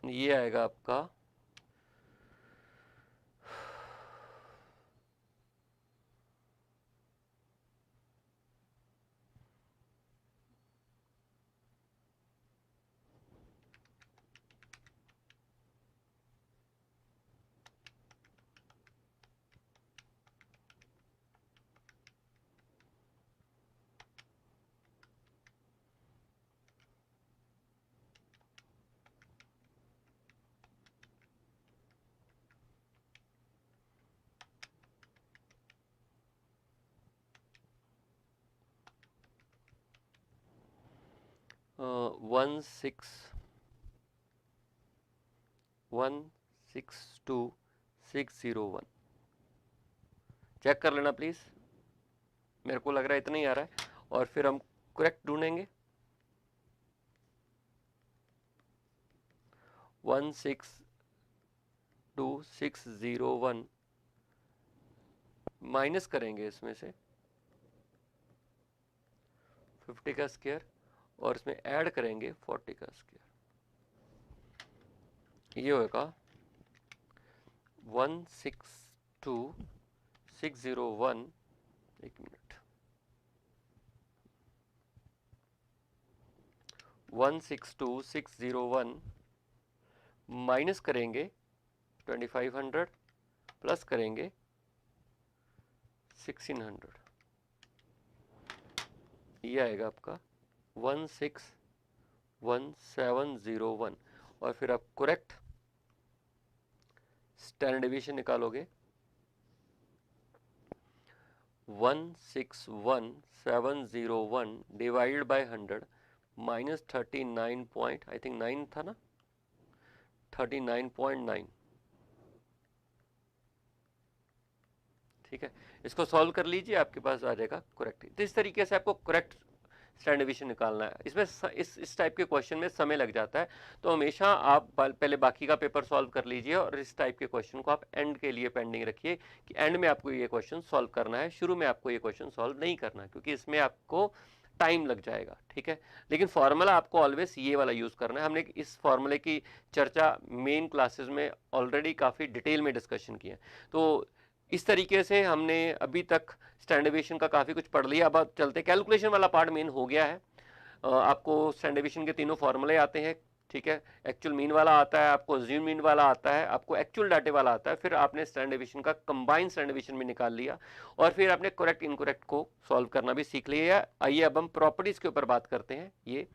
A: ये आएगा आपका 16162,601। चेक कर लेना प्लीज, मेरे को लग रहा है इतना ही आ रहा है। और फिर हम करेक्ट ढूंढेंगे। 162,601 माइनस करेंगे इसमें से 50 का स्क्वायर और इसमें ऐड करेंगे 40 का स्क्वायर। ये होगा 162,601, एक मिनट, 162,601 माइनस करेंगे 2500 प्लस करेंगे 1600। ये आएगा आपका 161,701। और फिर आप करेक्ट स्टैंडर्ड डेविएशन निकालोगे 161,701 divided by 100 minus 39 point, I think 9 था ना, 39.9। ठीक है, इसको सॉल्व कर लीजिए, आपके पास आ जाएगा करेक्ट। तो इस तरीके से आपको करेक्ट स्टैंडर्ड डेविएशन निकालना है। इसमें इस टाइप के क्वेश्चन में समय लग जाता है, तो हमेशा आप पहले बाकी का पेपर सॉल्व कर लीजिए और इस टाइप के क्वेश्चन को आप एंड के लिए पेंडिंग रखिए कि एंड में आपको ये क्वेश्चन सॉल्व करना है, शुरू में आपको ये क्वेश्चन सॉल्व नहीं करना, क्योंकि इसमें आपको टाइम लग जाएगा। ठीक है, लेकिन फॉर्मूला आपको ऑलवेज ये वाला यूज करना है। हमने इस फॉर्मूले की चर्चा मेन क्लासेस में ऑलरेडी काफी डिटेल में डिस्कशन की है। तो इस तरीके से हमने अभी तक स्टैंडर्ड डेविएशन का काफ़ी कुछ पढ़ लिया। अब चलते, कैलकुलेशन वाला पार्ट मेन हो गया है। आपको स्टैंडर्ड डेविएशन के तीनों फॉर्मूले आते हैं। ठीक है, एक्चुअल मीन वाला आता है, आपको अज्यूम मीन वाला आता है, आपको एक्चुअल डाटे वाला आता है। फिर आपने स्टैंडर्ड डेविएशन का कंबाइंड स्टैंडर्ड डेविएशन में निकाल लिया और फिर आपने करेक्ट इनकरेक्ट को सॉल्व करना भी सीख लिया। आइए अब हम प्रॉपर्टीज के ऊपर बात करते हैं। ये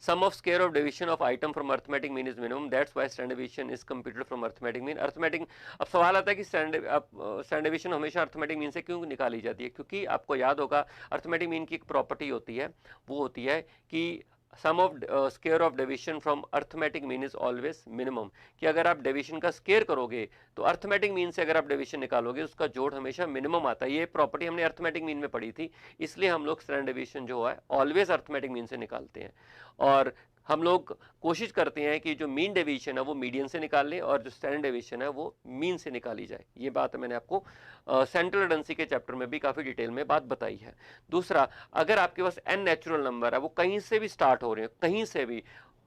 A: sum of square of division of item from arithmetic mean is minimum, that's why standard deviation is computed from arithmetic mean। arithmetic, अब सवाल आता है कि स्टैंडर्ड डेविएशन हमेशा अर्थमेटिक मीन से क्यों निकाली जाती है, क्योंकि आपको याद होगा अर्थमेटिक मीन की एक प्रॉपर्टी होती है, वो होती है कि sum of square of deviation from arithmetic mean is always minimum, कि अगर आप डेविएशन का स्क्वायर करोगे तो अर्थमेटिक मीन से अगर आप डेविएशन निकालोगे उसका जोड़ हमेशा मिनिमम आता है। ये प्रॉपर्टी हमने अर्थमेटिक मीन में पढ़ी थी, इसलिए हम लोग स्टैंडर्ड डेविएशन जो है ऑलवेज अर्थमेटिक मीन से निकालते हैं। और हम लोग कोशिश करते हैं कि जो मीन डेविएशन है वो मीडियन से निकाल लें और जो स्टैंडर्ड डेविएशन है वो मीन से निकाली जाए। ये बात मैंने आपको सेंट्रल रिडंडेंसी के चैप्टर में भी काफ़ी डिटेल में बात बताई है। दूसरा, अगर आपके पास n नेचुरल नंबर है, वो कहीं से भी स्टार्ट हो रहे हैं, कहीं से भी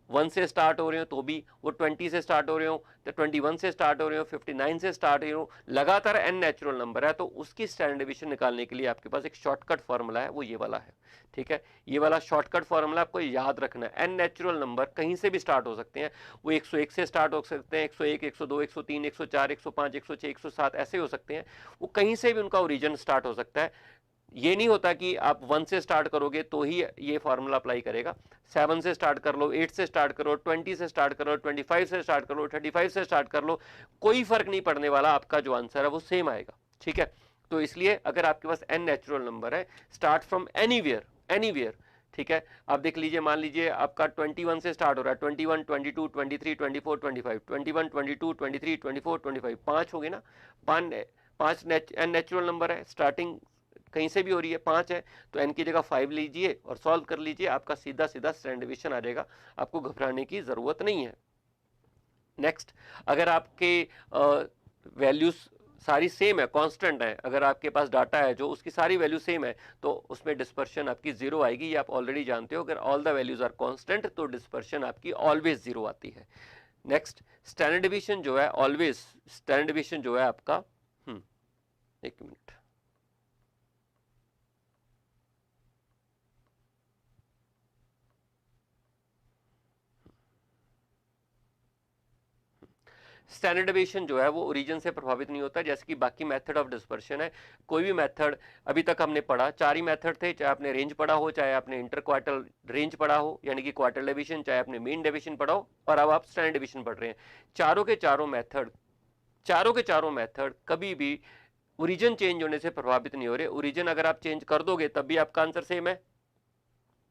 A: 1 से स्टार्ट हो रहे हो तो भी, वो 20 से स्टार्ट हो रहे हो तो 21 से स्टार्ट हो रहे हो, 59 से स्टार्ट हो रहे हो, लगातार n नेचुरल नंबर है, तो उसकी स्टैंडर्ड डेविएशन निकालने के लिए आपके पास एक शॉर्टकट फॉर्मूला है, वो ये वाला है। ठीक है, ये वाला शॉर्टकट फॉर्मूला आपको याद रखना है। n नेचुरल नंबर कहीं से भी स्टार्ट हो सकते हैं, वो 101 से स्टार्ट हो सकते हैं, 101, 102, 103, 104, 105, 106, 107 ऐसे हो सकते हैं, वो कहीं से भी उनका ओरिजिन स्टार्ट हो सकता है। ये नहीं होता कि आप 1 से स्टार्ट करोगे तो ही ये फॉर्मूला अप्लाई करेगा। 7 से स्टार्ट कर लो, 8 से स्टार्ट करो, 20 से स्टार्ट करो, 25 से स्टार्ट करो, 35 से स्टार्ट कर लो, कोई फर्क नहीं पड़ने वाला, आपका जो आंसर है वो सेम आएगा। ठीक है, तो इसलिए अगर आपके पास n नेचुरल नंबर है, स्टार्ट फ्रॉम एनीवेयर। ठीक है, आप देख लीजिए, मान लीजिए आपका 21 से स्टार्ट हो रहा है, 21, 22, 23, 24, 25, 21, 22, 23, 24, 25, 5 हो गए ना, 5 n नेचुरल नंबर है, स्टार्टिंग कहीं से भी हो रही है, 5 है, तो n की जगह 5 लीजिए और सॉल्व कर लीजिए, आपका सीधा स्टैंडर्ड डेविएशन आ जाएगा, आपको घबराने की जरूरत नहीं है। नेक्स्ट, अगर आपके वैल्यूज सारी सेम है, कांस्टेंट है, अगर आपके पास डाटा है जो उसकी सारी वैल्यू सेम है तो उसमें डिस्पर्शन आपकी जीरो आएगी, ये आप ऑलरेडी जानते हो। अगर all the values are constant तो डिस्पर्शन आपकी ऑलवेज जीरो आती है। नेक्स्ट, स्टैंडर्ड डिवीजन जो है ऑलवेज, स्टैंडर्ड डिवीजन जो है आपका, एक मिनट, स्टैंडर्ड डेविएशन जो है वो ओरिजिन से प्रभावित नहीं होता, जैसे कि बाकी मेथड ऑफ डिस्पर्शन है। कोई भी मेथड अभी तक हमने पढ़ा, 4 ही मेथड थे, चाहे आपने रेंज पढ़ा हो, चाहे आपने इंटर क्वार्टल रेंज पढ़ा हो यानी कि क्वार्टल डेविएशन, चाहे आपने मीन डेविएशन पढ़ा हो, और अब आप स्टैंडर्ड डेविएशन पढ़ रहे हैं। चारों के चारों मेथड कभी भी ओरिजिन चेंज होने से प्रभावित नहीं हो रहे। ओरिजिन अगर आप चेंज कर दोगे तब भी आपका आंसर सेम है,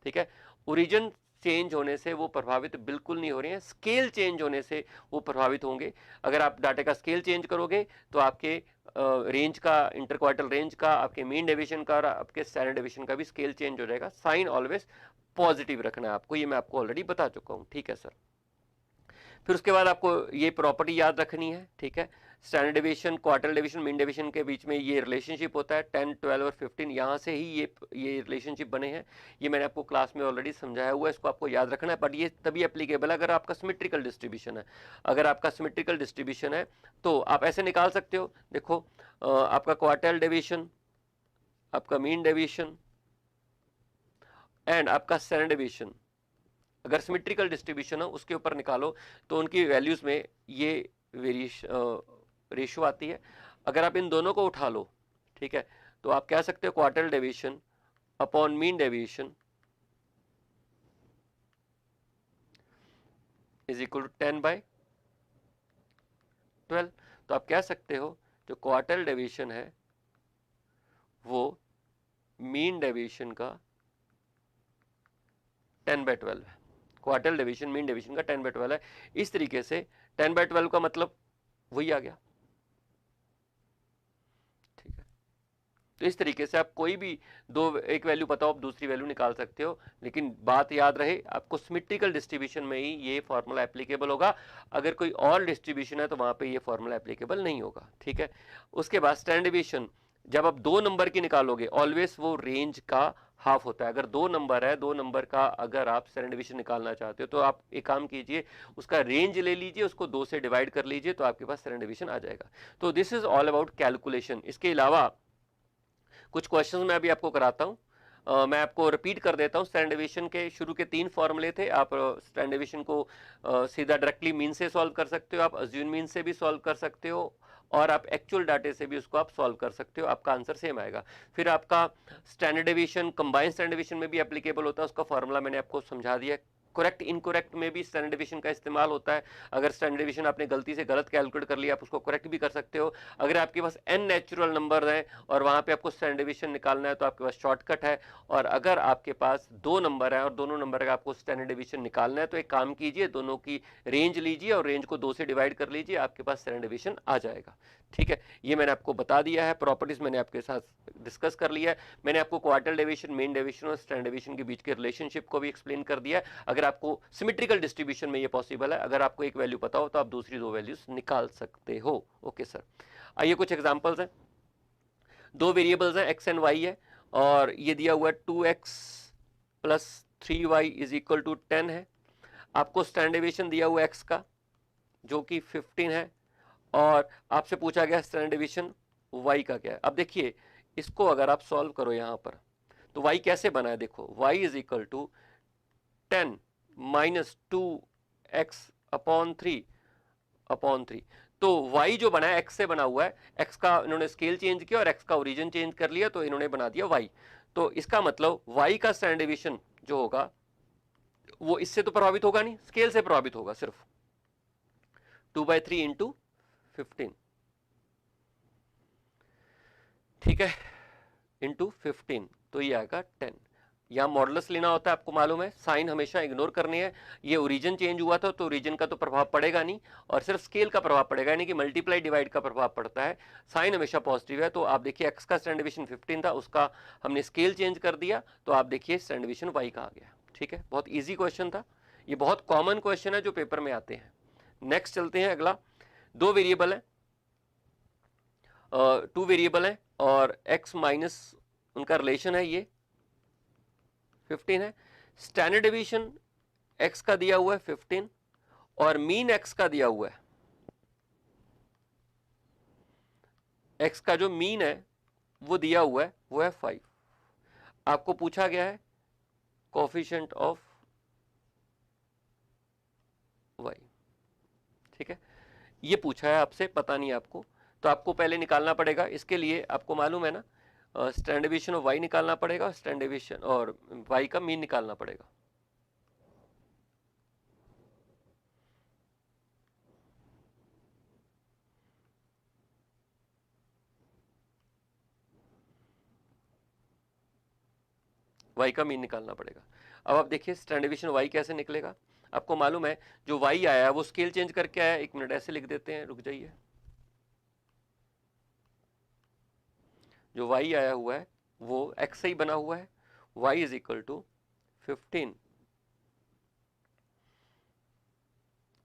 A: ठीक है। ओरिजिन चेंज होने से वो प्रभावित बिल्कुल नहीं हो रहे हैं, स्केल चेंज होने से वो प्रभावित होंगे। अगर आप डाटा का स्केल चेंज करोगे तो आपके रेंज का, इंटर क्वार्टल रेंज का, आपके मीन डेविएशन का और आपके स्टैंडर्ड डेविएशन का भी स्केल चेंज हो जाएगा। साइन ऑलवेज पॉजिटिव रखना है आपको, ये मैं आपको ऑलरेडी बता चुका हूँ, ठीक है सर। फिर उसके बाद आपको ये प्रॉपर्टी याद रखनी है, ठीक है। Standard deviation, quartile deviation, mean deviation के बीच में ये रिलेशनशिप होता है 10, 12 और 15, यहाँ से ही ये रिलेशनशिप बने हैं। ये मैंने आपको क्लास में ऑलरेडी समझाया हुआ है, इसको आपको याद रखना है। बट ये तभी एप्लीकेबल है अगर आपका सिमेट्रिकल डिस्ट्रीब्यूशन है। अगर आपका सिमेट्रिकल डिस्ट्रीब्यूशन है तो आप ऐसे निकाल सकते हो, देखो आपका क्वार्टल डेविएशन, आपका मीन डेविएशन एंड आपका स्टैंडर्ड डेविएशन अगर सिमेट्रिकल डिस्ट्रीब्यूशन हो उसके ऊपर निकालो तो उनकी वैल्यूज में ये रेशियो आती है। अगर आप इन दोनों को उठा लो, ठीक है, तो आप कह सकते हो quartile deviation upon mean deviation is equal to 10/12। तो आप कह सकते हो जो क्वार्टल डेविएशन है वो मीन डेविएशन का 10/12 है। क्वार्टल डेविएशन मीन डेविएशन का 10/12 है। इस तरीके से 10/12 का मतलब वही आ गया, ठीक है। तो इस तरीके से आप कोई भी एक वैल्यू बताओ, आप दूसरी वैल्यू निकाल सकते हो, लेकिन बात याद रहे आपको सिमेट्रिकल डिस्ट्रीब्यूशन में ही ये फॉर्मूला एप्लीकेबल होगा। अगर कोई और डिस्ट्रीब्यूशन है तो वहां पे ये फॉर्मूला एप्लीकेबल नहीं होगा, ठीक है। उसके बाद स्टैंडर्ड डेविएशन जब आप 2 नंबर की निकालोगे ऑलवेज वो रेंज का हाफ होता है। अगर 2 नंबर है, 2 नंबर का अगर आप स्टैंडर्ड डेविएशन निकालना चाहते हो तो आप एक काम कीजिए, उसका रेंज ले लीजिए, उसको 2 से डिवाइड कर लीजिए तो आपके पास स्टैंडर्ड डेविएशन आ जाएगा। तो this is all about calculation. इसके अलावा कुछ क्वेश्चंस मैं अभी आपको कराता हूँ। मैं आपको रिपीट कर देता हूँ। स्टैंडर्ड डेविएशन के शुरू के 3 फॉर्मूले थे। आप स्टैंडर्ड डेविएशन को सीधा डायरेक्टली मीन से सॉल्व कर सकते हो, आप अज्यूम मीन से भी सॉल्व कर सकते हो, और आप एक्चुअल डाटे से भी उसको आप सॉल्व कर सकते हो, आपका आंसर सेम आएगा। फिर आपका standard deviation combined standard deviation में भी एप्लीकेबल होता है, उसका फॉर्मूला मैंने आपको समझा दिया। करेक्ट इनकरेक्ट में भी स्टैंडर्ड डेविएशन का इस्तेमाल होता है। अगर स्टैंडर्ड डेविएशन आपने गलती से गलत कैलकुलेट कर लिया, आप उसको करेक्ट भी कर सकते हो। अगर आपके पास n नेचुरल नंबर है और वहां पे आपको स्टैंडर्ड डेविएशन निकालना है तो आपके पास शॉर्टकट है। और अगर आपके पास 2 नंबर है और दोनों नंबर का आपको स्टैंडर्ड डेविएशन निकालना है तो एक काम कीजिए, दोनों की रेंज लीजिए और रेंज को 2 से डिवाइड कर लीजिए, आपके पास स्टैंडर्ड डेविएशन आ जाएगा, ठीक है। ये मैंने आपको बता दिया है, प्रॉपर्टीज मैंने आपके साथ डिस्कस कर लिया है। मैंने आपको क्वार्टल डेविएशन, मेन डेविएशन और स्टैंडर्ड डेविएशन के बीच के रिलेशनशिप को भी एक्सप्लेन कर दिया है। अगर आपको सिमेट्रिकल डिस्ट्रीब्यूशन में ये पॉसिबल है, अगर आपको एक वैल्यू पता हो तो आप दूसरी 2 वैल्यूज निकाल सकते हो। ओके सर, आइए कुछ एग्जांपल्स हैं। 2 वेरिएबल्स हैं x एंड y है, और ये दिया हुआ है 2x plus 3y is equal to 10 है। आपको स्टैंडर्ड डेविएशन दिया हुआ x का जो कि 15 है, और आपसे पूछा गया स्टैंडर्ड डेविएशन y का क्या है। अब देखिए इसको अगर आप सॉल्व करो यहाँ पर तो y कैसे बना है, देखो y is equal to 10 minus 2x upon 3 तो y जो बना है x से बना हुआ है, x का इन्होंने स्केल चेंज किया और x का ओरिजिन चेंज कर लिया तो इन्होंने बना दिया y। तो इसका मतलब y का स्टैंडर्ड डेविएशन जो होगा वो इससे तो प्रभावित होगा नहीं, स्केल से प्रभावित होगा, सिर्फ 2/3 इंटू 15, ठीक है, इंटू 15, तो ये आएगा 10। यहाँ मॉडुलस लेना होता है, आपको मालूम है, साइन हमेशा इग्नोर करनी है। ये ओरिजिन चेंज हुआ था तो ओरिजिन का तो प्रभाव पड़ेगा नहीं, और सिर्फ स्केल का प्रभाव पड़ेगा, यानी कि मल्टीप्लाई डिवाइड का प्रभाव पड़ता है। साइन हमेशा पॉजिटिव है, तो आप देखिए x का स्टैंडर्ड डेविएशन 15 था, उसका हमने स्केल चेंज कर दिया तो आप देखिए स्टैंडर्ड डेविएशन y का आ गया, ठीक है। बहुत ईजी क्वेश्चन था, ये बहुत कॉमन क्वेश्चन है जो पेपर में आते हैं। नेक्स्ट चलते हैं, अगला 2 वेरिएबल है टू वेरिएबल हैं और x माइनस उनका रिलेशन है, ये 15 है। स्टैंडर्ड डेविएशन x का दिया हुआ है 15 और मीन x का दिया हुआ है, x का जो मीन है वो दिया हुआ है वो है 5। आपको पूछा गया है कोफिशिएंट ऑफ y, ठीक है, ये पूछा है आपसे, पता नहीं आपको, तो आपको पहले निकालना पड़ेगा। इसके लिए आपको मालूम है ना, स्टैंडर्ड डेविएशन ऑफ y निकालना पड़ेगा, स्टैंडर्ड डेविएशन और y का मीन निकालना पड़ेगा। y का मीन निकालना पड़ेगा। अब आप देखिए स्टैंडर्ड डेविएशन y कैसे निकलेगा। आपको मालूम है जो y आया है वो स्केल चेंज करके आया है, एक मिनट ऐसे लिख देते हैं, रुक जाइए। जो y आया हुआ है वो x से ही बना हुआ है, y is equal to 15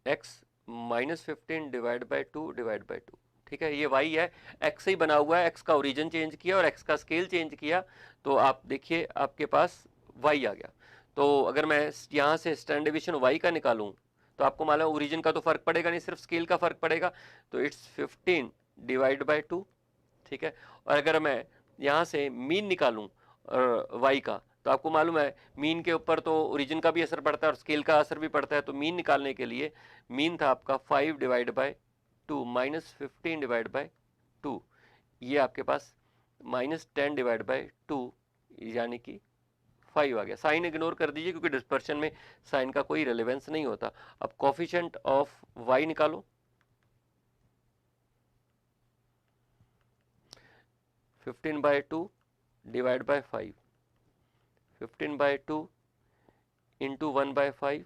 A: x minus 15 divide by 2 divide by 2, ठीक है, ये y है, x से ही बना हुआ है, x का ओरिजिन चेंज किया और x का स्केल चेंज किया, तो आप देखिए आपके पास y आ गया। तो अगर मैं यहाँ से स्टैंडर्ड डेविएशन y का निकालूं तो आपको मालूम है ओरिजिन का तो फर्क पड़ेगा नहीं, सिर्फ स्केल का फर्क पड़ेगा, तो इट्स 15 डिवाइड बाई 2, ठीक है। और अगर मैं यहाँ से मीन निकालूं y का, तो आपको मालूम है मीन के ऊपर तो ओरिजिन का भी असर पड़ता है और स्केल का असर भी पड़ता है, तो मीन निकालने के लिए मीन था आपका 5 divide by 2 minus 15 divide by 2, ये आपके पास माइनस 10 डिवाइड बाई 2 यानी कि 5 आ गया। साइन इग्नोर कर दीजिए क्योंकि डिस्पर्शन में साइन का कोई रेलेवेंस नहीं होता। अब कोफिशिएंट ऑफ y निकालो, 15 by 2 divide by 5, 15 by 2 into 1 by 5,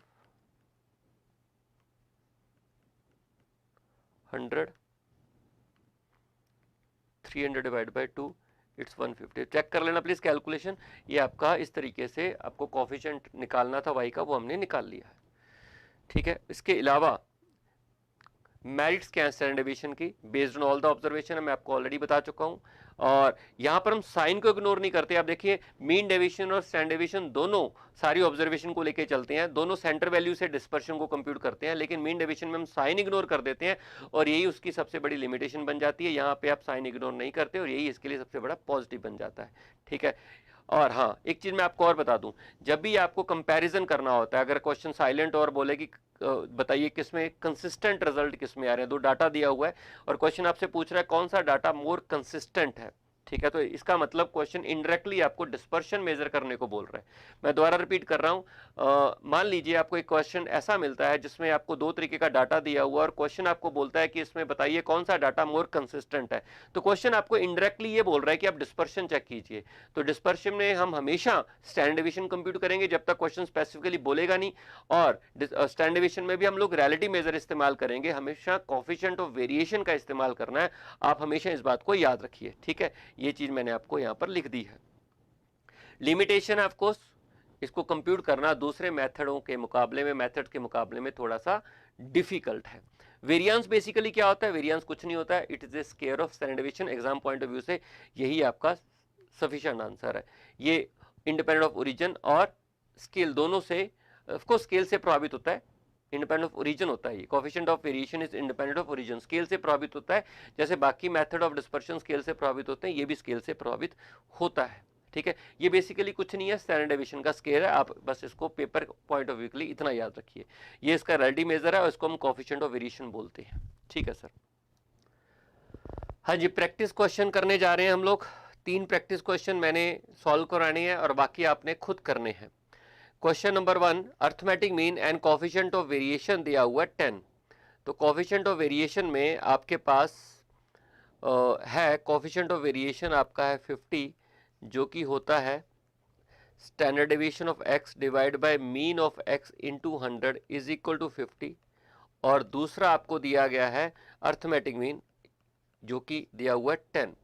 A: 100, 300 divide by 2 it's 150। Check कर लेना प्लीज कैलकुलेशन, ये आपका इस तरीके से आपको कोफिशिएंट निकालना था y का, वो हमने निकाल लिया है, ठीक है। इसके अलावा मेरिट्स क्या है स्टैंडर्ड डेविएशन की, based on all the observation, मैं आपको ऑलरेडी बता चुका हूं। और यहां पर हम साइन को इग्नोर नहीं करते। आप देखिए मीन डेविएशन और स्टैंडर्ड डेविएशन दोनों सारी ऑब्जर्वेशन को लेके चलते हैं, दोनों सेंटर वैल्यू से डिस्पर्शन को कंप्यूट करते हैं, लेकिन मीन डेविएशन में हम साइन इग्नोर कर देते हैं और यही उसकी सबसे बड़ी लिमिटेशन बन जाती है। यहाँ पे आप साइन इग्नोर नहीं करते और यही इसके लिए सबसे बड़ा पॉजिटिव बन जाता है, ठीक है। और हाँ, एक चीज मैं आपको और बता दूं, जब भी आपको कंपैरिजन करना होता है, अगर क्वेश्चन साइलेंट और बोले कि बताइए किसमें कंसिस्टेंट रिजल्ट किसमें आ रहे हैं, दो डाटा दिया हुआ है और क्वेश्चन आपसे पूछ रहा है कौन सा डाटा मोर कंसिस्टेंट है, ठीक है, तो इसका मतलब क्वेश्चन इनडायरेक्टली आपको डिस्पर्शन मेजर करने को बोल रहा है। मैं दोबारा रिपीट कर रहा हूं, मान लीजिए आपको एक क्वेश्चन ऐसा मिलता है जिसमें आपको दो तरीके का डाटा दिया हुआ और क्वेश्चन आपको बोलता है कि इसमें बताइए कौन सा डाटा मोर कंसिस्टेंट है, तो क्वेश्चन आपको इनडायरेक्टली ये बोल रहा है कि आप डिस्पर्शन चेक कीजिए। तो डिस्पर्शन में हम हमेशा स्टैंडर्ड डेविएशन कंप्यूट करेंगे जब तक क्वेश्चन स्पेसिफिकली बोलेगा नहीं, और स्टैंडर्ड डेविएशन में भी हम लोग रिलेटिव मेजर इस्तेमाल करेंगे, हमेशा कोफिशिएंट ऑफ वेरिएशन का इस्तेमाल करना है। आप हमेशा इस बात को याद रखिए, ठीक है, ये चीज मैंने आपको यहां पर लिख दी है। लिमिटेशन ऑफ कोर्स, इसको कंप्यूट करना दूसरे मेथडों के मुकाबले में, मेथड के मुकाबले में थोड़ा सा डिफिकल्ट है। वेरिएंस बेसिकली क्या होता है, वेरिएंस कुछ नहीं होता है, it is a square of standard deviation. Exam point of view से यही आपका सफिशिएंट आंसर है। ये इंडिपेंडेंट ऑफ ओरिजिन और स्केल दोनों से, ऑफ कोर्स स्केल से प्रभावित होता है, इंडिपेंडेंट ऑफ ओरिजिन होता है। ये coefficient of variation is independent of origin, scale से प्रभावित होता है, जैसे बाकी मेथड ऑफ डिस्पर्शन स्केल से प्रभावित होते हैं, ये भी स्केल से प्रभावित होता है, ठीक है। ये बेसिकली कुछ नहीं है, स्टैंडर्ड डेविएशन का स्केल है, आप बस इसको पेपर पॉइंट ऑफ व्यू के लिए इतना याद रखिए। ये इसका रिलेटिव मेजर है और इसको हम कोफिशिएंट ऑफ वेरिएशन बोलते हैं, ठीक है सर। हाँ जी, प्रैक्टिस क्वेश्चन करने जा रहे हैं हम लोग। 3 प्रैक्टिस क्वेश्चन मैंने सॉल्व कराने हैं और बाकी आपने खुद करने हैं। Question number 1, arithmetic mean and coefficient of variation दिया हुआ 10। तो कोफिशिएंट ऑफ वेरिएशन में आपके पास है, कोफिशिएंट ऑफ वेरिएशन आपका है 50, जो कि होता है standard deviation of x divide by mean of x into 100 is equal to 50। और दूसरा आपको दिया गया है अर्थमेटिक मीन, जो कि दिया हुआ है 10।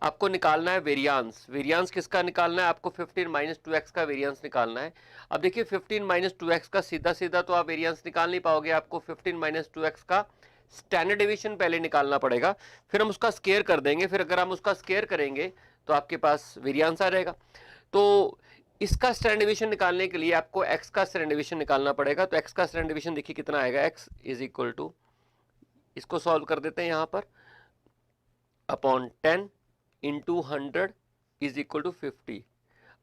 A: आपको निकालना है वेरिएंस। वेरिएंस किसका निकालना है आपको? 15 माइनस 2x का वेरिएंस निकालना है। अब देखिए 15 माइनस 2x का सीधा सीधा तो आप वेरिएंस निकाल नहीं पाओगे, आपको 15 माइनस 2x का स्टैंडर्ड डेविएशन पहले निकालना पड़ेगा, फिर हम उसका स्क्वायर कर देंगे, फिर अगर हम उसका स्क्वायर करेंगे तो आपके पास वेरिएंस आ जाएगा। तो इसका स्टैंडर्ड डेविएशन निकालने के लिए आपको x का स्टैंडर्ड डेविएशन निकालना पड़ेगा। तो x का स्टैंडर्ड डेविएशन देखिए कितना आएगा, x इज इक्वल टू, इसको सॉल्व कर देते हैं यहाँ पर, upon 10 into 100 is equal to 50।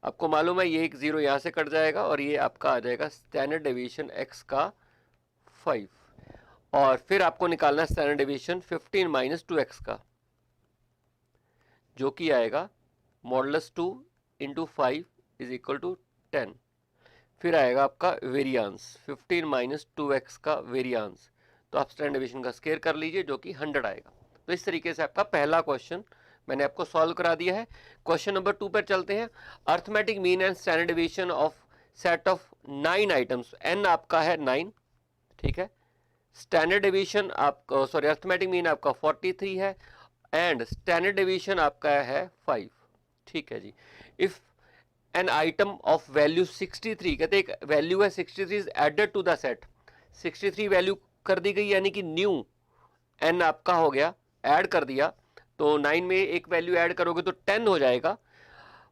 A: आपको मालूम है ये एक जीरो यहाँ से कट जाएगा और ये आपका आ जाएगा स्टैंडर्ड डेविएशन x का 5, और फिर आपको निकालना है स्टैंडर्ड डेविएशन 15 माइनस 2x का, जो कि आएगा modulus 2 into 5 is equal to 10। फिर आएगा आपका वेरिएंस 15 माइनस 2x का वेरिएंस, तो आप स्टैंडर्ड डेविएशन का स्क्वायर कर लीजिए जो कि 100 आएगा। तो इस तरीके से आपका पहला क्वेश्चन मैंने आपको सॉल्व करा दिया है। क्वेश्चन नंबर 2 पर चलते हैं। Arithmetic mean and standard deviation of set of 9 items, n आपका है 9, ठीक है। स्टैंडर्ड डेविएशन आपका, सॉरी, अर्थमेटिक मीन आपका 43 है एंड स्टैंडर्ड डेविएशन आपका है 5, ठीक है जी। If N item of value 63, कहते एक वैल्यू है 63 is added to the set, 63 value कर दी गई, यानी कि न्यू n आपका हो गया, ऐड कर दिया, तो 9 में एक वैल्यू ऐड करोगे तो 10 हो जाएगा।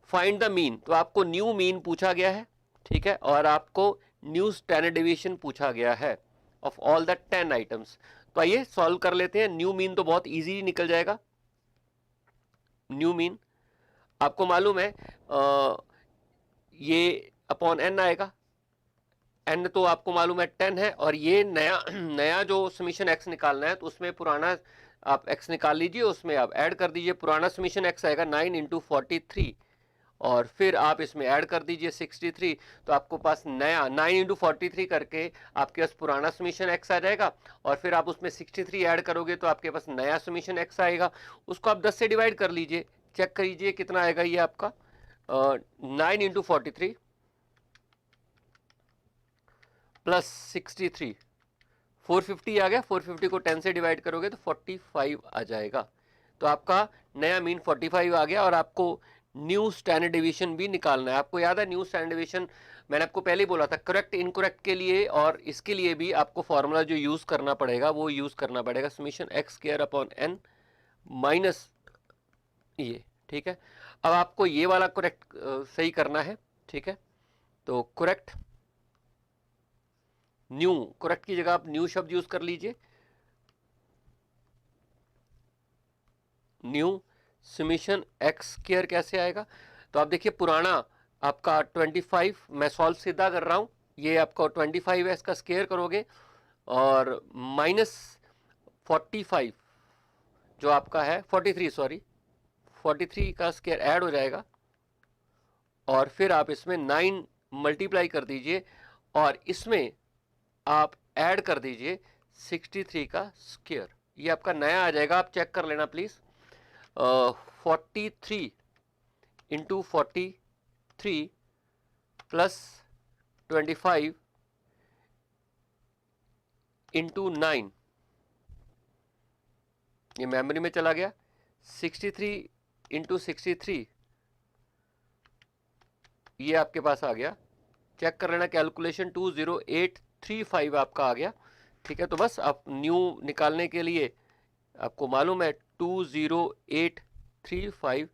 A: फाइंड द मीन, तो आपको न्यू मीन पूछा गया है, ठीक है, और आपको न्यू स्टैंडर्ड डेविएशन पूछा गया है ऑफ ऑल द 10 आइटम्स। तो आइए सॉल्व कर लेते हैं। न्यू मीन तो बहुत इजी निकल जाएगा। न्यू मीन आपको मालूम है ये अपॉन n आएगा, n तो आपको मालूम है 10 है, और ये नया जो समीशन x निकालना है तो उसमें पुराना आप x निकाल लीजिए, उसमें आप ऐड कर दीजिए। पुराना समीशन x आएगा 9 इंटू 43, और फिर आप इसमें ऐड कर दीजिए 63, तो आपको पास नया 9 इंटू 43 करके आपके पास पुराना समीशन x आ जाएगा, और फिर आप उसमें 63 ऐड करोगे तो आपके पास नया समीशन x आएगा। उसको आप 10 से डिवाइड कर लीजिए, चेक करिए कितना आएगा ये आपका 9 इंटू 43 प्लस 63, 450 आ गया। 450 को 10 से डिवाइड करोगे तो 45 आ जाएगा। तो आपका नया मीन 45 आ गया, और आपको न्यू स्टैंडर्ड डेविएशन भी निकालना है। आपको याद है न्यू स्टैंडर्ड डेविएशन मैंने आपको पहले ही बोला था, करेक्ट इनकरेक्ट के लिए और इसके लिए भी आपको फॉर्मूला जो यूज करना पड़ेगा वो यूज करना पड़ेगा, summation x square upon n minus ये, ठीक है। अब आपको ये वाला करेक्ट सही करना है, ठीक है। तो करेक्ट, न्यू, करेक्ट की जगह आप न्यू शब्द यूज कर लीजिए। न्यू समीशन x स्क्वायर कैसे आएगा, तो आप देखिए पुराना आपका 25, मैं सॉल्व सीधा कर रहा हूं, ये आपका 25 है, इसका स्क्वायर करोगे और माइनस 45 जो आपका है 43, सॉरी 43 का स्क्वायर ऐड हो जाएगा, और फिर आप इसमें 9 मल्टीप्लाई कर दीजिए, और इसमें आप ऐड कर दीजिए 63 का स्क्वायर, ये आपका नया आ जाएगा। आप चेक कर लेना प्लीज। 43 इंटू 43 प्लस 25 इंटू 9, ये मेमोरी में चला गया। 63 इंटू 63 ये आपके पास आ गया, चेक कर लेना, कैलकुलेशन 20835 आपका आ गया, ठीक है। तो बस आप न्यू निकालने के लिए आपको मालूम है 20835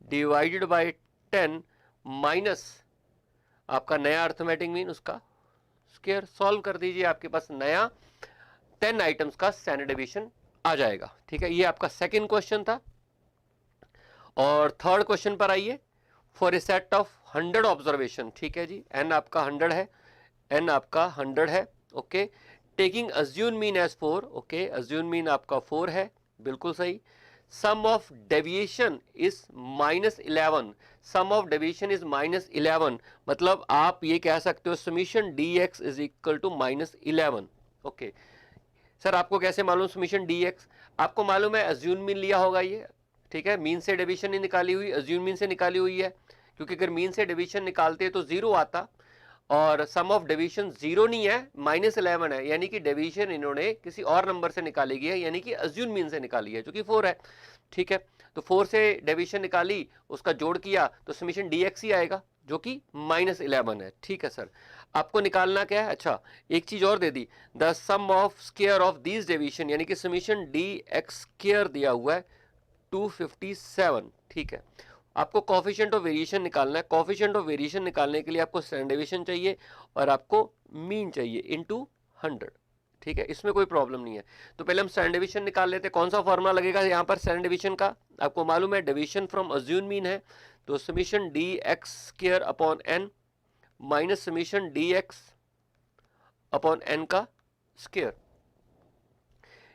A: डिवाइडेड बाय 10 माइनस आपका नया अर्थमेटिक मीन, उसका स्क्वायर, सॉल्व कर दीजिए, आपके पास नया 10 आइटम्स का स्टैंडर्ड डेविएशन आ जाएगा, ठीक है। ये आपका सेकंड क्वेश्चन था। और थर्ड क्वेश्चन पर आइए। For a set of 100 observation, ठीक है जी, n आपका 100 है, n आपका 100 है, okay. Taking assume mean as 4, okay, assume mean आपका 4 है, बिल्कुल सही। Sum of deviation is -11, sum of deviation is -11, मतलब आप ये कह सकते हो summation dx is equal to -11, okay. Sir आपको कैसे मालूम समीशन dx, आपको मालूम है अज्यूम मीन लिया होगा ये, ठीक है, मीन से डेविएशन नहीं निकाली हुई, अज्यूम मीन से निकाली हुई है, क्योंकि अगर मीन से डेविएशन निकालते तो 0 आता, और सम ऑफ डेविएशन 0 नहीं है, -11 है, यानी कि डेविएशन इन्होंने किसी और नंबर से निकाली गई है, यानी कि अज्यूम मीन से निकाली है, जो कि 4 है, ठीक है। तो 4 से डेविएशन निकाली, उसका जोड़ किया तो समीशन dx ही आएगा, जो कि -11 है। ठीक है सर, आपको निकालना क्या है? अच्छा, एक चीज और दे दी, the sum of square of these deviation, यानी कि समीशन डी एक्स स्क्वायर दिया हुआ है 257। ठीक है, आपको कोफिशिएंट ऑफ वेरिएशन निकालना है। कोफिशिएंट ऑफ वेरिएशन निकालने के लिए आपको स्टैंडर्ड डेविएशन चाहिए और आपको मीन चाहिए इनटू 100। ठीक है, इसमें कोई प्रॉब्लम नहीं है। तो पहले हम स्टैंडर्ड डेविएशन निकाल लेते हैं। कौन सा फॉर्मूला लगेगा यहाँ पर स्टैंडर्ड डेविएशन का? आपको मालूम है डेविएशन फ्रॉम अज्यूम मीन है, तो summation d x square upon n minus summation d x upon n का स्क्वायर,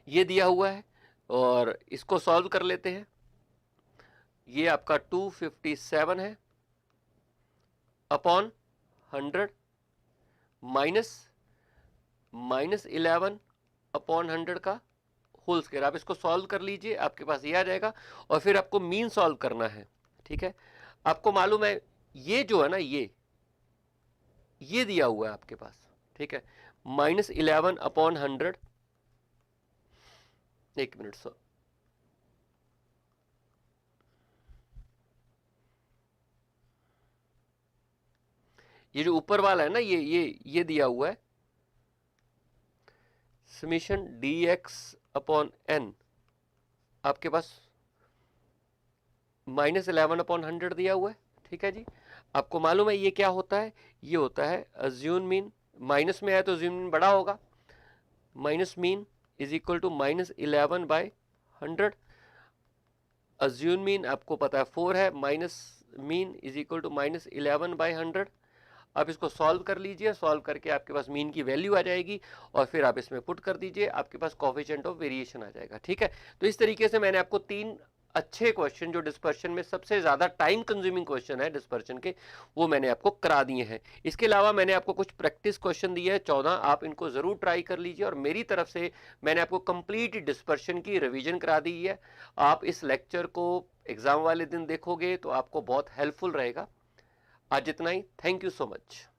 A: ये दिया हुआ है और इसको सॉल्व कर लेते हैं। ये आपका 257 है अपॉन 100 माइनस 11 अपॉन 100 का होल स्क्वायर। आप इसको सॉल्व कर लीजिए, आपके पास ये आ जाएगा और फिर आपको मीन सॉल्व करना है। ठीक है, आपको मालूम है ये जो है ना, ये दिया हुआ है आपके पास। ठीक है, -11 अपॉन 100, एक मिनट सर, ये जो ऊपर वाला है ना, ये दिया हुआ है summation d x upon n, आपके पास -11 अपॉन 100 दिया हुआ है। ठीक है जी, आपको मालूम है ये क्या होता है? ये होता है अज्यूम मीन, माइनस में है तो अज्यूम मीन बड़ा होगा, minus mean is equal to -11/100। Assume mean आपको पता है 4 है, minus mean is equal to -11/100। आप इसको सॉल्व कर लीजिए, सॉल्व करके आपके पास मीन की वैल्यू आ जाएगी और फिर आप इसमें पुट कर दीजिए, आपके पास कोफिशिएंट ऑफ वेरिएशन आ जाएगा। ठीक है, तो इस तरीके से मैंने आपको 3 अच्छे क्वेश्चन, जो डिस्पर्शन में सबसे ज्यादा टाइम कंज्यूमिंग क्वेश्चन है डिस्पर्शन के, वो मैंने आपको करा दिए हैं। इसके अलावा मैंने आपको कुछ प्रैक्टिस क्वेश्चन दिए हैं 14, आप इनको जरूर ट्राई कर लीजिए और मेरी तरफ से मैंने आपको कंप्लीट डिस्पर्शन की रिवीजन करा दी है। आप इस लेक्चर को एग्जाम वाले दिन देखोगे तो आपको बहुत हेल्पफुल रहेगा। आज इतना ही, थैंक यू सो मच।